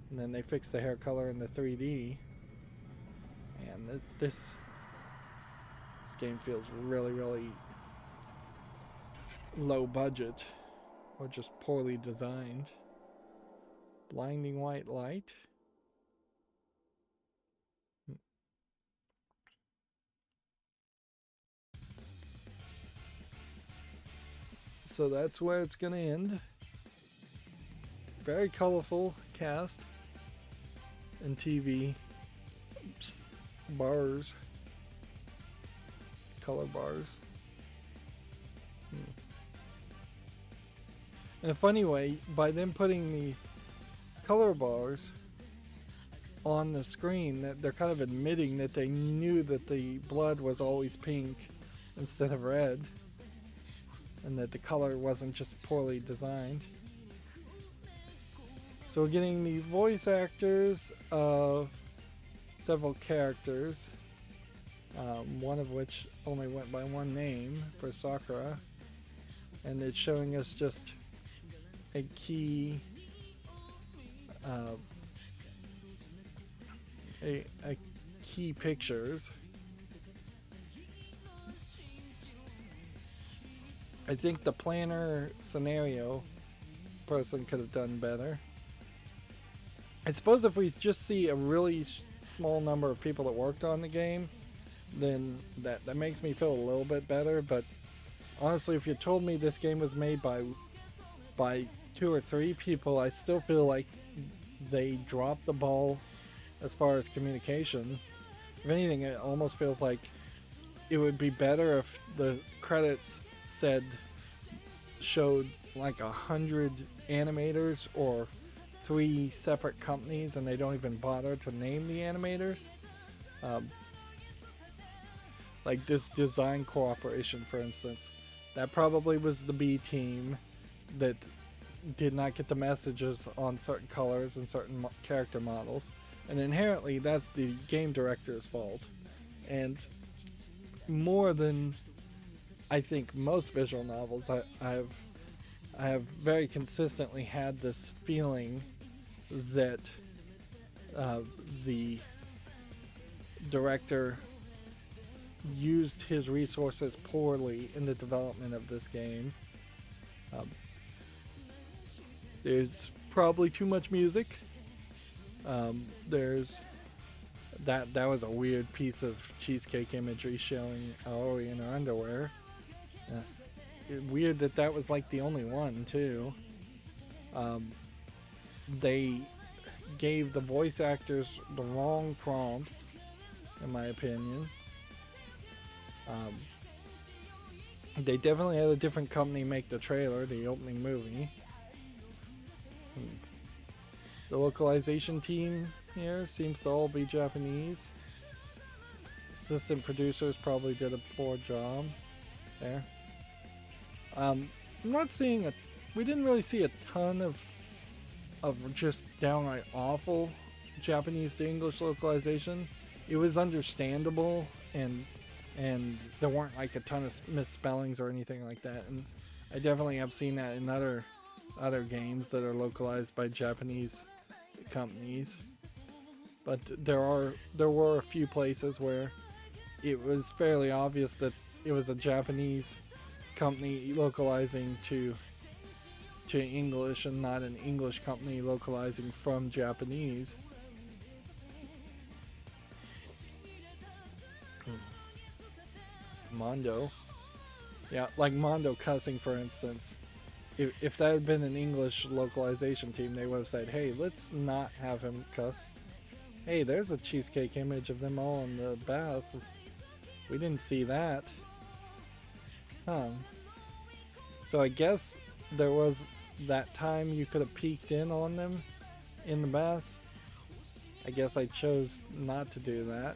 and then they fixed the hair color in the 3D. And this game feels really, really low budget, or just poorly designed. Blinding white light. So that's where it's gonna end. Very colorful cast and TV bars, color bars. In a funny way, by them putting the color bars on the screen, that they're kind of admitting that they knew that the blood was always pink instead of red, and that the color wasn't just poorly designed. So we're getting the voice actors of several characters, one of which only went by one name for Sakura, and it's showing us just a key key pictures. I think the planner scenario person could have done better. I suppose if we just see a really small number of people that worked on the game, then that makes me feel a little bit better. But honestly, if you told me this game was made by 2 or 3 people, I still feel like they dropped the ball as far as communication. If anything, it almost feels like it would be better if the credits showed like 100 animators or 3 separate companies, and they don't even bother to name the animators. Like this design cooperation, for instance, that probably was the B team that did not get the messages on certain colors and certain character models, and inherently that's the game director's fault. And more than I think most visual novels, I have very consistently had this feeling that the director used his resources poorly in the development of this game. There's probably too much music. There's that was a weird piece of cheesecake imagery showing Aoi in her underwear. Weird that was like the only one too. They gave the voice actors the wrong prompts, in my opinion. They definitely had a different company make the trailer, the opening movie. The localization team here seems to all be Japanese. Assistant producers probably did a poor job there. I'm not seeing we didn't really see a ton of just downright awful Japanese to English localization. It was understandable, and there weren't like a ton of misspellings or anything like that. And I definitely have seen that in other games that are localized by Japanese companies. But there were a few places where it was fairly obvious that it was a Japanese company localizing to English and not an English company localizing from Japanese. Mondo. Yeah, like Mondo cussing, for instance. If that had been an English localization team, they would have said, hey, let's not have him cuss. Hey, there's a cheesecake image of them all in the bath. We didn't see that. Huh. So I guess there was that time you could have peeked in on them in the bath. I guess I chose not to do that.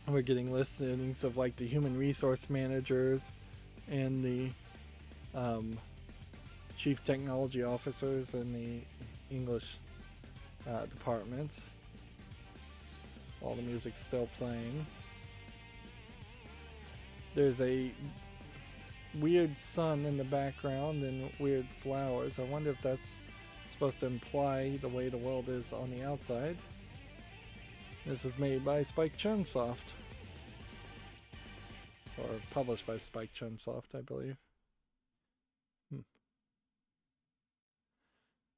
We're getting listings of like the human resource managers and the chief technology officers in the English departments. All the music's still playing. There's a weird sun in the background and weird flowers. I wonder if that's supposed to imply the way the world is on the outside. This was made by Spike Chunsoft. Or published by Spike Chunsoft, I believe.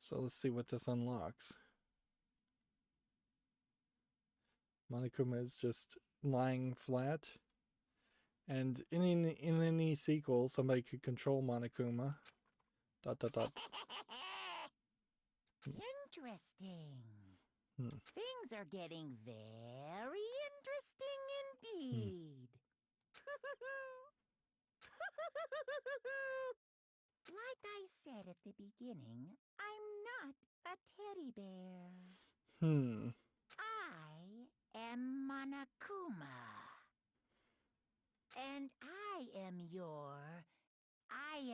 So let's see what this unlocks. Monokuma is just lying flat. And in any sequel, somebody could control Monokuma. ... Interesting. Things are getting very interesting indeed. Like I said at the beginning, I'm not a teddy bear. I am Monokuma. And I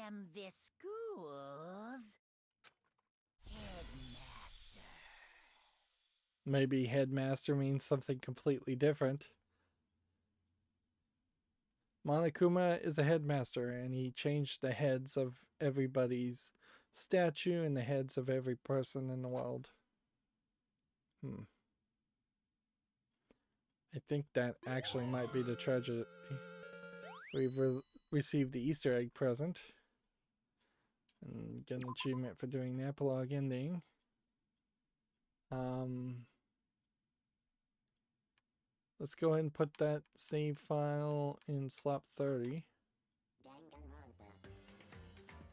am this school's headmaster. Maybe headmaster means something completely different. Monokuma is a headmaster, and he changed the heads of everybody's statue and the heads of every person in the world. I think that actually might be the tragedy. We've received the Easter egg present. And get an achievement for doing the epilogue ending. Let's go ahead and put that save file in slot 30.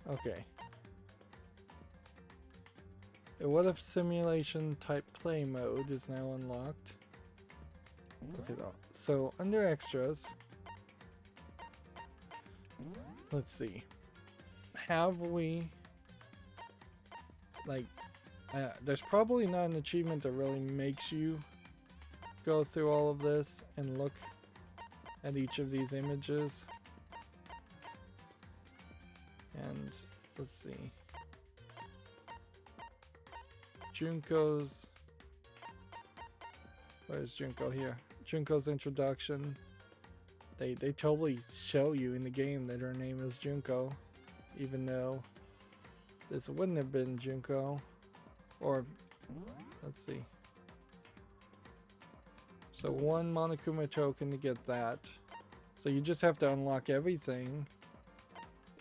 Okay. What if simulation type play mode is now unlocked? Okay, so under extras, let's see. Have we, like, there's probably not an achievement that really makes you go through all of this and look at each of these images. And let's see. Junko's, where's Junko here? Junko's introduction. They totally show you in the game that her name is Junko, even though this wouldn't have been Junko. Or let's see. So 1 Monokuma token to get that. So you just have to unlock everything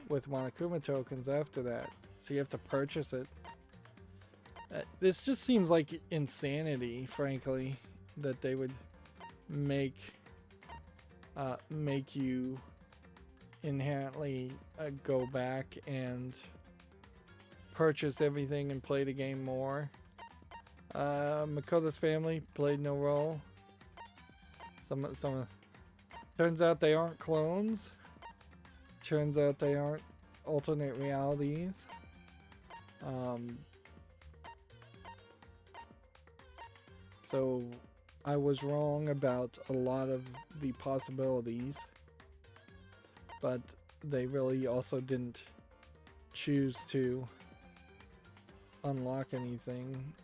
with Monokuma tokens after that. So you have to purchase it. This just seems like insanity, frankly, that they would make you inherently go back and purchase everything and play the game more. Makoto's family played no role. Some turns out they aren't clones. Turns out they aren't alternate realities. So I was wrong about a lot of the possibilities, but they really also didn't choose to unlock anything.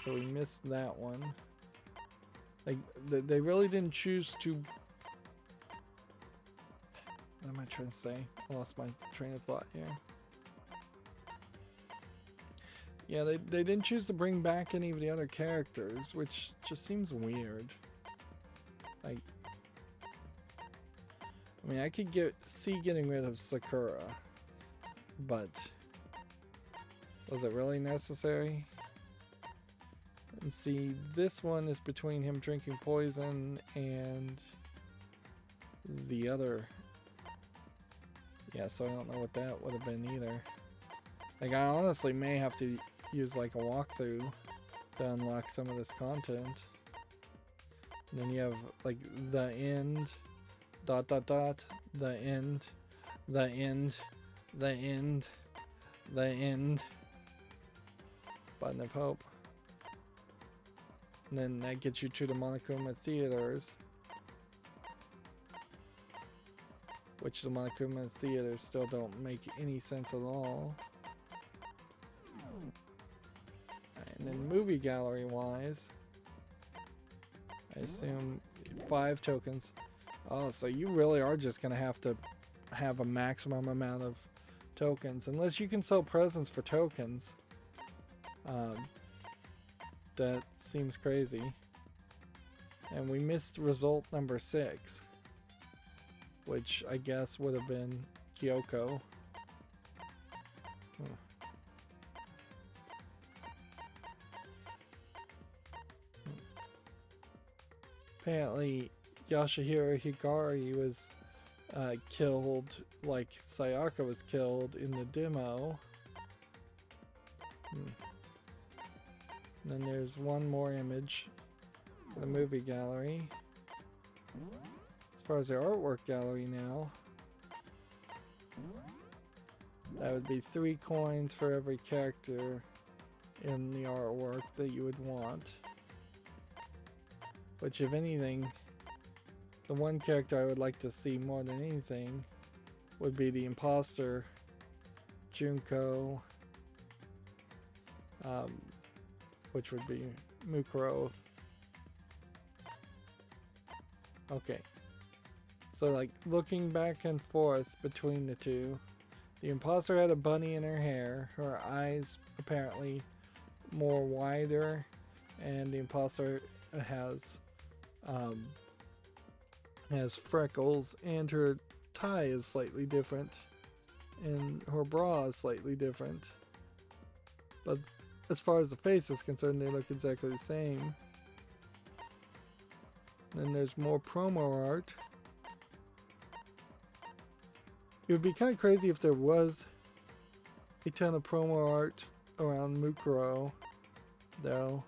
So we missed that one. Like, they really didn't choose to... What am I trying to say? I lost my train of thought here. Yeah, they didn't choose to bring back any of the other characters, which just seems weird. Like, I mean, I could see getting rid of Sakura, but was it really necessary? And see, this one is between him drinking poison and the other. Yeah, so I don't know what that would have been either. Like, I honestly may have to use like a walkthrough to unlock some of this content. And then you have like the end, ... the end, the end, the end, the end, button of hope. And then that gets you to the Monokuma theaters, which the Monokuma theaters still don't make any sense at all. And then movie gallery wise, I assume 5 tokens. Oh, so you really are just gonna have to have a maximum amount of tokens, unless you can sell presents for tokens. That seems crazy. And we missed result number 6, which I guess would have been Kyoko. Apparently Yashihiro Higari was killed like Sayaka was killed in the demo. And then there's one more image for the movie gallery. As far as the artwork gallery now, that would be 3 coins for every character in the artwork that you would want. Which, if anything, the one character I would like to see more than anything would be the imposter, Junko, which would be Mukuro. Okay. So, like, looking back and forth between the two, the imposter had a bunny in her hair, her eyes apparently more wider, and the imposter has freckles, and her tie is slightly different, and her bra is slightly different. But as far as the face is concerned, they look exactly the same. Then there's more promo art. It would be kind of crazy if there was a ton of promo art around Mukuro, though.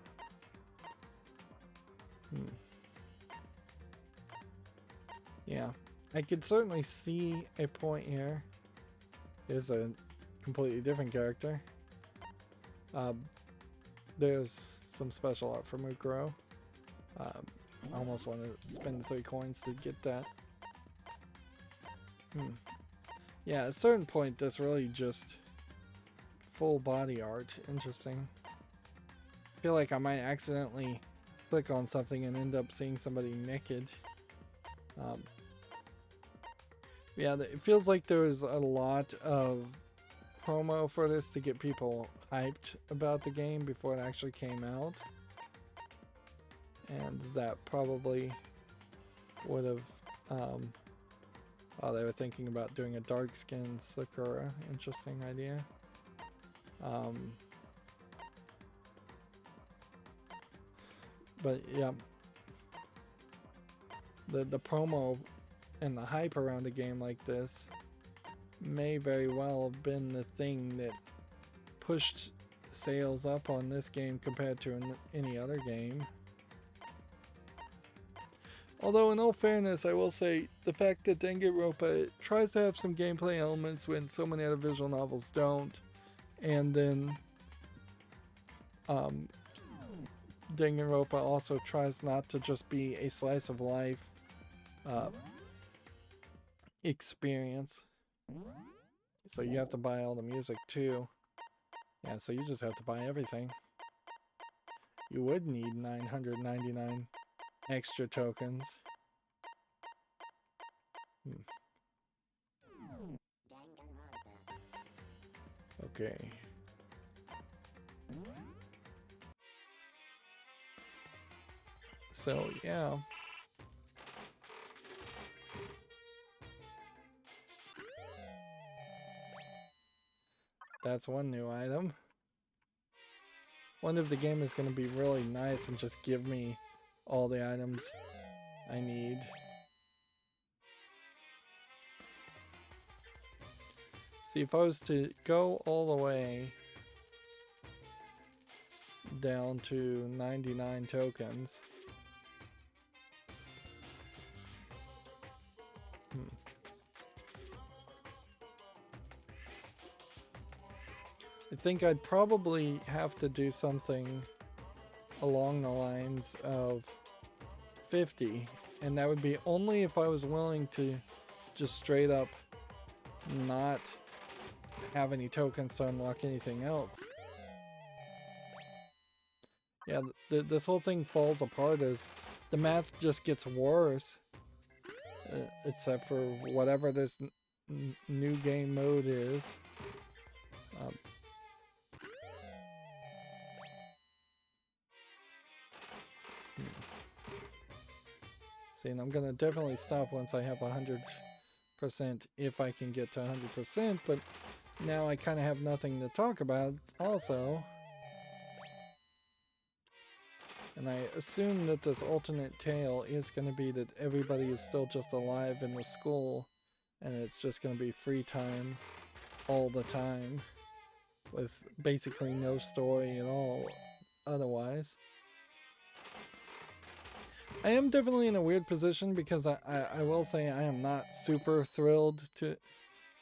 Yeah, I could certainly see a point here. There's a completely different character. There's some special art for Mukuro. I almost want to spend the 3 coins to get that. Yeah, at a certain point, that's really just full body art. Interesting. I feel like I might accidentally click on something and end up seeing somebody naked. Yeah, it feels like there was a lot of promo for this to get people hyped about the game before it actually came out. And that probably would have, they were thinking about doing a dark skin Sakura. Interesting idea. But yeah, the promo and the hype around a game like this may very well have been the thing that pushed sales up on this game compared to any other game. Although, in all fairness, I will say the fact that Danganronpa tries to have some gameplay elements when so many other visual novels don't, and then Danganronpa also tries not to just be a slice of life experience. So you have to buy all the music too. Yeah, so you just have to buy everything. You would need 999 extra tokens. Okay. So, yeah. That's one new item. Wonder if the game is going to be really nice and just give me all the items I need. See, if I was to go all the way down to 99 tokens. I think I'd probably have to do something along the lines of 50, and that would be only if I was willing to just straight up not have any tokens to unlock anything else. Yeah, this whole thing falls apart as the math just gets worse, except for whatever this new game mode is. See, and I'm gonna definitely stop once I have 100% if I can get to 100%, but now I kind of have nothing to talk about also. And I assume that this alternate tale is going to be that everybody is still just alive in the school and it's just going to be free time all the time with basically no story at all otherwise. I am definitely in a weird position because I will say I am not super thrilled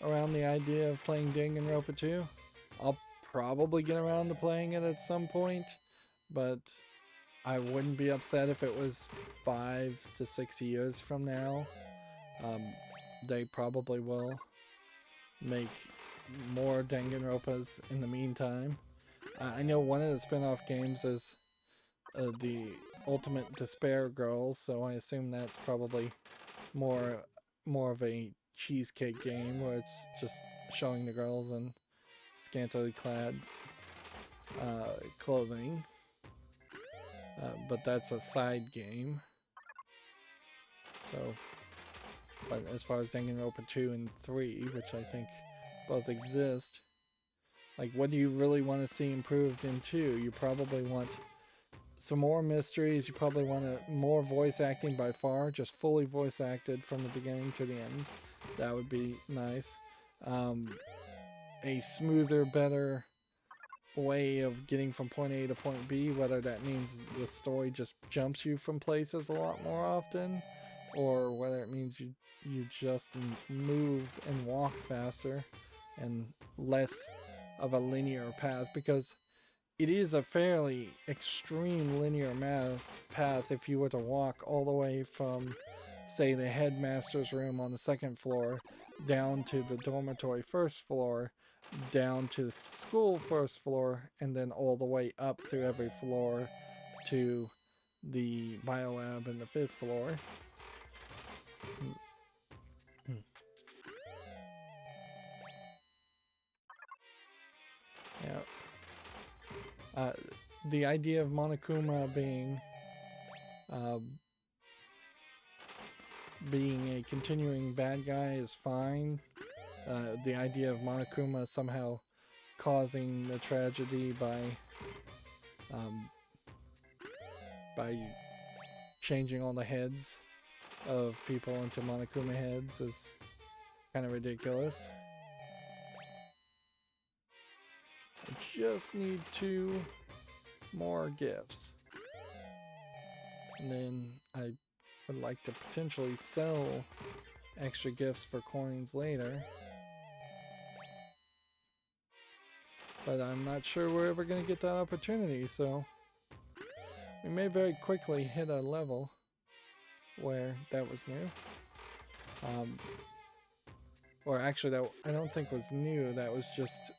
around the idea of playing Danganronpa 2. I'll probably get around to playing it at some point, but I wouldn't be upset if it was 5 to 6 years from now. They probably will make more Danganronpas in the meantime. I know one of the spin-off games is the Ultimate Despair Girls, so I assume that's probably more of a cheesecake game where it's just showing the girls in scantily clad clothing. But that's a side game. So, but as far as Danganronpa 2 and 3, which I think both exist, like, what do you really want to see improved in 2? You probably want some more mysteries. You probably want more voice acting by far, just fully voice acted from the beginning to the end. That would be nice. A smoother, better way of getting from point A to point B, whether that means the story just jumps you from places a lot more often, or whether it means you just move and walk faster and less of a linear path, because it is a fairly extreme linear path if you were to walk all the way from, say, the headmaster's room on the 2nd floor down to the dormitory 1st floor, down to the school 1st floor, and then all the way up through every floor to the biolab in the 5th floor. Yeah. The idea of Monokuma being a continuing bad guy is fine. The idea of Monokuma somehow causing the tragedy by changing all the heads of people into Monokuma heads is kind of ridiculous. I just need 2 more gifts. And then I would like to potentially sell extra gifts for coins later. But I'm not sure we're ever going to get that opportunity, so we may very quickly hit a level where that was new. Or actually, that I don't think was new. That was just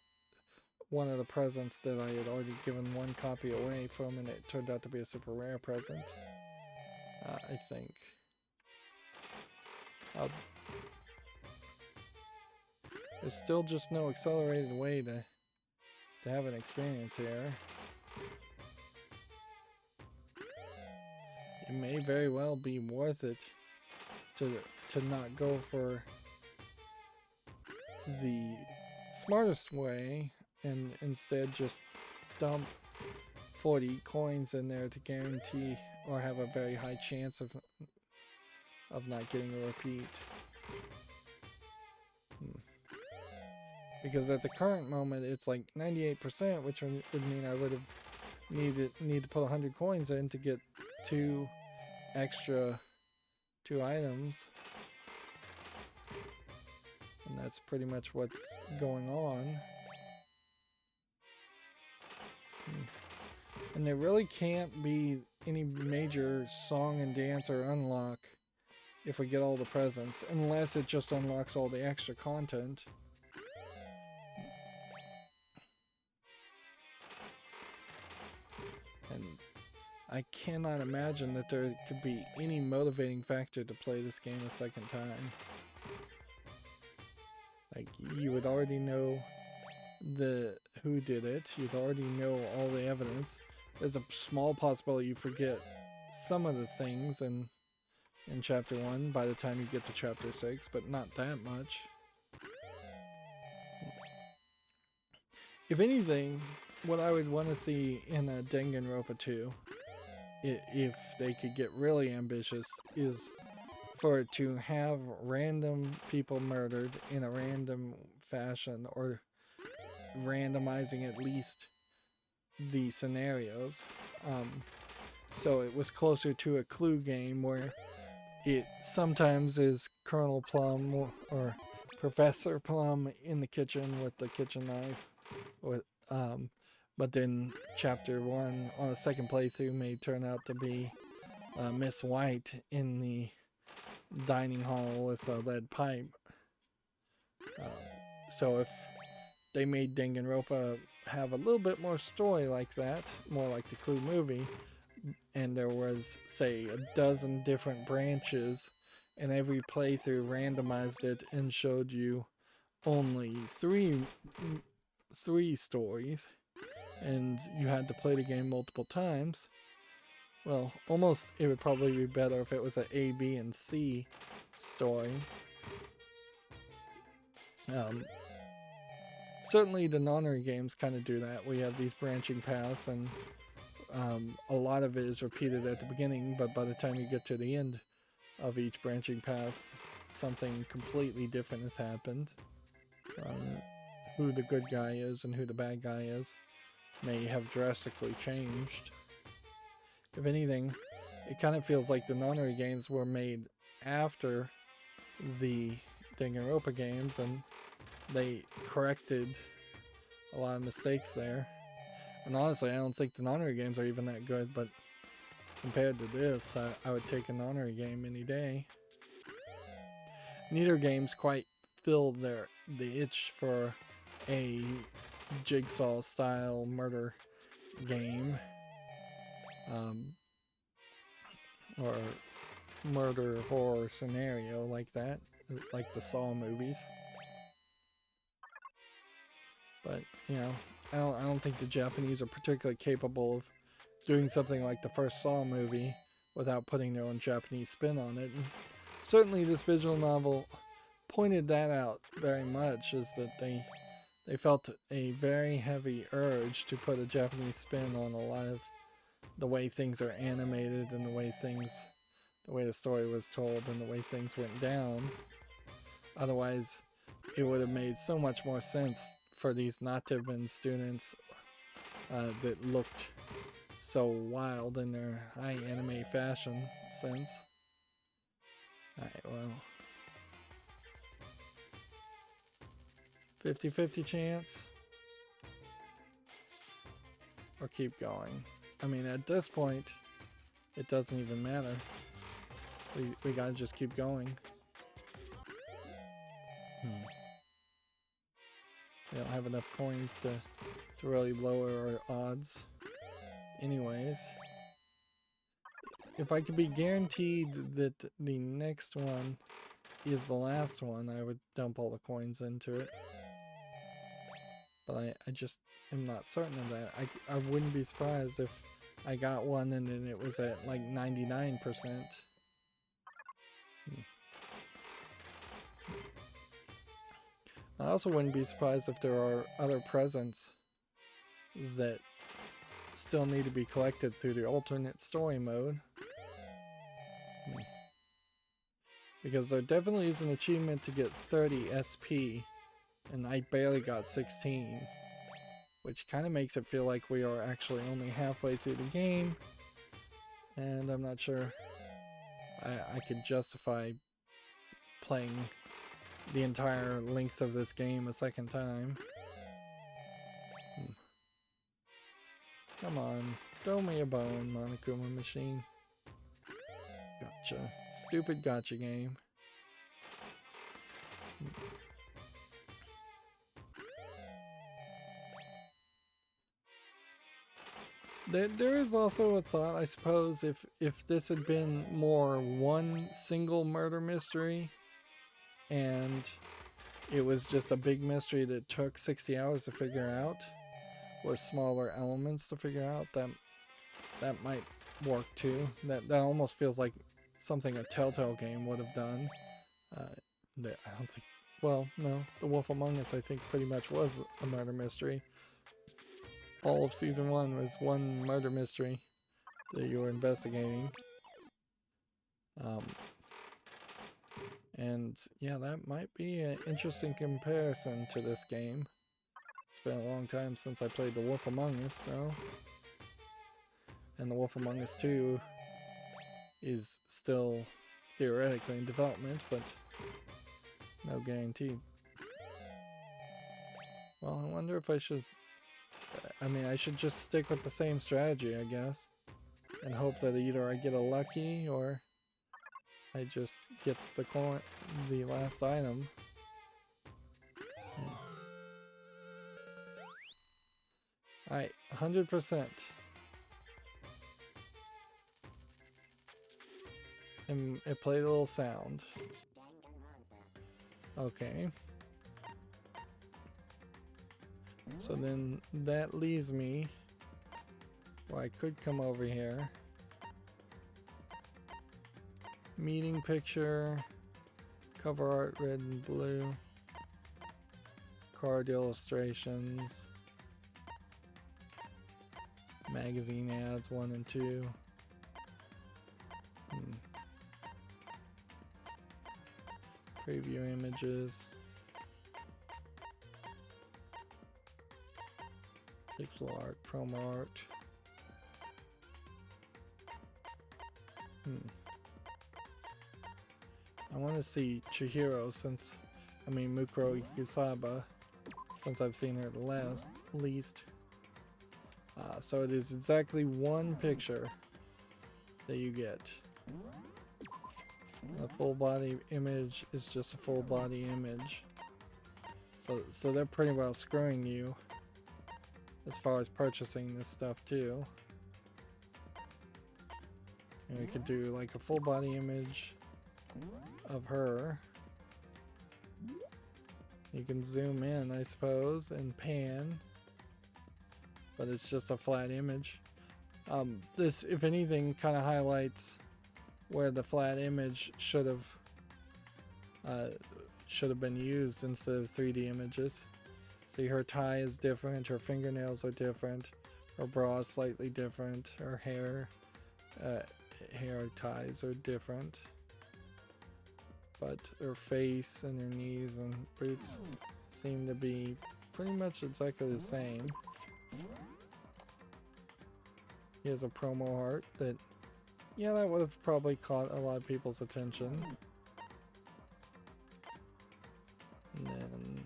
one of the presents that I had already given one copy away from, and it turned out to be a super rare present. I think. There's still just no accelerated way to have an experience here. It may very well be worth it to not go for the smartest way and instead just dump 40 coins in there to guarantee or have a very high chance of not getting a repeat. Because at the current moment it's like 98%, which would mean I would have need to put 100 coins in to get two items. And that's pretty much what's going on. And there really can't be any major song and dance or unlock if we get all the presents, unless it just unlocks all the extra content. And I cannot imagine that there could be any motivating factor to play this game a second time. Like, you would already know who did it, you'd already know all the evidence. There's a small possibility you forget some of the things in chapter 1 by the time you get to chapter 6, but not that much. If anything, what I would want to see in a Danganronpa 2, if they could get really ambitious, is for it to have random people murdered in a random fashion, or randomizing at least the scenarios. So it was closer to a Clue game where it sometimes is Colonel Plum or Professor Plum in the kitchen with the kitchen knife, but then chapter 1 on a second playthrough may turn out to be Miss White in the dining hall with a lead pipe. So if they made Danganronpa have a little bit more story like that, more like the Clue movie, and there was, say, a dozen different branches, and every playthrough randomized it and showed you only three stories, and you had to play the game multiple times, well, almost it would probably be better if it was an A, B, and C story. Certainly the Nonary games kind of do that. We have these branching paths, and a lot of it is repeated at the beginning, but by the time you get to the end of each branching path, something completely different has happened. Who the good guy is and who the bad guy is may have drastically changed. If anything, it kind of feels like the Nonary games were made after the Danganronpa games, and they corrected a lot of mistakes there. And honestly, I don't think the Nonary games are even that good, but compared to this, I would take a Nonary game any day. Neither games quite filled the itch for a Jigsaw-style murder game, or murder horror scenario like that, like the Saw movies. But, you know, I don't think the Japanese are particularly capable of doing something like the first Saw movie without putting their own Japanese spin on it. And certainly this visual novel pointed that out very much, is that they felt a very heavy urge to put a Japanese spin on a lot of the way things are animated and the way the story was told and the way things went down. Otherwise, it would have made so much more sense for these not to have been students that looked so wild in their high anime fashion sense. Alright, well, 50-50 chance, or keep going. I mean, at this point, it doesn't even matter. We gotta just keep going. We don't have enough coins to really lower our odds. Anyways, if I could be guaranteed that the next one is the last one, I would dump all the coins into it. But I just am not certain of that. I wouldn't be surprised if I got one and then it was at like 99%. I also wouldn't be surprised if there are other presents that still need to be collected through the alternate story mode. Because there definitely is an achievement to get 30 SP, and I barely got 16. Which kind of makes it feel like we are actually only halfway through the game, and I'm not sure I could justify playing the entire length of this game a second time. Come on, throw me a bone, Monokuma machine. Gotcha. Stupid gotcha game. There is also a thought, I suppose, if this had been more one single murder mystery and it was just a big mystery that took 60 hours to figure out, with smaller elements to figure out, that might work too. That almost feels like something a Telltale game would have done. I don't think, well, no, The Wolf Among Us I think pretty much was a murder mystery. All of season 1 was one murder mystery that you were investigating. And yeah, that might be an interesting comparison to this game. It's been a long time since I played The Wolf Among Us, though. And The Wolf Among Us 2 is still theoretically in development, but no guarantee. Well, I wonder if I should... I mean, I should just stick with the same strategy, I guess. And hope that either I get a lucky or I just get the last item. Alright, 100%. And it played a little sound. Okay. So then that leaves me where I could come over here. Meeting picture, cover art red and blue, card illustrations, magazine ads 1 and 2. Preview images. Pixel art, promo art. I want to see Chihiro Mukuro Yusaba, since I've seen her the least. So it is exactly one picture that you get. A full body image is just a full body image. So they're pretty well screwing you as far as purchasing this stuff too. And we could do like a full body image of her. You can zoom in, I suppose, and pan, but it's just a flat image. This, if anything, kind of highlights where the flat image should have been used instead of 3D images. See, her tie is different, her fingernails are different, her bra is slightly different, her hair ties are different, but her face and her knees and boots seem to be pretty much exactly the same. Here's a promo art that, yeah, that would have probably caught a lot of people's attention. And then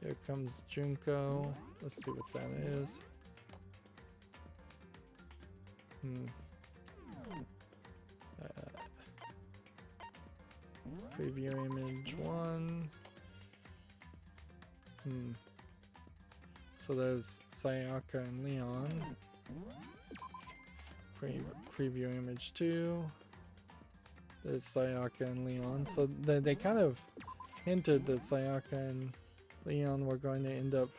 here comes Junko. Let's see what that is. Preview image 1. So there's Sayaka and Leon. Preview image 2. There's Sayaka and Leon. So they kind of hinted that Sayaka and Leon were going to end up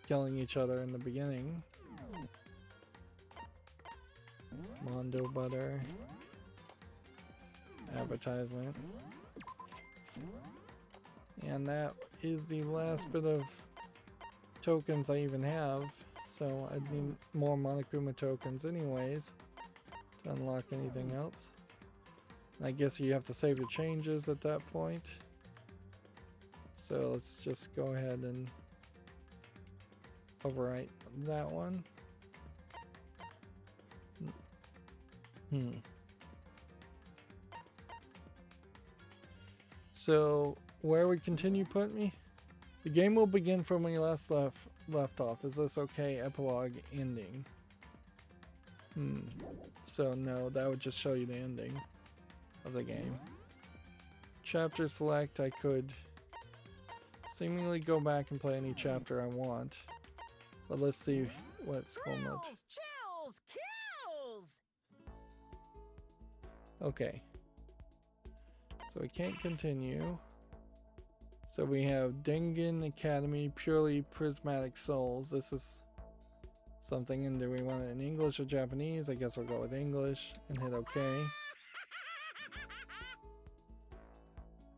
killing each other in the beginning. Mondo Butter. Advertisement. And that is the last bit of tokens I even have. So I need more Monokuma tokens anyways to unlock anything else. And I guess you have to save your changes at that point. So let's just go ahead and overwrite that one. So where would continue put me? The game will begin from when you last left off. Is this okay? Epilogue ending. So no, that would just show you the ending of the game. Chapter select, I could seemingly go back and play any chapter I want. But let's see what school mode. Chills, kills! Okay. So we can't continue. So we have Dangan Academy, purely prismatic souls. This is something, and do we want it in English or Japanese? I guess we'll go with English and hit OK.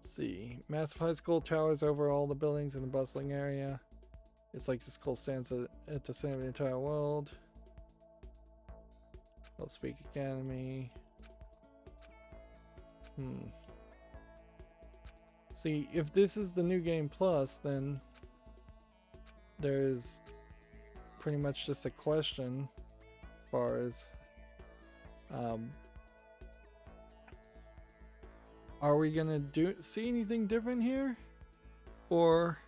See, massive high school towers over all the buildings in the bustling area. It's like the school stands at the center of the entire world. Hope Speak Academy. See, if this is the new game plus, then there's pretty much just a question as far as are we gonna see anything different here? Or,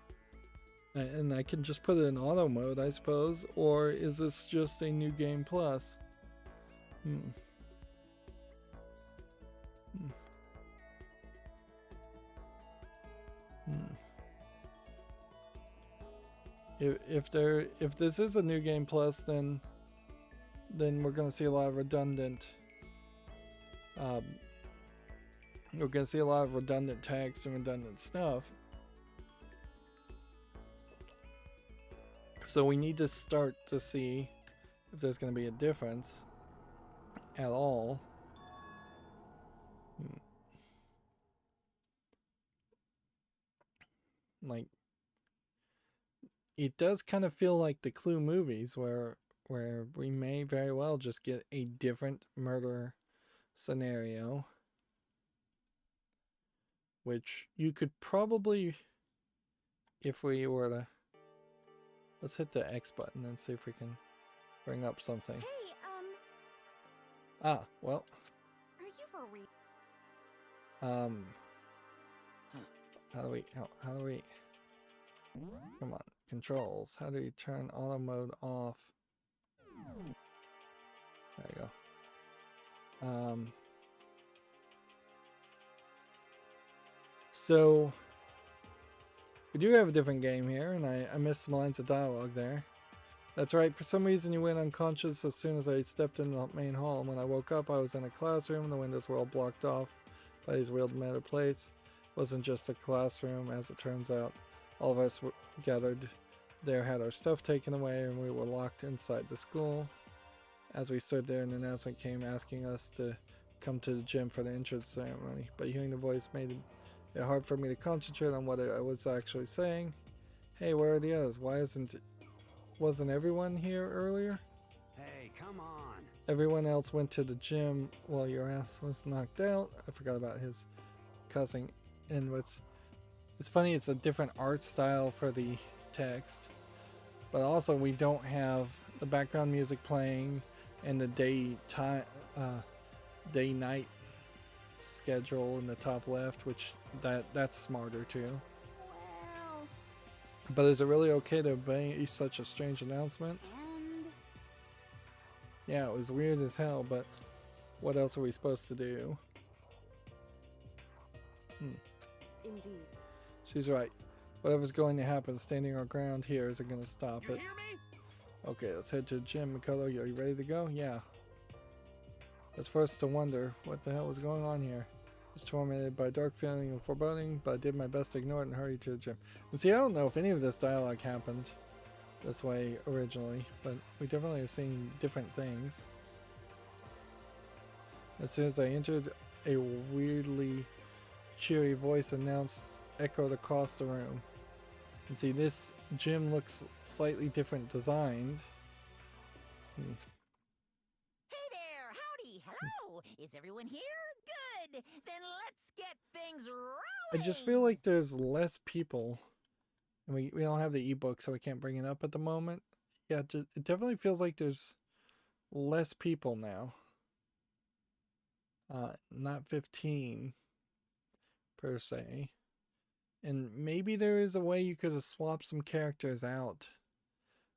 and I can just put it in auto mode, I suppose, or is this just a new game plus? If this is a new game plus, then we're gonna see a lot of redundant. We're gonna see a lot of redundant text and redundant stuff. So we need to start to see if there's gonna be a difference at all. Like, it does kind of feel like the Clue movies where we may very well just get a different murder scenario, which you could probably, if we were to, let's hit the X button and see if we can bring up something. Hey, Well. Are you for real? How do we, come on, controls. How do you turn auto mode off? There you go. So we do have a different game here, and I missed some lines of dialogue there. That's right, for some reason you went unconscious as soon as I stepped into the main hall. When I woke up, I was in a classroom. The windows were all blocked off by these wheeled metal plates. It wasn't just a classroom, as it turns out. All of us were gathered there, had our stuff taken away, and we were locked inside the school. As we stood there, an announcement came asking us to come to the gym for the entrance ceremony, but hearing the voice made it hard for me to concentrate on what I was actually saying. Hey, where are the others? Wasn't everyone here earlier? Hey, come on. Everyone else went to the gym while your ass was knocked out. I forgot about his cussing. And it's funny, it's a different art style for the text, but also we don't have the background music playing and the day-night schedule in the top left, which that's smarter too. Well, But is it really okay to obey such a strange announcement? And Yeah, it was weird as hell, but what else are we supposed to do? Indeed. She's right. Whatever's going to happen, standing our ground here isn't going to stop You it. hear me? Okay, let's head to the gym. Makoto, are you ready to go? Yeah. It's first to wonder what the hell was going on here. I was tormented by a dark feeling of foreboding, but I did my best to ignore it and hurry to the gym. And see, I don't know if any of this dialogue happened this way originally, but we definitely are seeing different things. As soon as I entered, a weirdly cheery voice announced echoed across the room. And see, this gym looks slightly different designed. Hey there! Howdy! Hello! Is everyone here? Good! Then let's get things rolling! I just feel like there's less people. And we don't have the ebook, so we can't bring it up at the moment. Yeah, it definitely feels like there's less people now. Not 15 per se. And maybe there is a way you could have swapped some characters out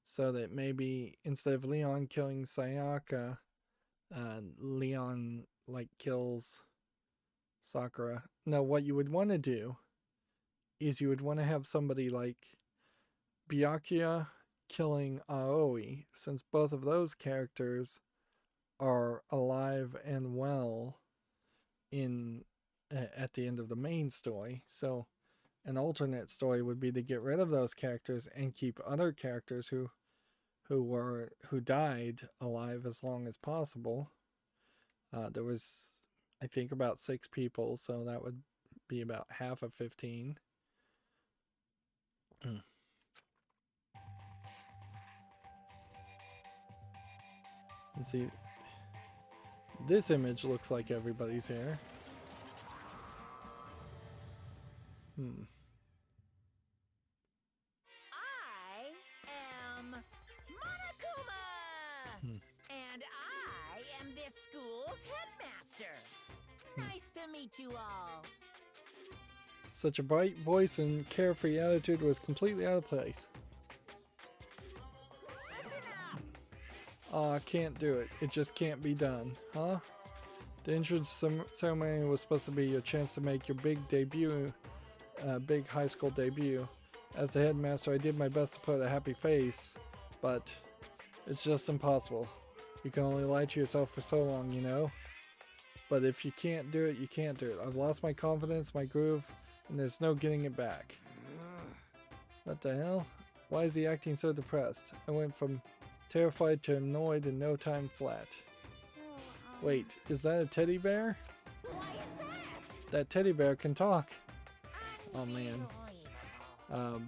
so that maybe instead of Leon killing Sayaka, Leon like kills Sakura. No, what you would want to do is you would want to have somebody like Byakuya killing Aoi, since both of those characters are alive and well in at the end of the main story. So an alternate story would be to get rid of those characters and keep other characters who died alive as long as possible. There was, I think, about 6 people, so that would be about half of 15. And see, this image looks like everybody's here. I am Monokuma! And I am this school's headmaster. Nice to meet you all. Such a bright voice and carefree attitude was completely out of place. Listen up! Aw, I can't do it. It just can't be done, huh? The entrance ceremony was supposed to be your chance to make your big debut, big high school debut. As the headmaster, I did my best to put a happy face, but it's just impossible. You can only lie to yourself for so long, you know? But if you can't do it, you can't do it. I've lost my confidence, my groove, and there's no getting it back. What the hell? Why is he acting so depressed? I went from terrified to annoyed in no time flat. Wait, is that a teddy bear? Why is that? That teddy bear can talk. Oh man. I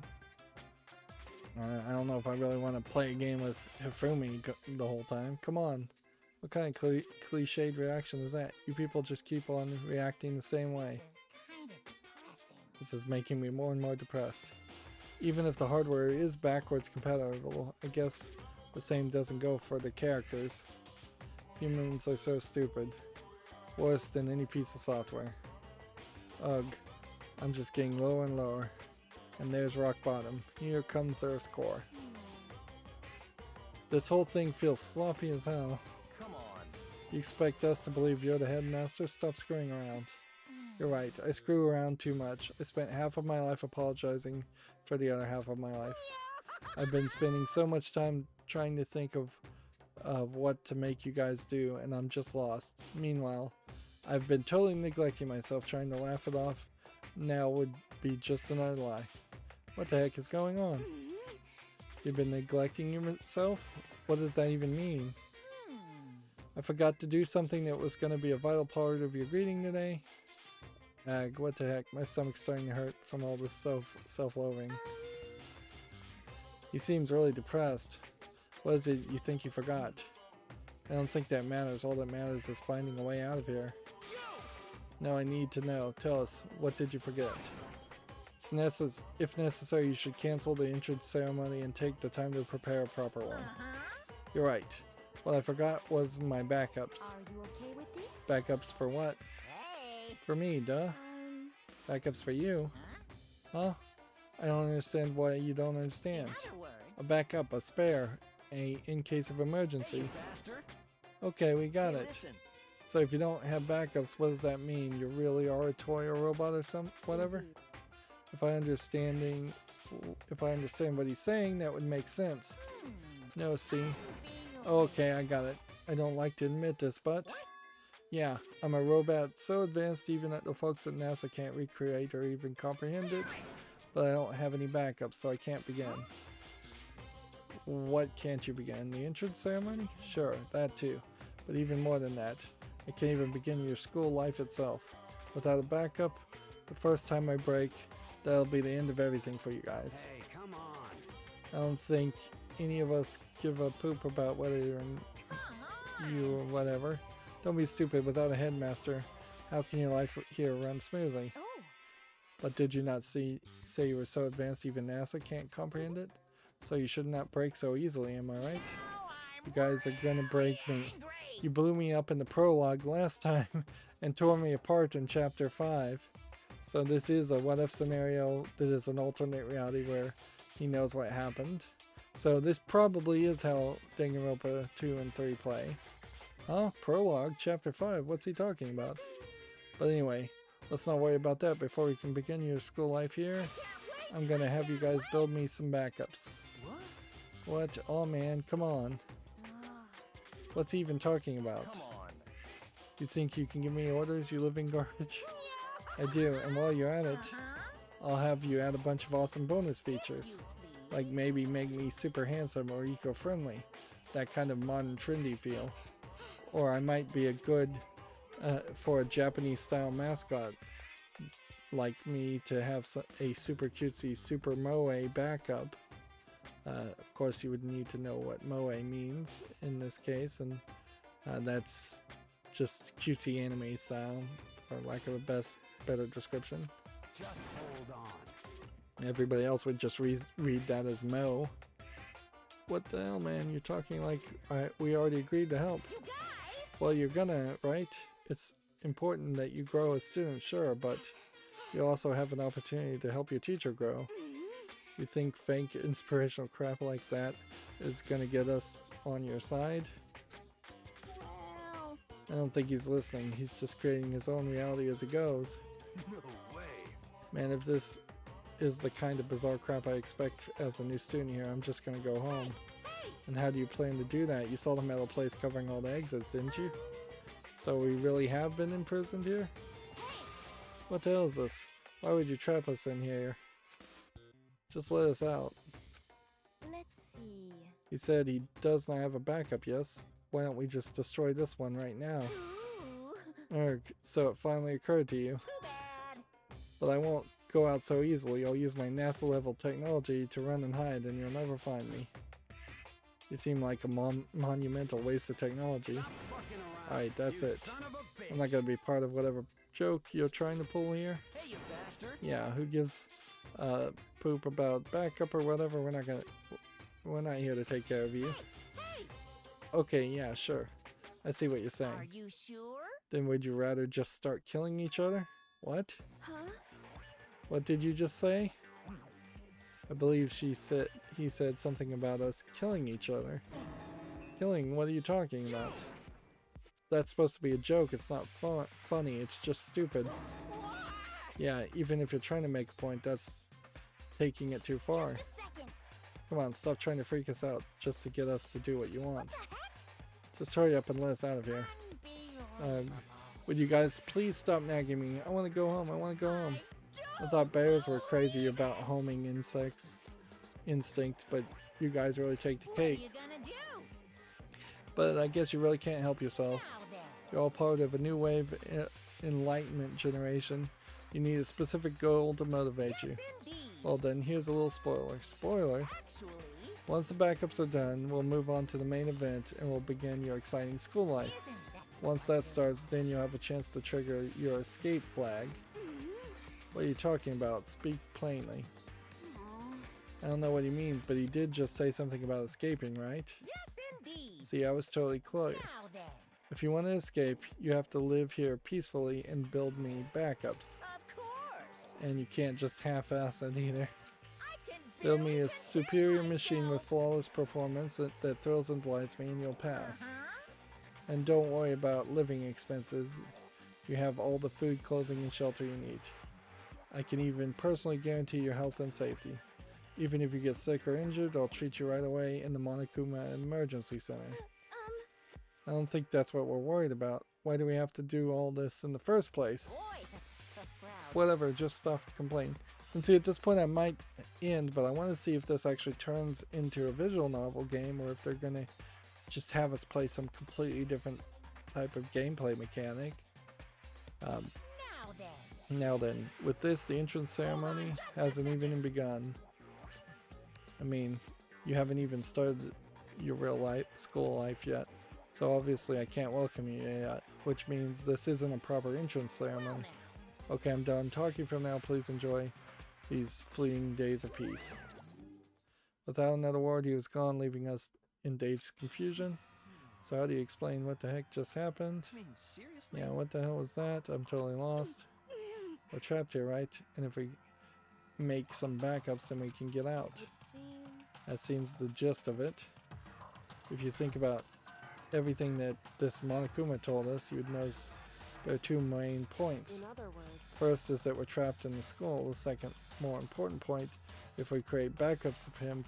don't know if I really want to play a game with Hifumi the whole time. Come on. What kind of cliched reaction is that? You people just keep on reacting the same way. This is making me more and more depressed. Even if the hardware is backwards compatible, I guess the same doesn't go for the characters. Humans are so stupid. Worse than any piece of software. Ugh. I'm just getting lower and lower. And there's rock bottom. Here comes their score. This whole thing feels sloppy as hell. Come on. You expect us to believe you're the headmaster? Stop screwing around. You're right, I screw around too much. I spent half of my life apologizing for the other half of my life. I've been spending so much time trying to think of what to make you guys do, and I'm just lost. Meanwhile, I've been totally neglecting myself, trying to laugh it off. Now would be just another lie. What the heck is going on? You've been neglecting yourself? What does that even mean? I forgot to do something that was going to be a vital part of your greeting today. Ag, what the heck? My stomach's starting to hurt from all this self-loathing. He seems really depressed. What is it you think you forgot? I don't think that matters. All that matters is finding a way out of here. No, I need to know. Tell us, what did you forget? If necessary, you should cancel the entrance ceremony and take the time to prepare a proper one. You're right. What I forgot was my backups. Are you okay with this? Backups for what? Hey! For me, duh. Backups for you. Huh? I don't understand why you don't understand. In other words, A backup, a spare, in case of emergency. hey, you bastard. Okay, we got Hey, it. listen. So if you don't have backups, what does that mean? You really are a toy or robot or whatever? Indeed. If I understand what he's saying, that would make sense. No, see. Okay, I got it. I don't like to admit this, but yeah, I'm a robot so advanced even that the folks at NASA can't recreate or even comprehend it. But I don't have any backups, so I can't begin. What can't you begin? The entrance ceremony? Sure, that too. But even more than that, I can't even begin your school life itself. Without a backup, the first time I break, that'll be the end of everything for you guys. Hey, come on. I don't think any of us give a poop about whether you're you or whatever. Don't be stupid. Without a headmaster, how can your life here run smoothly? Oh. But did you not say you were so advanced even NASA can't comprehend it? So you should not break so easily, am I right? You guys are gonna break me. You blew me up in the prologue last time and tore me apart in chapter 5. So this is a what-if scenario that is an alternate reality where he knows what happened. So this probably is how Danganronpa 2 and 3 play. Huh? Prologue? Chapter 5? What's he talking about? But anyway, let's not worry about that. Before we can begin your school life here, I'm gonna have you guys build me some backups. What? Oh man, come on. What's he even talking about? Come on. You think you can give me orders, you living garbage? I do, and while you're at it, I'll have you add a bunch of awesome bonus features. Like maybe make me super handsome or eco-friendly. That kind of modern trendy feel. Or I might be a good for a Japanese style mascot. Like me to have a super cutesy super moe backup. Of course you would need to know what moe means in this case, and that's just cutesy anime style, for lack of a better description. Just hold on. Everybody else would just read that as Mo. What the hell, man? You're talking like we already agreed to help. You guys! Well, you're gonna, right? It's important that you grow as students, sure, but you also have an opportunity to help your teacher grow. You think fake inspirational crap like that is gonna get us on your side? Well, I don't think he's listening. He's just creating his own reality as he goes. No way. Man, if this is the kind of bizarre crap I expect as a new student here, I'm just gonna go home. And how do you plan to do that? You saw the metal plates covering all the exits, didn't you? So we really have been imprisoned here? What the hell is this? Why would you trap us in here? Just let us out. let's see. He said he does not have a backup, yes? Why don't we just destroy this one right now? Ooh, Erg, so it finally occurred to you. too bad. But I won't go out so easily. I'll use my NASA level technology to run and hide and you'll never find me. You seem like a monumental waste of technology. Stop fucking around. Alright, that's you it. Son of a bitch. I'm not gonna be part of whatever joke you're trying to pull here. Hey, you bastard. Yeah, who gives poop about backup or whatever? We're not here to take care of you. Hey, Okay, yeah, sure. I see what you're saying. are you sure? Then would you rather just start killing each other? What? Huh? What did you just say? I believe he said something about us killing each other. Killing? What are you talking about? That's supposed to be a joke. It's not funny. It's just stupid. Yeah, even if you're trying to make a point, that's taking it too far. Just a second. Come on, stop trying to freak us out just to get us to do what you want. Just hurry up and let us out of here. Would you guys please stop nagging me? I want to go home. I want to go home. I thought bears were crazy about homing instinct, but you guys really take the What are cake. you gonna do? But I guess you really can't help yourselves. Now then. You're all part of a new wave enlightenment generation. You need a specific goal to motivate you. Indeed. Well then, here's a little spoiler. Spoiler? Actually, Once the backups are done, we'll move on to the main event and we'll begin your exciting school life. isn't that Once that starts, then you'll have a chance to trigger your escape flag. What are you talking about? Speak plainly. I don't know what he means, but he did just say something about escaping, right? Yes, indeed. See, I was totally clear. Now then. If you want to escape, you have to live here peacefully and build me backups. Of course. And you can't just half-ass it either. Build me a superior machine with flawless performance that thrills and delights me, and you'll pass. And don't worry about living expenses. You have all the food, clothing, and shelter you need. I can even personally guarantee your health and safety. Even if you get sick or injured, I'll treat you right away in the Monokuma Emergency Center. I don't think that's what we're worried about. Why do we have to do all this in the first place? Whatever, just stop complaining. And see, at this point I might end, but I want to see if this actually turns into a visual novel game, or if they're going to just have us play some completely different type of gameplay mechanic. Now then, with this, the entrance ceremony hasn't even begun. I mean, you haven't even started your real life, school life yet, so obviously I can't welcome you yet, which means this isn't a proper entrance ceremony. Okay, I'm done talking for now. Please enjoy these fleeting days of peace. Without another word, he was gone, leaving us in dazed confusion. So how do you explain what the heck just happened? I mean, seriously? Yeah, what the hell was that? I'm totally lost. We're trapped here, right? And if we make some backups, then we can get out. That seems the gist of it. If you think about everything that this Monokuma told us, you would notice there are two main points. In other words, First is that we're trapped in the school. The second, more important point, if we create backups of him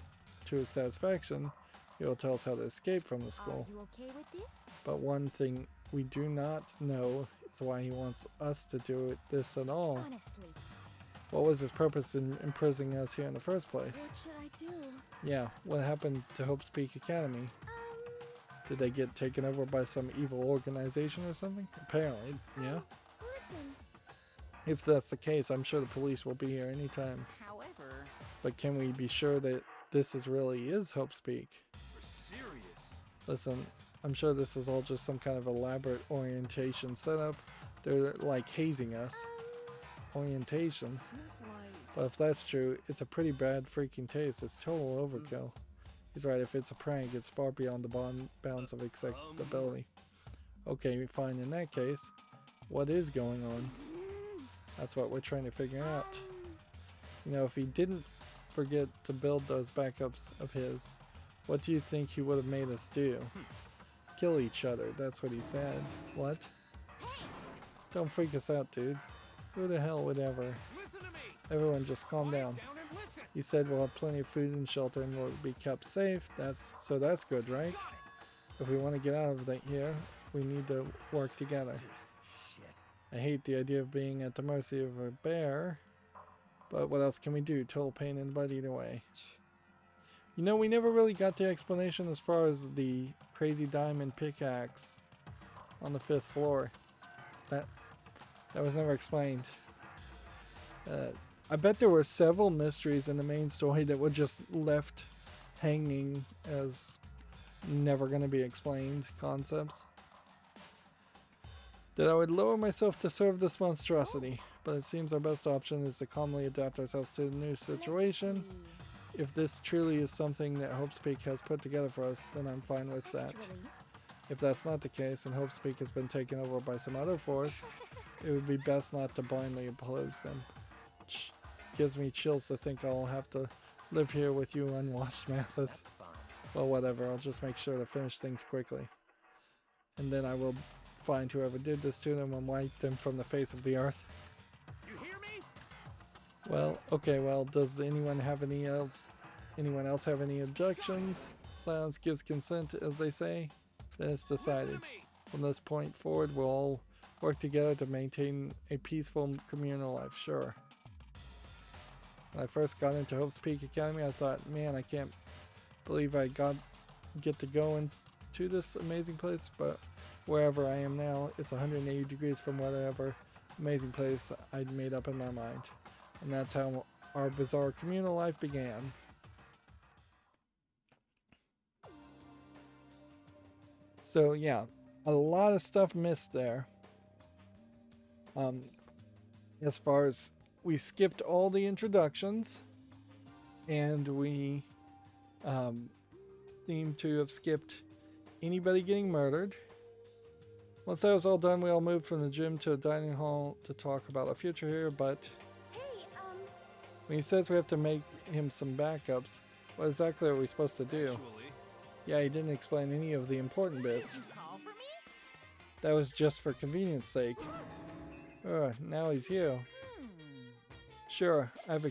to his satisfaction, he will tell us how to escape from the school. Are you okay with this? But one thing we do not know is why he wants us to do this at all. Honestly, What was his purpose in imprisoning us here in the first place? what should I do? Yeah, what happened to Hope's Peak Academy? Did they get taken over by some evil organization or something? Apparently, yeah. Listen, If that's the case, I'm sure the police will be here anytime. However, But can we be sure that this really is Hope's Peak? We're serious. Listen, I'm sure this is all just some kind of elaborate orientation setup. They're like hazing us. Orientation. seems like... But if that's true, it's a pretty bad freaking taste. It's total overkill. He's right, if it's a prank, it's far beyond the bounds of acceptability. Okay, fine, in that case, what is going on? That's what we're trying to figure out. You know, if he didn't forget to build those backups of his, what do you think he would have made us do? Kill each other, that's what he said. What? Don't freak us out, dude. Who the hell would ever? Listen to me. Everyone just calm down. Down and listen. He said we'll have plenty of food and shelter and we'll be kept safe. So that's good, right? If we want to get out of here, we need to work together. Shit. I hate the idea of being at the mercy of a bear, but what else can we do? Total pain in the butt either way. You know, we never really got the explanation as far as the crazy diamond pickaxe on the 5th floor. That was never explained. I bet there were several mysteries in the main story that were just left hanging as never going to be explained concepts. That I would lower myself to serve this monstrosity, but it seems our best option is to calmly adapt ourselves to the new situation. If this truly is something that Hope's Peak has put together for us, then I'm fine with that. If that's not the case and Hope's Peak has been taken over by some other force, it would be best not to blindly oppose them. Gives me chills to think I'll have to live here with you unwashed masses. Well, whatever, I'll just make sure to finish things quickly. And then I will find whoever did this to them and wipe them from the face of the earth. You hear me? Well, okay, well, does anyone else have any objections? Silence gives consent, as they say. Then it's decided. From this point forward, we'll all work together to maintain a peaceful communal life, sure. When I first got into Hope's Peak Academy, I thought, man, I can't believe I get to go into this amazing place, but wherever I am now, it's 180 degrees from whatever amazing place I'd made up in my mind. And that's how our bizarre communal life began. So yeah, a lot of stuff missed there. As far as we skipped all the introductions, and we seem to have skipped anybody getting murdered. Once that was all done, we all moved from the gym to a dining hall to talk about our future here, but When he says we have to make him some backups, what exactly are we supposed to do? Actually, Yeah, he didn't explain any of the important bits. You call for me? That was just for convenience sake. Now he's here. Sure, I could have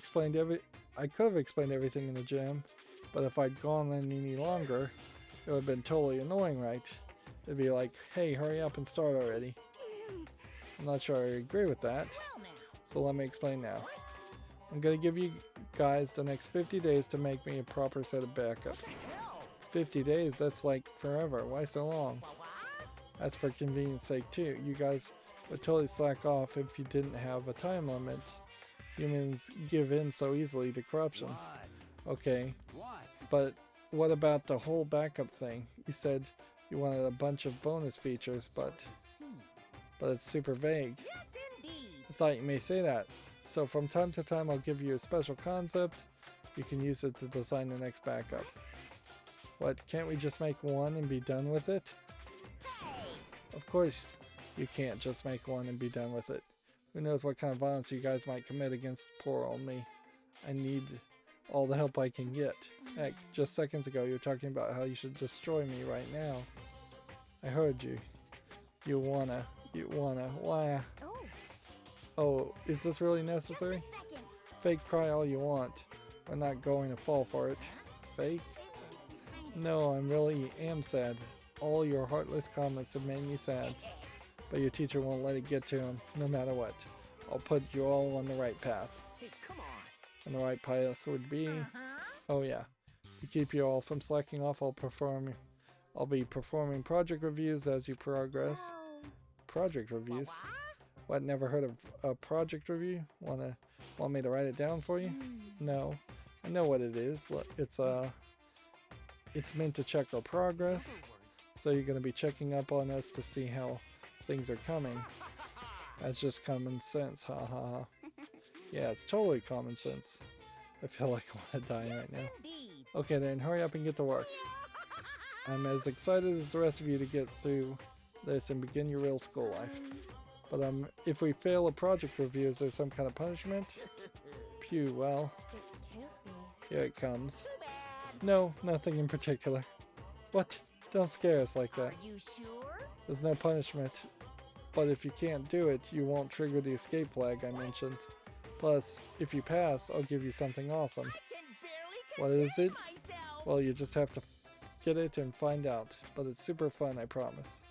explained everything in the gym, but if I'd gone any longer, it would have been totally annoying, right? It'd be like, hey, hurry up and start already. I'm not sure I agree with that, Well now. so let me explain now. I'm gonna give you guys the next 50 days to make me a proper set of backups. 50 days, that's like forever. Why so long? That's for convenience sake too. You guys would totally slack off if you didn't have a time limit. Humans give in so easily to corruption. Okay, but what about the whole backup thing? You said you wanted a bunch of bonus features, but it's super vague. Yes, indeed. I thought you may say that. So from time to time I'll give you a special concept. You can use it to design the next backup. What, can't we just make one and be done with it? Of course you can't just make one and be done with it. Who knows what kind of violence you guys might commit against poor old me. I need all the help I can get. Heck, just seconds ago you were talking about how you should destroy me right now. I heard you. You wanna, why? Oh, is this really necessary? Fake cry all you want. I'm not going to fall for it. Fake? No, I really am sad. All your heartless comments have made me sad. But your teacher won't let it get to him, no matter what. I'll put you all on the right path. Hey, come on. And the right path would be... Oh yeah. To keep you all from slacking off, I'll be performing project reviews as you progress. Project reviews? What, never heard of a project review? Want me to write it down for you? No. I know what it is. It's meant to check our progress. So you're going to be checking up on us to see how things are coming. That's just common sense, ha ha ha. Yeah, it's totally common sense. I feel like I want to die right now. Okay then, hurry up and get to work. I'm as excited as the rest of you to get through this and begin your real school life. But if we fail a project review, is there some kind of punishment? Pew, well, here it comes. No, nothing in particular. What? Don't scare us like that. Are you sure? There's no punishment. But if you can't do it, you won't trigger the escape flag I mentioned. Plus, if you pass, I'll give you something awesome. What is it? Well, you just have to get it and find out. But it's super fun, I promise.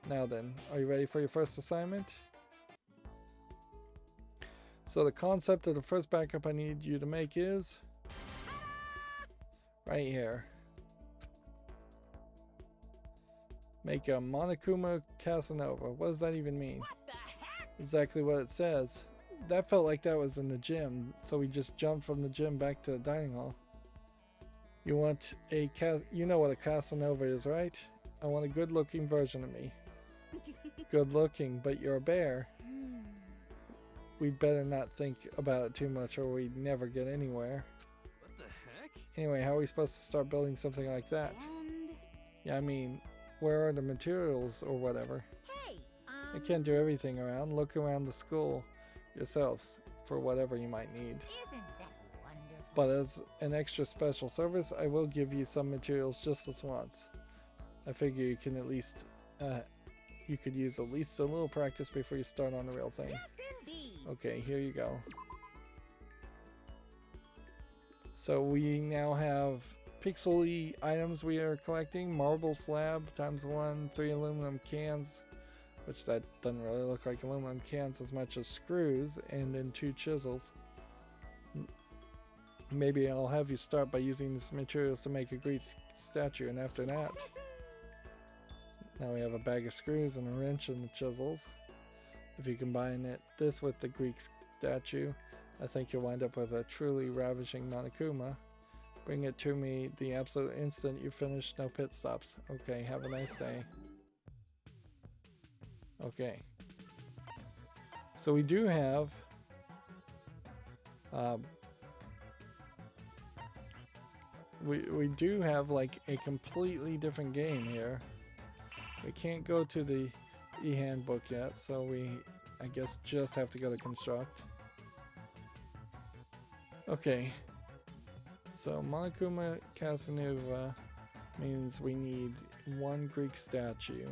Now then, are you ready for your first assignment? So the concept of the first backup I need you to make is... right here. Make a Monokuma Casanova. What does that even mean? What the heck? Exactly what it says. That felt like that was in the gym, so we just jumped from the gym back to the dining hall. You want a you know what a Casanova is, right? I want a good-looking version of me. Good looking, but you're a bear. We'd better not think about it too much or we'd never get anywhere. What the heck? Anyway, how are we supposed to start building something like that? Yeah, I mean, where are the materials or whatever? Hey, I can't do everything around. Look around the school yourselves for whatever you might need. Isn't that wonderful? But as an extra special service, I will give you some materials just this once. I figure you can at least, you could use at least a little practice before you start on the real thing. Yes, indeed. Okay, here you go. So we now have pixely items we are collecting. Marble slab ×1, 3 aluminum cans, which that doesn't really look like aluminum cans as much as screws, and then 2 chisels. Maybe I'll have you start by using these materials to make a Greek statue, and after that, now we have a bag of screws and a wrench and the chisels. If you combine this with the Greek statue, I think you'll wind up with a truly ravishing Monokuma. Bring it to me the absolute instant you finish, no pit stops. Okay, have a nice day. Okay. So we do have we do have like a completely different game here. We can't go to the e-handbook yet, so we I guess just have to go to construct. Okay. So Monokuma Casanova means we need one Greek statue.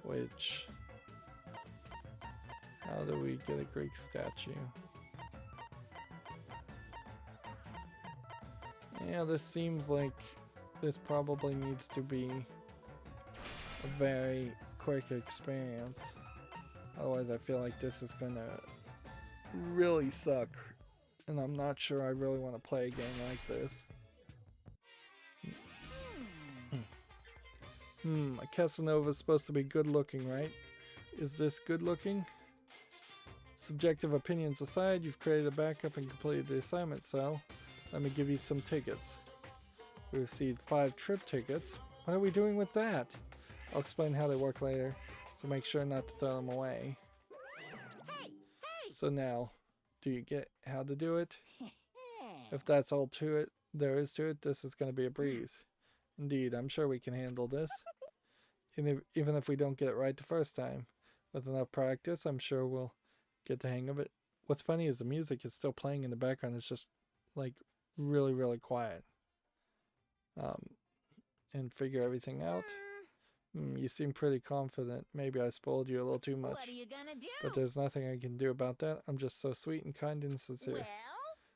Which... How do we get a Greek statue? Yeah, this seems like this probably needs to be a very quick experience. Otherwise I feel like this is gonna really suck. And I'm not sure I really want to play a game like this. A Casanova is supposed to be good looking, right? Is this good looking? Subjective opinions aside, you've created a backup and completed the assignment, so let me give you some tickets. We received 5 trip tickets. What are we doing with that? I'll explain how they work later, so make sure not to throw them away. So now, do you get how to do it? If that's all to it, there is to it, this is going to be a breeze. Indeed, I'm sure we can handle this. Even if we don't get it right the first time. With enough practice, I'm sure we'll get the hang of it. What's funny is the music is still playing in the background. It's just like really, really quiet. And figure everything out. You seem pretty confident. Maybe I spoiled you a little too much. What are you gonna do? But there's nothing I can do about that. I'm just so sweet and kind and sincere. Well?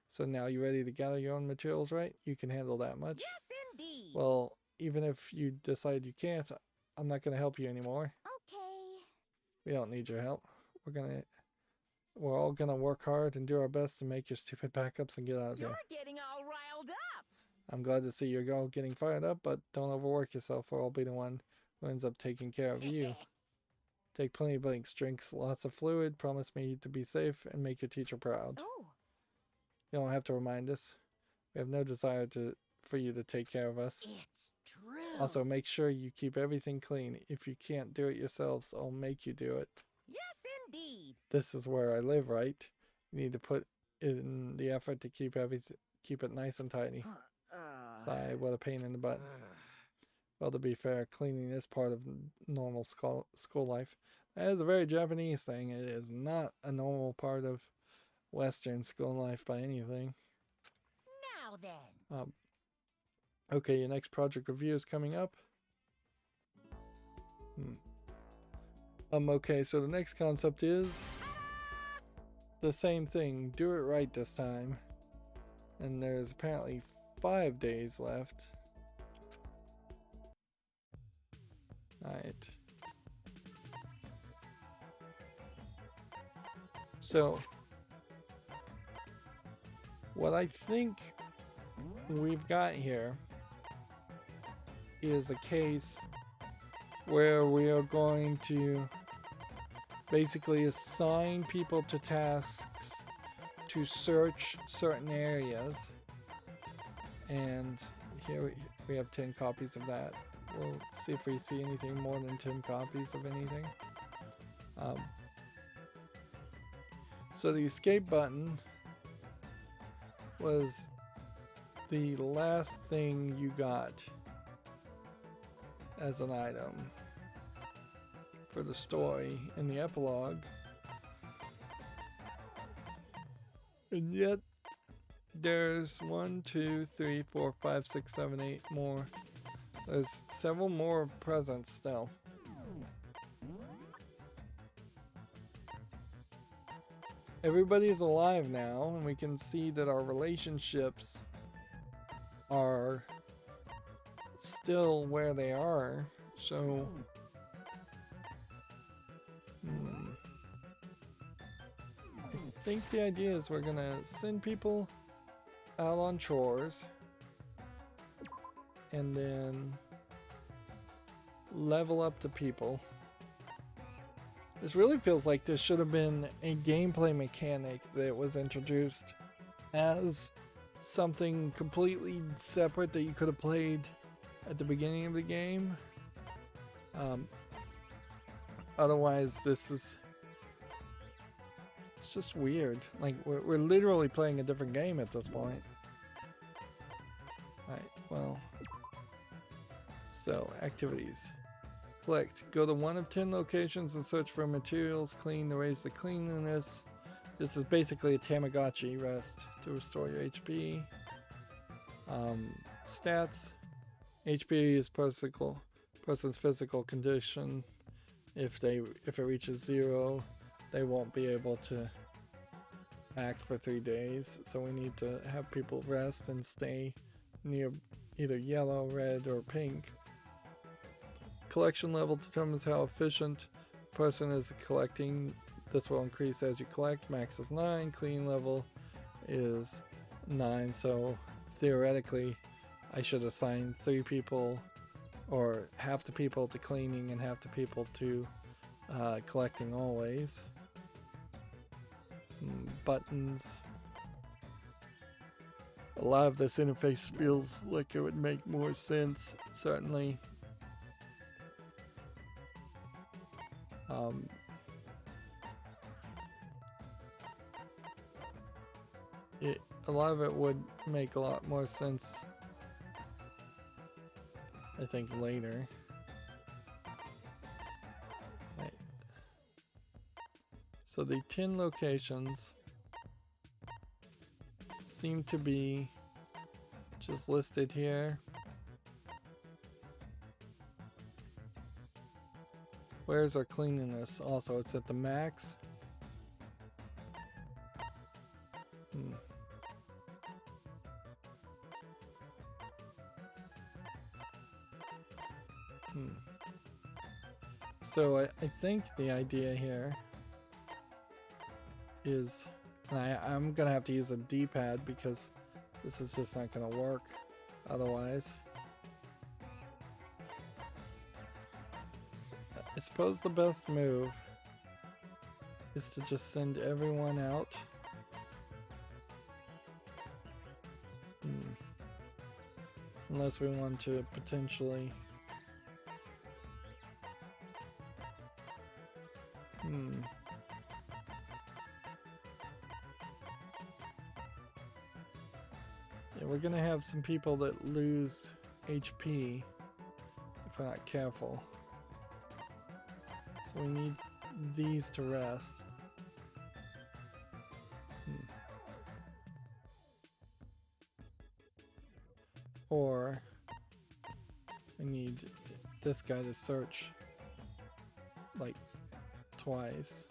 So now you ready to gather your own materials, right? You can handle that much? Yes, indeed. Well, even if you decide you can't, I'm not going to help you anymore. Okay. We don't need your help. We're all going to work hard and do our best to make your stupid backups and get out of here. You're getting all riled up. I'm glad to see you're all getting fired up, but don't overwork yourself or I'll be the one who ends up taking care of you. Take plenty of blinks, drinks lots of fluid, promise me to be safe, and make your teacher proud. Oh. You don't have to remind us. We have no desire for you to take care of us. It's true. Also, make sure you keep everything clean. If you can't do it yourselves, I'll make you do it. Yes, indeed. This is where I live, right? You need to put in the effort to keep it nice and tidy. Sigh, what a pain in the butt. Well, to be fair, cleaning is part of normal school life. That is a very Japanese thing. It is not a normal part of Western school life by anything. Now then. Okay, your next project review is coming up. Okay, so the next concept is the same thing. Do it right this time. And there's apparently 5 days left. Alright. So, what I think we've got here is a case where we are going to basically assign people to tasks to search certain areas. And here we have 10 copies of that. We'll see if we see anything more than 10 copies of anything. So the escape button was the last thing you got as an item for the story in the epilogue. And yet there's 1, 2, 3, 4, 5, 6, 7, 8 more. There's several more presents still. Everybody is alive now, and we can see that our relationships are still where they are. So, I think the idea is we're gonna send people out on chores and then level up the people. This really feels like this should have been a gameplay mechanic that was introduced as something completely separate that you could have played at the beginning of the game. Otherwise, it's just weird. Like, we're literally playing a different game at this point. Alright, well. So, activities. Collect. Go to 1 of 10 locations and search for materials clean to raise the cleanliness This is basically a Tamagotchi rest to restore your HP. Stats. HP is person's physical condition. If it reaches 0, they won't be able to act for 3 days. So we need to have people rest and stay near either yellow, red, or pink. Collection level determines how efficient a person is collecting. This will increase as you collect. Max is 9. Clean level is 9. So theoretically, I should assign 3 people, or half the people to cleaning and half the people to collecting always. Buttons. A lot of this interface feels like it would make more sense, certainly. A lot of it would make a lot more sense, I think, later. Right. So the 10 locations seem to be just listed here. Where's our cleanliness? Also, it's at the max. So I think the idea here is, I'm gonna have to use a D-pad because this is just not gonna work otherwise. I suppose the best move is to just send everyone out. Unless we want to potentially yeah, we're gonna have some people that lose HP if we're not careful. So we need these to rest. Or I need this guy to search like twice.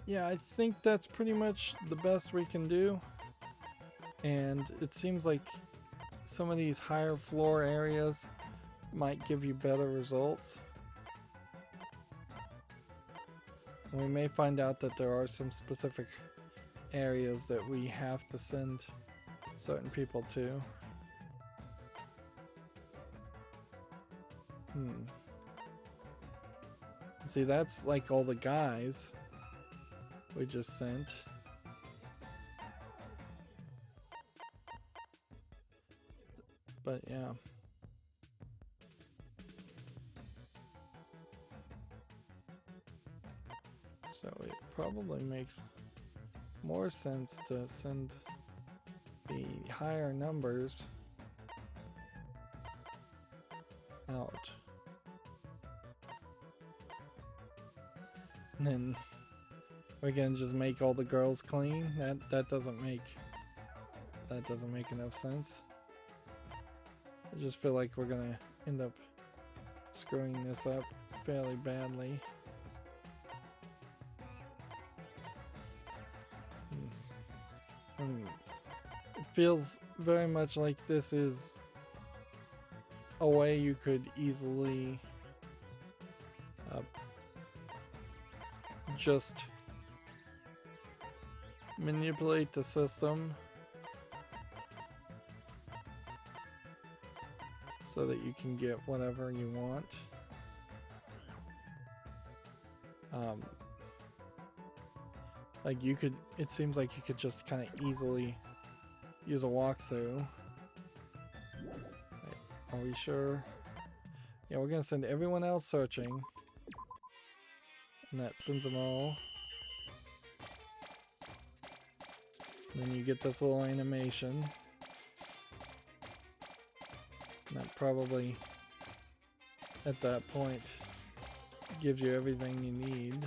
Yeah, I think that's pretty much the best we can do. And it seems like some of these higher floor areas might give you better results. And we may find out that there are some specific areas that we have to send certain people to. See, that's like all the guys we just sent. But yeah. So it probably makes more sense to send the higher numbers out. And then we're gonna just make all the girls clean. That doesn't make enough sense. I just feel like we're gonna end up screwing this up fairly badly. It feels very much like this is a way you could easily just manipulate the system so that you can get whatever you want. Like you could, it seems like you could just kind of easily use a walkthrough. Wait, are we sure? Yeah, we're gonna send everyone else searching. And that sends them all. Then you get this little animation. And that probably, at that point, gives you everything you need.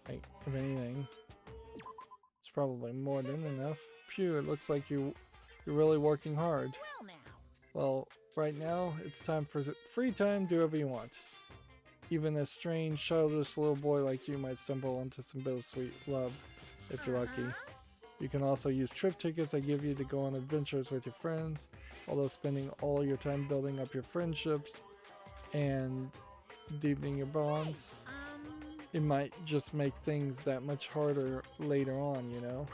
Like, if anything, it's probably more than enough. Phew, it looks like you're really working hard. Well, right now, it's time for free time, do whatever you want. Even a strange, childish little boy like you might stumble into some bittersweet love, if you're lucky. You can also use trip tickets I give you to go on adventures with your friends, although spending all your time building up your friendships and deepening your bonds, it might just make things that much harder later on, you know?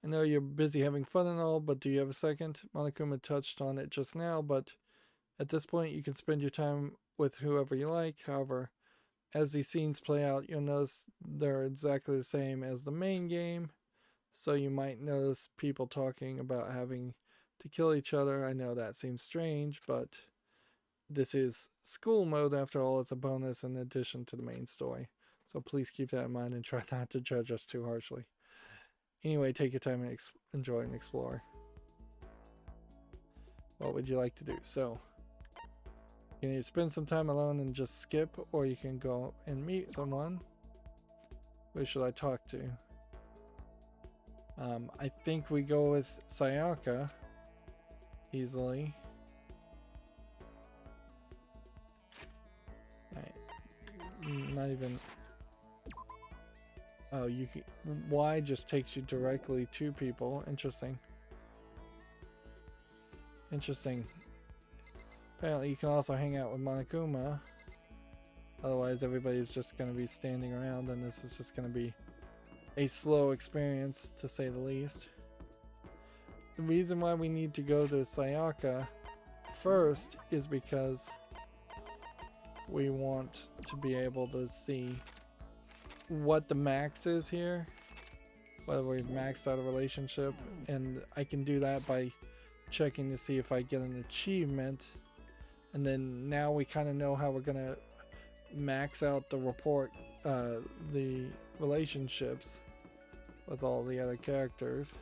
I know you're busy having fun and all, but do you have a second? Monokuma touched on it just now, but at this point you can spend your time with whoever you like. However, as these scenes play out, you'll notice they're exactly the same as the main game, so you might notice people talking about having to kill each other. I know that seems strange, but this is school mode after all. It's a bonus in addition to the main story, so please keep that in mind and try not to judge us too harshly. Anyway, take your time and enjoy and explore. What would you like to do? So, you can either spend some time alone and just skip, or you can go and meet someone. Who should I talk to? I think we go with Sayaka easily. Not even. Oh, you can. Y just takes you directly to people. Interesting. Interesting. Apparently, you can also hang out with Monokuma. Otherwise, everybody's just going to be standing around, and this is just going to be a slow experience, to say the least. The reason why we need to go to Sayaka first is because we want to be able to see what the max is here, whether we've maxed out a relationship, and I can do that by checking to see if I get an achievement, and then now we kind of know how we're gonna max out the report, the relationships with all the other characters.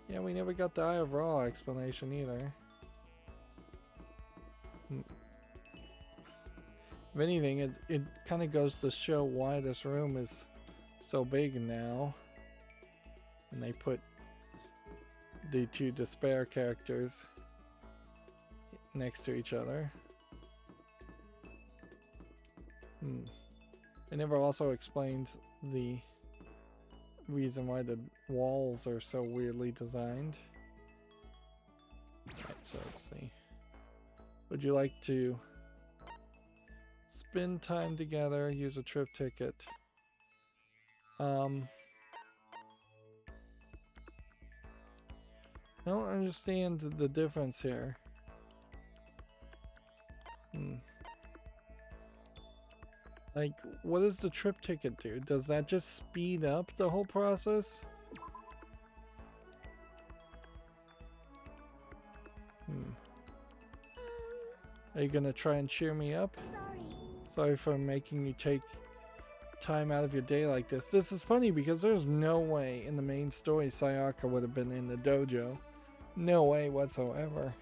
Yeah, we never got the Eye of Ra explanation either. If anything, it kind of goes to show why this room is so big now. And they put the two despair characters next to each other. It never also explains the reason why the walls are so weirdly designed. Alright, so let's see. Would you like to spend time together, use a trip ticket? I don't understand the difference here. Like, what does the trip ticket do? Does that just speed up the whole process? Are you gonna try and cheer me up? Sorry for making you take time out of your day like this. This is funny because there's no way in the main story Sayaka would have been in the dojo. No way whatsoever.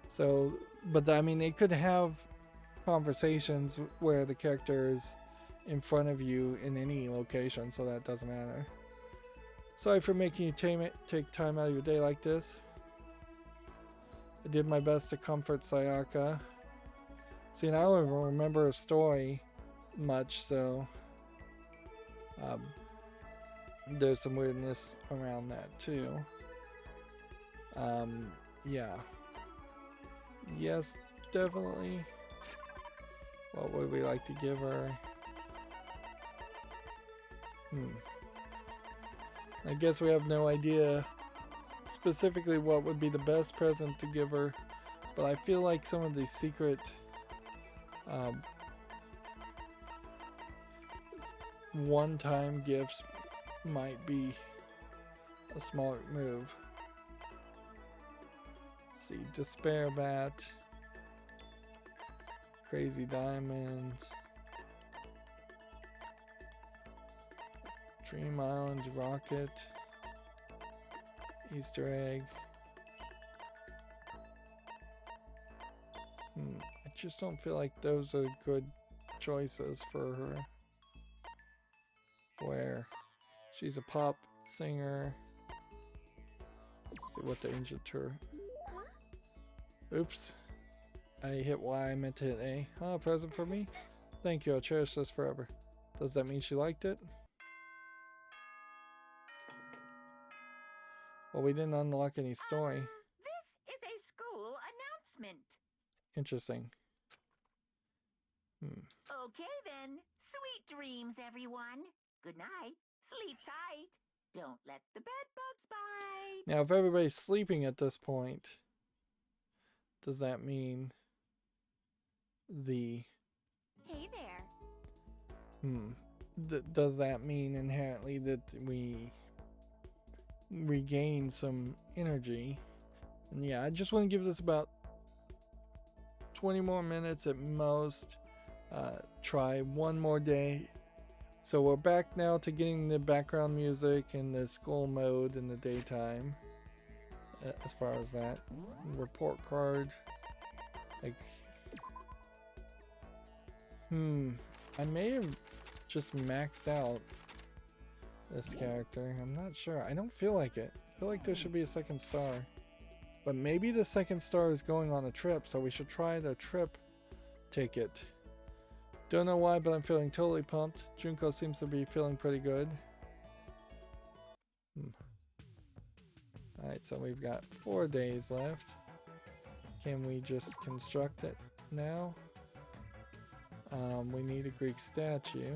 So, but I mean, they could have conversations where the character is in front of you in any location, so that doesn't matter. Sorry for making you take time out of your day like this. I did my best to comfort Sayaka. See, now I don't even remember her story much, so there's some weirdness around that too. Yeah. Yes, definitely. What would we like to give her? I guess we have no idea specifically what would be the best present to give her, but I feel like some of these secret one-time gifts might be a smart move. Let's see, Despair Bat, Crazy Diamond, Dream Island Rocket, Easter Egg. I just don't feel like those are good choices for her. Where she's a pop singer. Let's see what the ancient tour. Oops. I hit Y, I meant to hit A. Oh, a present for me? Thank you, I'll cherish this forever. Does that mean she liked it? Well, we didn't unlock any story. This is a school announcement. Interesting. Okay then. Sweet dreams, everyone. Good night. Sleep tight. Don't let the bed bugs bite. Now, if everybody's sleeping at this point, does that mean the... Hey there. Does that mean inherently that we regain some energy? And yeah, I just want to give this about 20 more minutes at most. Try one more day. So we're back now to getting the background music and the school mode in the daytime. As far as that. Report card. Like, I may have just maxed out this character. I'm not sure. I don't feel like it. I feel like there should be a second star. But maybe the second star is going on a trip, so we should try the trip ticket. Don't know why, but I'm feeling totally pumped. Junko seems to be feeling pretty good. Alright, so we've got 4 days left. Can we just construct it now? We need a Greek statue.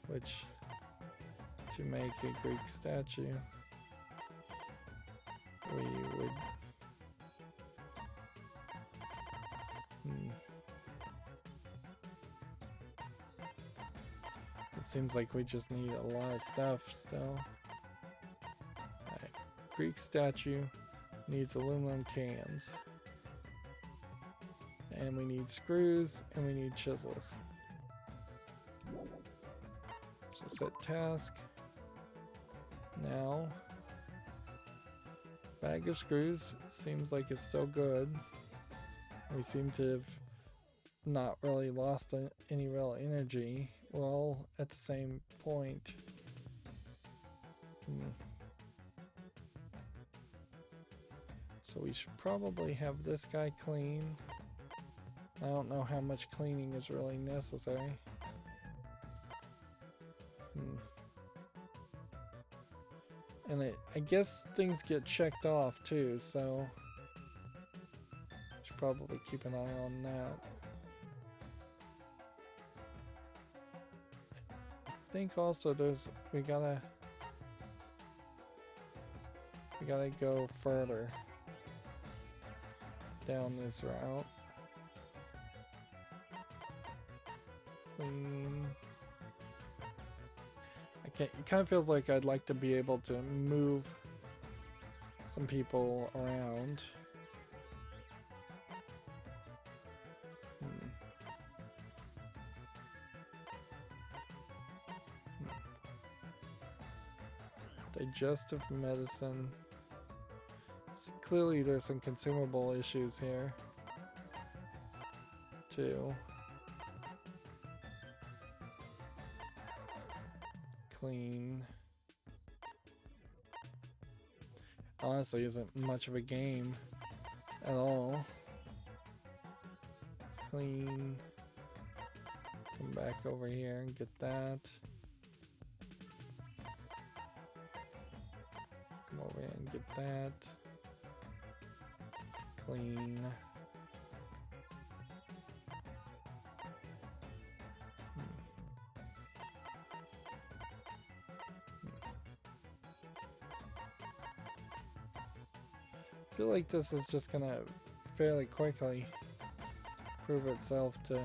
Which, to make a Greek statue, we would... It seems like we just need a lot of stuff still. Alright. Greek statue needs aluminum cans. And we need screws and we need chisels. So set task. Now, bag of screws seems like it's still good. We seem to have not really lost any real energy. We're all at the same point. So we should probably have this guy clean. I don't know how much cleaning is really necessary. And I guess things get checked off too, so should probably keep an eye on that. I think also we gotta go further down this route. Clean. It kind of feels like I'd like to be able to move some people around. Digestive medicine. Clearly there's some consumable issues here too. Clean. Honestly, isn't much of a game at all. Let's clean. Come back over here and get that. Come over here and get that. Clean. I feel like this is just gonna fairly quickly prove itself to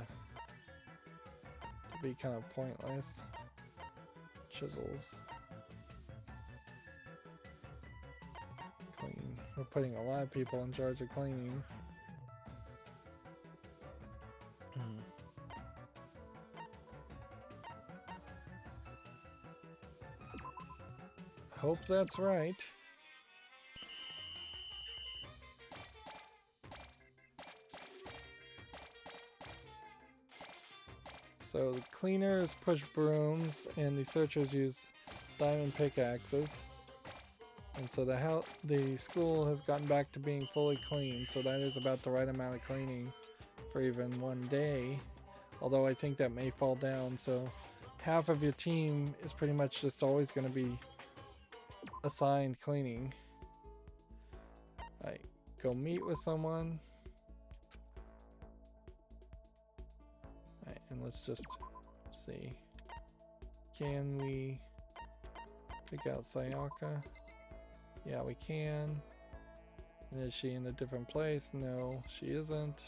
be kind of pointless. Chisels. putting a lot of people in charge of cleaning. Hope that's right. So the cleaners push brooms and the searchers use diamond pickaxes. And so the school has gotten back to being fully clean, so that is about the right amount of cleaning for even one day. Although I think that may fall down, so half of your team is pretty much just always going to be assigned cleaning. Alright, go meet with someone. Alright, and let's just see. Can we pick out Sayaka? Yeah, we can. And is she in a different place? No, she isn't.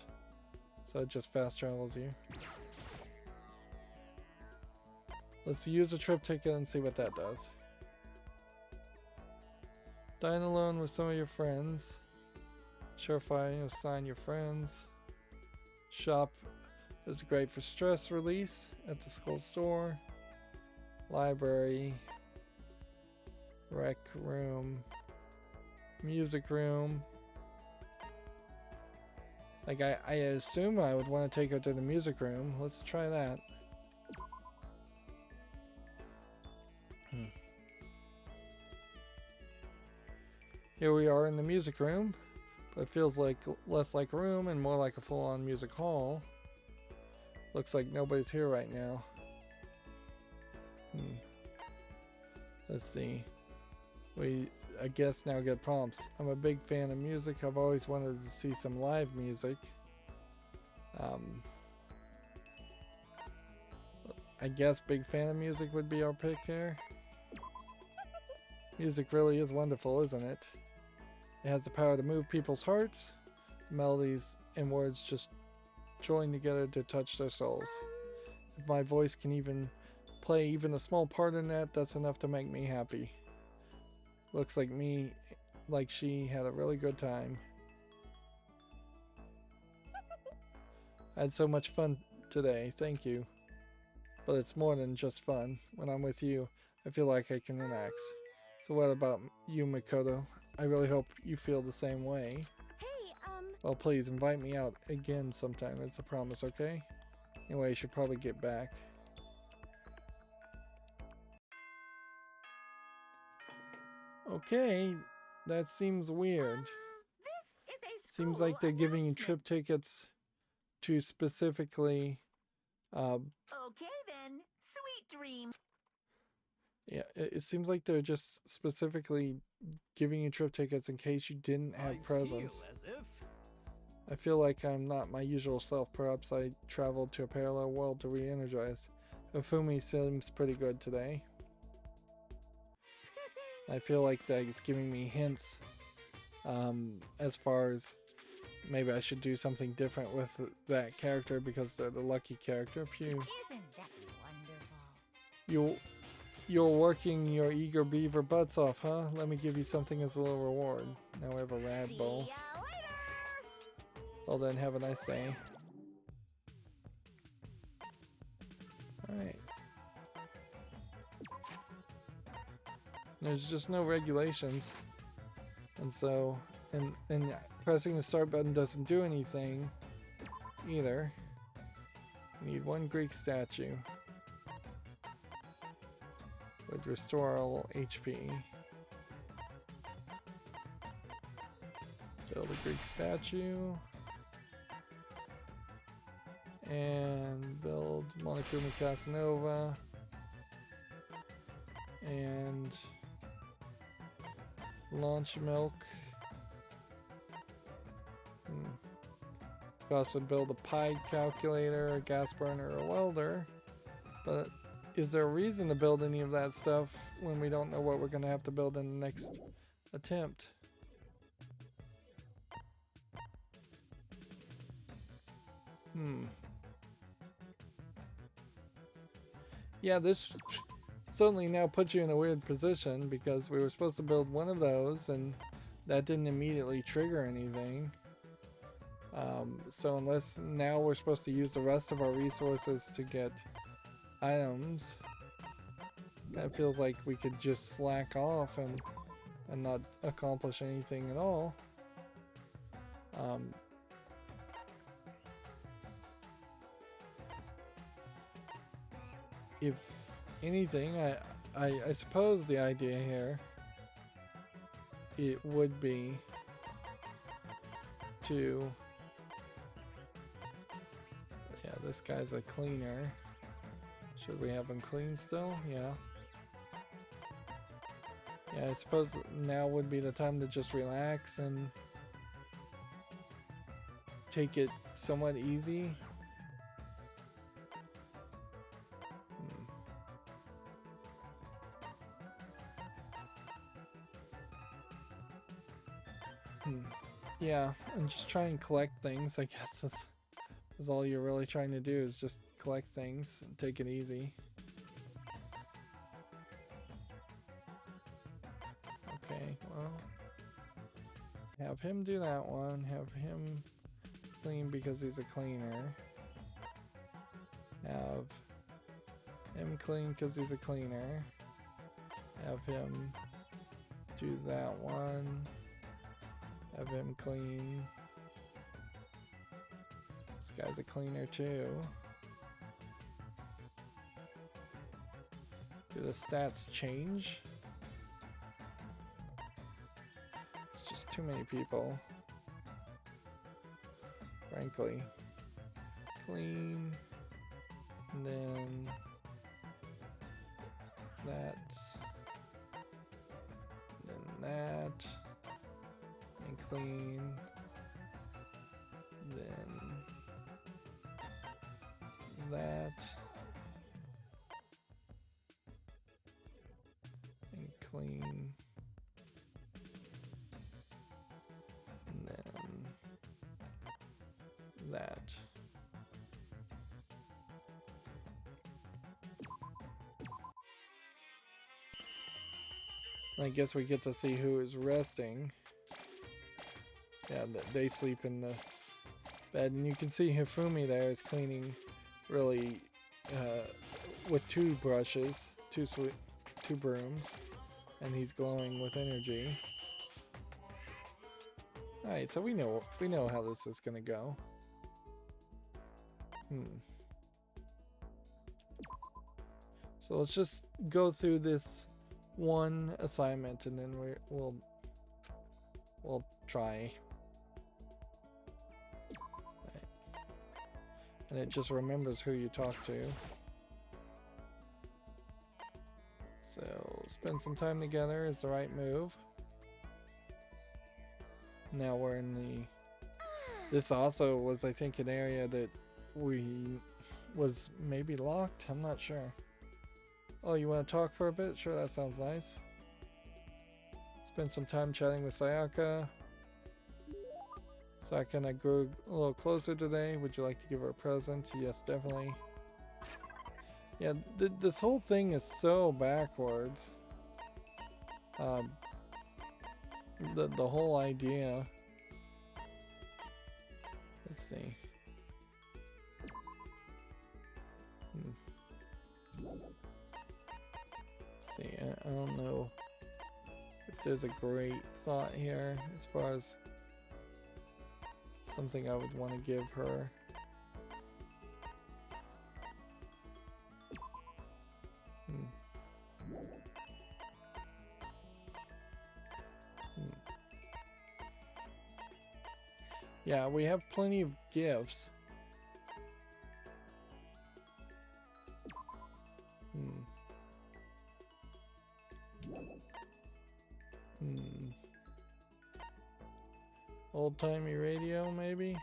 So it just fast travels you. Let's use a trip ticket and see what that does. Dine alone with some of your friends. Surefire, assign your friends. Shop is great for stress release at the school store. Library. Rec room. Music room. Like, I assume I would want to take her to the music room. Let's try that. Here we are in the music room, but it feels like less like a room and more like a full-on music hall. Looks like nobody's here right now. Let's see. We, I guess, now get prompts. I'm a big fan of music. I've always wanted to see some live music. I guess big fan of music would be our pick here. Music really is wonderful, isn't it? It has the power to move people's hearts. Melodies and words just join together to touch their souls. If my voice can even play even a small part in that, that's enough to make me happy. Looks like she had a really good time. I had so much fun today, thank you. But it's more than just fun. When I'm with you, I feel like I can relax. So what about you, Makoto? I really hope you feel the same way. Hey, Well, please invite me out again sometime. It's a promise, okay? Anyway, you should probably get back. Okay, that seems weird. Seems like they're giving you trip tickets to specifically Okay then, sweet dreams. yeah, it seems like they're just specifically giving you trip tickets in case you didn't have presents. I feel like I'm not my usual self. Perhaps I traveled to a parallel world to re-energize. Hifumi seems pretty good today. I feel like that it's giving me hints as far as maybe I should do something different with that character because they're the lucky character. Pew. Isn't that wonderful? You're working your eager beaver butts off, huh? Let me give you something as a little reward. Now we have a rad bowl. See ya later. Well then, have a nice day. Alright. There's just no regulations. And so, and pressing the start button doesn't do anything either. We need one Greek statue. Would restore all HP. Build a Greek statue. And build Monokuma Casanova. And launch milk. We also build a pie calculator, a gas burner, or a welder. But is there a reason to build any of that stuff when we don't know what we're going to have to build in the next attempt? Yeah, this suddenly now puts you in a weird position because we were supposed to build one of those and that didn't immediately trigger anything. So unless now we're supposed to use the rest of our resources to get items, that feels like we could just slack off and not accomplish anything at all. If anything, I suppose the idea here, it would be to, yeah, this guy's a cleaner. Should we have him clean still? Yeah. Yeah, I suppose now would be the time to just relax and take it somewhat easy. Yeah, and just try and collect things, I guess is all you're really trying to do, is just collect things and take it easy. Okay, well, have him do that one, have him clean because he's a cleaner. Have him clean because he's a cleaner. Have him do that one. Have him clean. This guy's a cleaner too. Do the stats change? It's just too many people. Frankly. Clean. And then that. And then that. And clean. Then that. And clean. And then that. I guess we get to see who is resting. Yeah, they sleep in the bed, and you can see Hifumi there is cleaning really with two brushes, two brooms, and he's glowing with energy. All right, so we know how this is gonna go. So let's just go through this one assignment, and then we'll try. Right. And it just remembers who you talk to. So spend some time together is the right move. Now we're in the. This also was, I think, an area that was maybe locked. I'm not sure. Oh, you want to talk for a bit? Sure, that sounds nice. Spend some time chatting with Sayaka. Sayaka and I grew a little closer today. Would you like to give her a present? Yes, definitely. Yeah, this whole thing is so backwards. The whole idea. Let's see. See, I don't know if there's a great thought here as far as something I would want to give her. Yeah, we have plenty of gifts. Old-timey radio, maybe?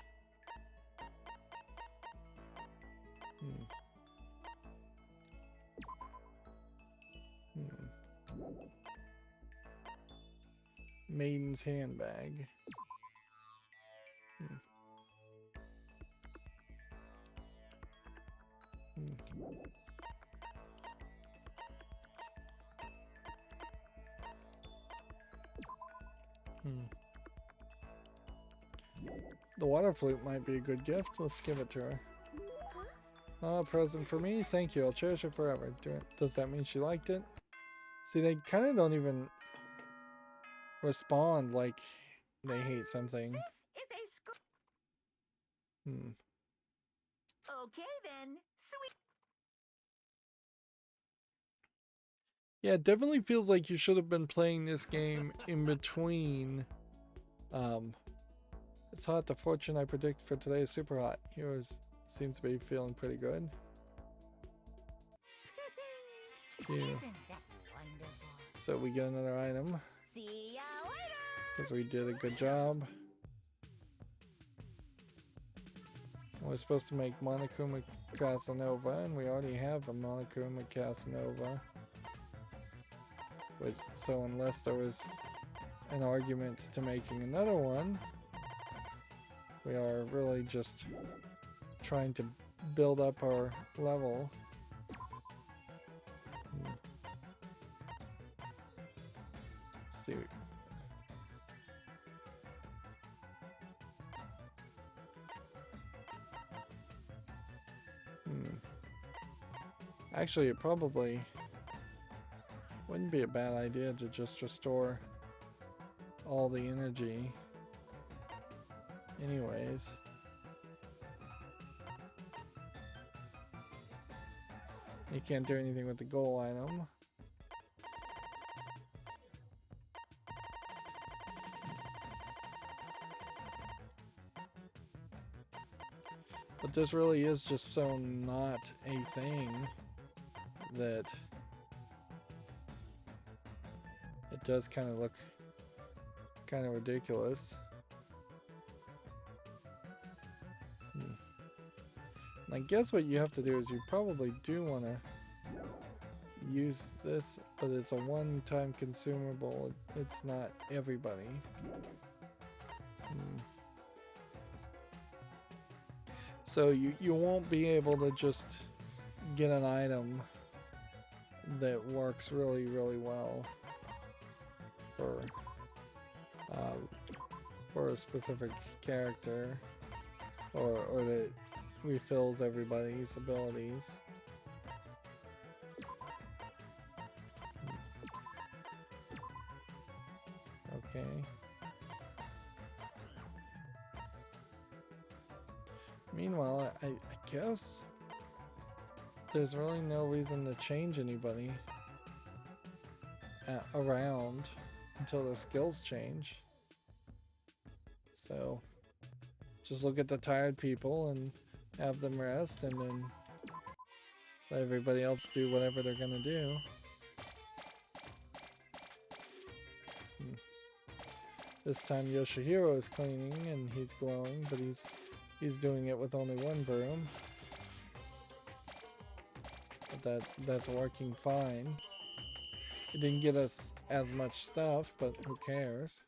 Maiden's handbag. The water flute might be a good gift. Let's give it to her. A present for me? Thank you. I'll cherish it forever. Does that mean she liked it? See, they kind of don't even respond like they hate something. Okay then, sweet. Yeah, it definitely feels like you should have been playing this game in between. It's hot. The fortune I predict for today is super hot. Heroes seems to be feeling pretty good. Yeah. Isn't that wonderful? So we get another item. See ya later! Because we did a good job. We're supposed to make Monokuma Casanova, and we already have a Monokuma Casanova. So unless there was an argument to making another one, we are really just trying to build up our level. Let's see. Actually, it probably wouldn't be a bad idea to just restore all the energy. Anyways. You can't do anything with the goal item. But this really is just so not a thing that it does kind of look kind of ridiculous. And I guess what you have to do is you probably do want to use this, but it's a one-time consumable. It's not everybody. So you won't be able to just get an item that works really, really well for a specific character, or that refills everybody's abilities. Okay. Meanwhile, I guess there's really no reason to change anybody around until the skills change. So just look at the tired people and have them rest, and then let everybody else do whatever they're gonna do. This time Yoshihiro is cleaning and he's glowing, but he's doing it with only one broom. But that's working fine. It didn't get us as much stuff, but who cares?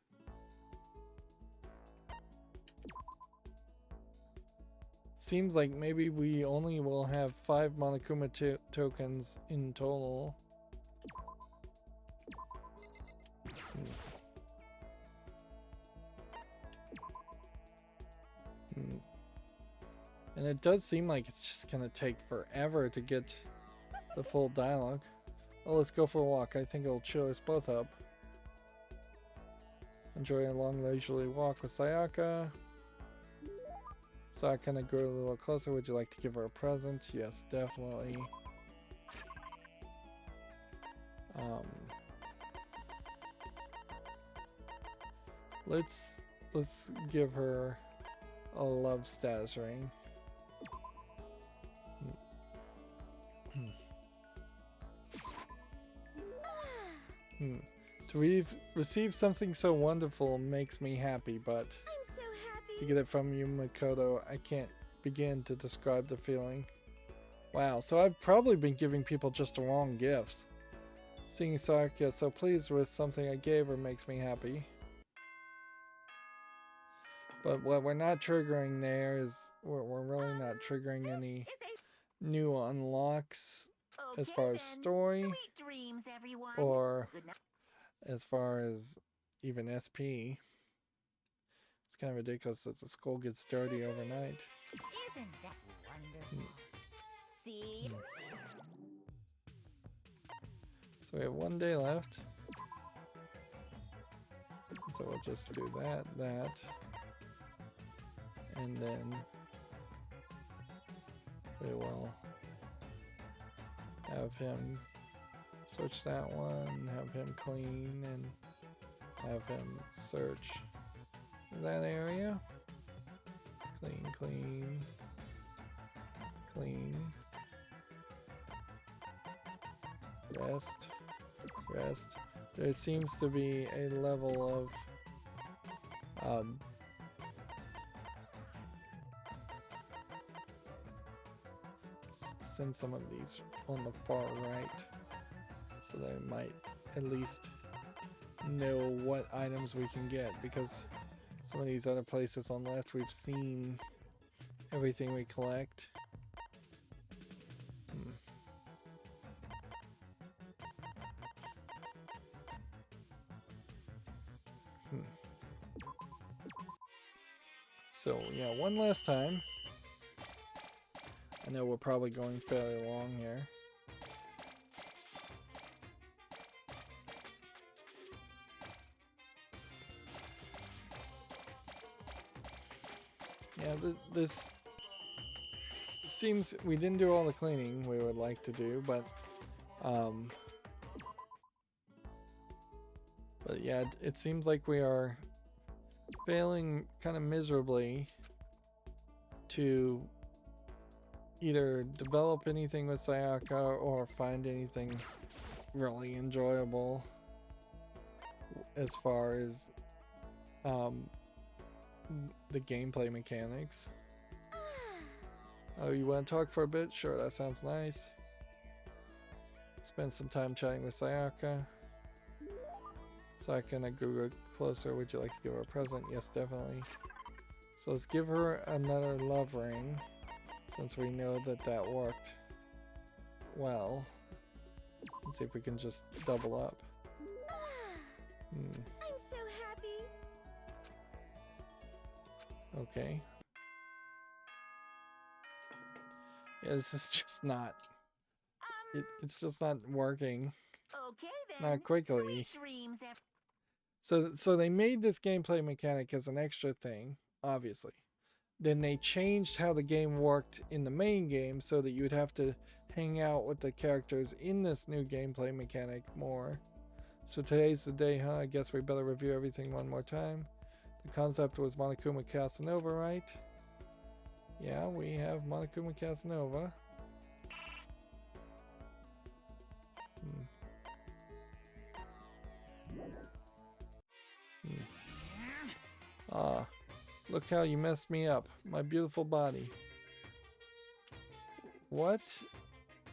Seems like maybe we only will have 5 Monokuma tokens in total. And it does seem like it's just gonna take forever to get the full dialogue. Well, let's go for a walk. I think it'll cheer us both up. Enjoy a long leisurely walk with Sayaka. Sayaka and I grew a little closer. Would you like to give her a present? Yes, definitely. Let's give her a love status ring. To receive something so wonderful makes me happy, but I'm so happy. to get it from you, Makoto, I can't begin to describe the feeling. Wow, so I've probably been giving people just the wrong gifts. Seeing Sayaka so pleased with something I gave her makes me happy. But what we're not triggering there is we're really not triggering any new unlocks as far as story or as far as even SP. Let's kind of ridiculous that the school gets dirty overnight. Isn't that wonderful? See? So we have 1 day left. So we'll just do that, and then we will have him search that one, have him clean, and have him search that area. Clean, clean, clean. Rest, rest. There seems to be a level of send some of these on the far right so they might at least know what items we can get, because some of these other places on the left we've seen everything we collect. So yeah, one last time. I know we're probably going fairly long here. Yeah, this seems we didn't do all the cleaning we would like to do, but yeah, it seems like we are failing kind of miserably to either develop anything with Sayaka or find anything really enjoyable as far as the gameplay mechanics. Oh, you want to talk for a bit? Sure, that sounds nice. Spend some time chatting with Sayaka. Sayaka and I grew closer. Would you like to give her a present? Yes, definitely. So let's give her another love ring, since we know that that worked well. Let's see if we can just double up. I'm so happy. Okay. Yeah, this is just not. It's just not working. Okay then. Not quickly. Sweet dreams, So they made this gameplay mechanic as an extra thing, obviously. Then they changed how the game worked in the main game so that you would have to hang out with the characters in this new gameplay mechanic more. So today's the day, huh? I guess we better review everything one more time. The concept was Monokuma Casanova, right? Yeah, we have Monokuma Casanova. Ah, look how you messed me up. My beautiful body. What?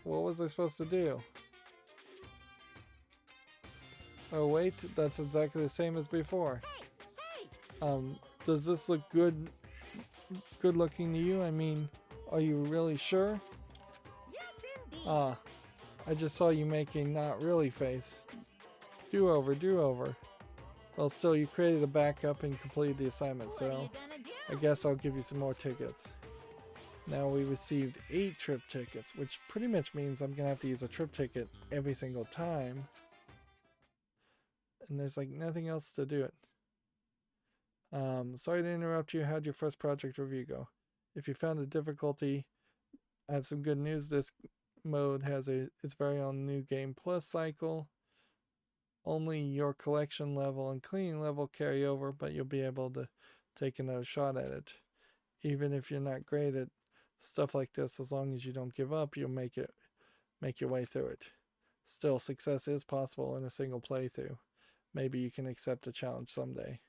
What was I supposed to do? Oh wait, that's exactly the same as before. Does this look good looking to you? I mean, are you really sure? Yes, indeed. Ah, I just saw you make a not really face. Do over, do over. Well, still, you created a backup and completed the assignment, so I guess I'll give you some more tickets. Now we received 8 trip tickets, which pretty much means I'm gonna have to use a trip ticket every single time. And there's like nothing else to do it. Sorry to interrupt you. How'd your first project review go? If you found a difficulty, I have some good news. This mode has its very own new game plus cycle. Only your collection level and cleaning level carry over, but you'll be able to take another shot at it. Even if you're not great at stuff like this, as long as you don't give up, you'll make your way through it. Still, success is possible in a single playthrough. Maybe you can accept a challenge someday.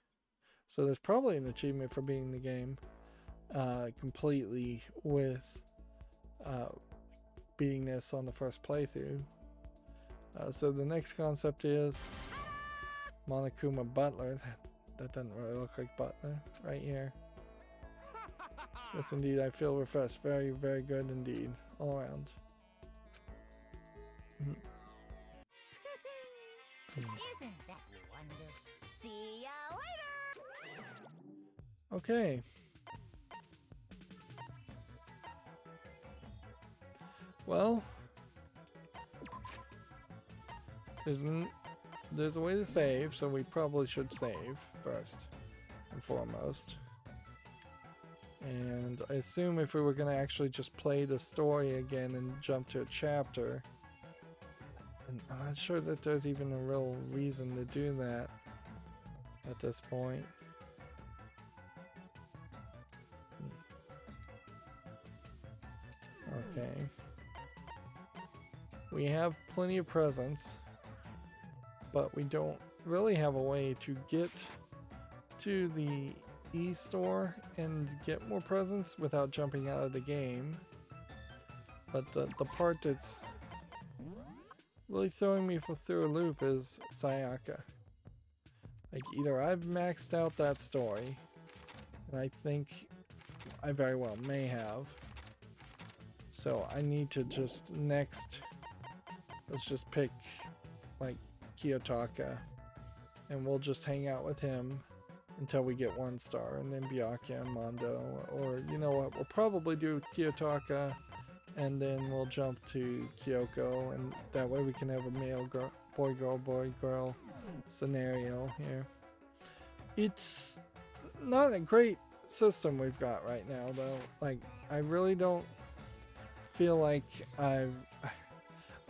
So there's probably an achievement for beating the game completely with beating this on the first playthrough. So the next concept is Monokuma Butler. That doesn't really look like Butler right here. Yes, indeed, I feel refreshed. Very, very good indeed, all around. Isn't that wonderful? See ya later. Okay. Well, there's a way to save, so we probably should save first and foremost. And I assume if we were going to actually just play the story again and jump to a chapter, and I'm not sure that there's even a real reason to do that at this point. Okay. We have plenty of presents, but we don't really have a way to get to the e-store and get more presents without jumping out of the game. But the part that's really throwing me through a loop is Sayaka. Like, either I've maxed out that story, and I think I very well may have, so I need to just let's just pick like Kiyotaka, and we'll just hang out with him until we get 1 star, and then Byakuya and Mondo, or you know what, we'll probably do Kiyotaka and then we'll jump to Kyoko, and that way we can have a male girl, boy girl scenario here. It's not a great system we've got right now though. Like, I really don't feel like I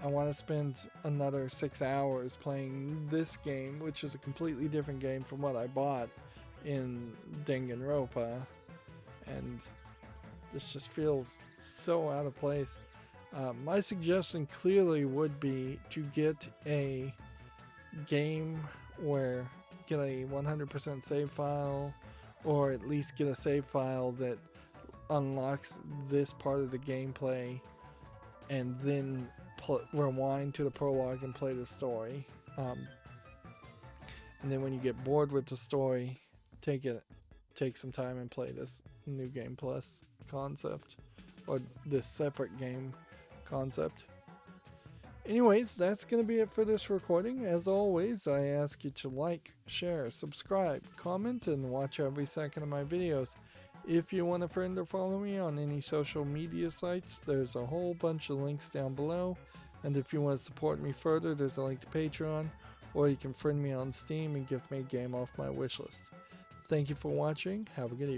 want to spend another 6 hours playing this game, which is a completely different game from what I bought in Danganronpa, and this just feels so out of place. My suggestion clearly would be to get a game where get a 100% save file, or at least get a save file that unlocks this part of the gameplay, and then rewind to the prologue and play the story. And then when you get bored with the story, take some time and play this new game plus concept, or this separate game concept. Anyways, that's going to be it for this recording. As always, I ask you to like, share, subscribe, comment, and watch every second of my videos. If you want a friend or follow me on any social media sites, there's a whole bunch of links down below. And if you want to support me further, there's a link to Patreon, or you can friend me on Steam and gift me a game off my wishlist. Thank you for watching. Have a good evening.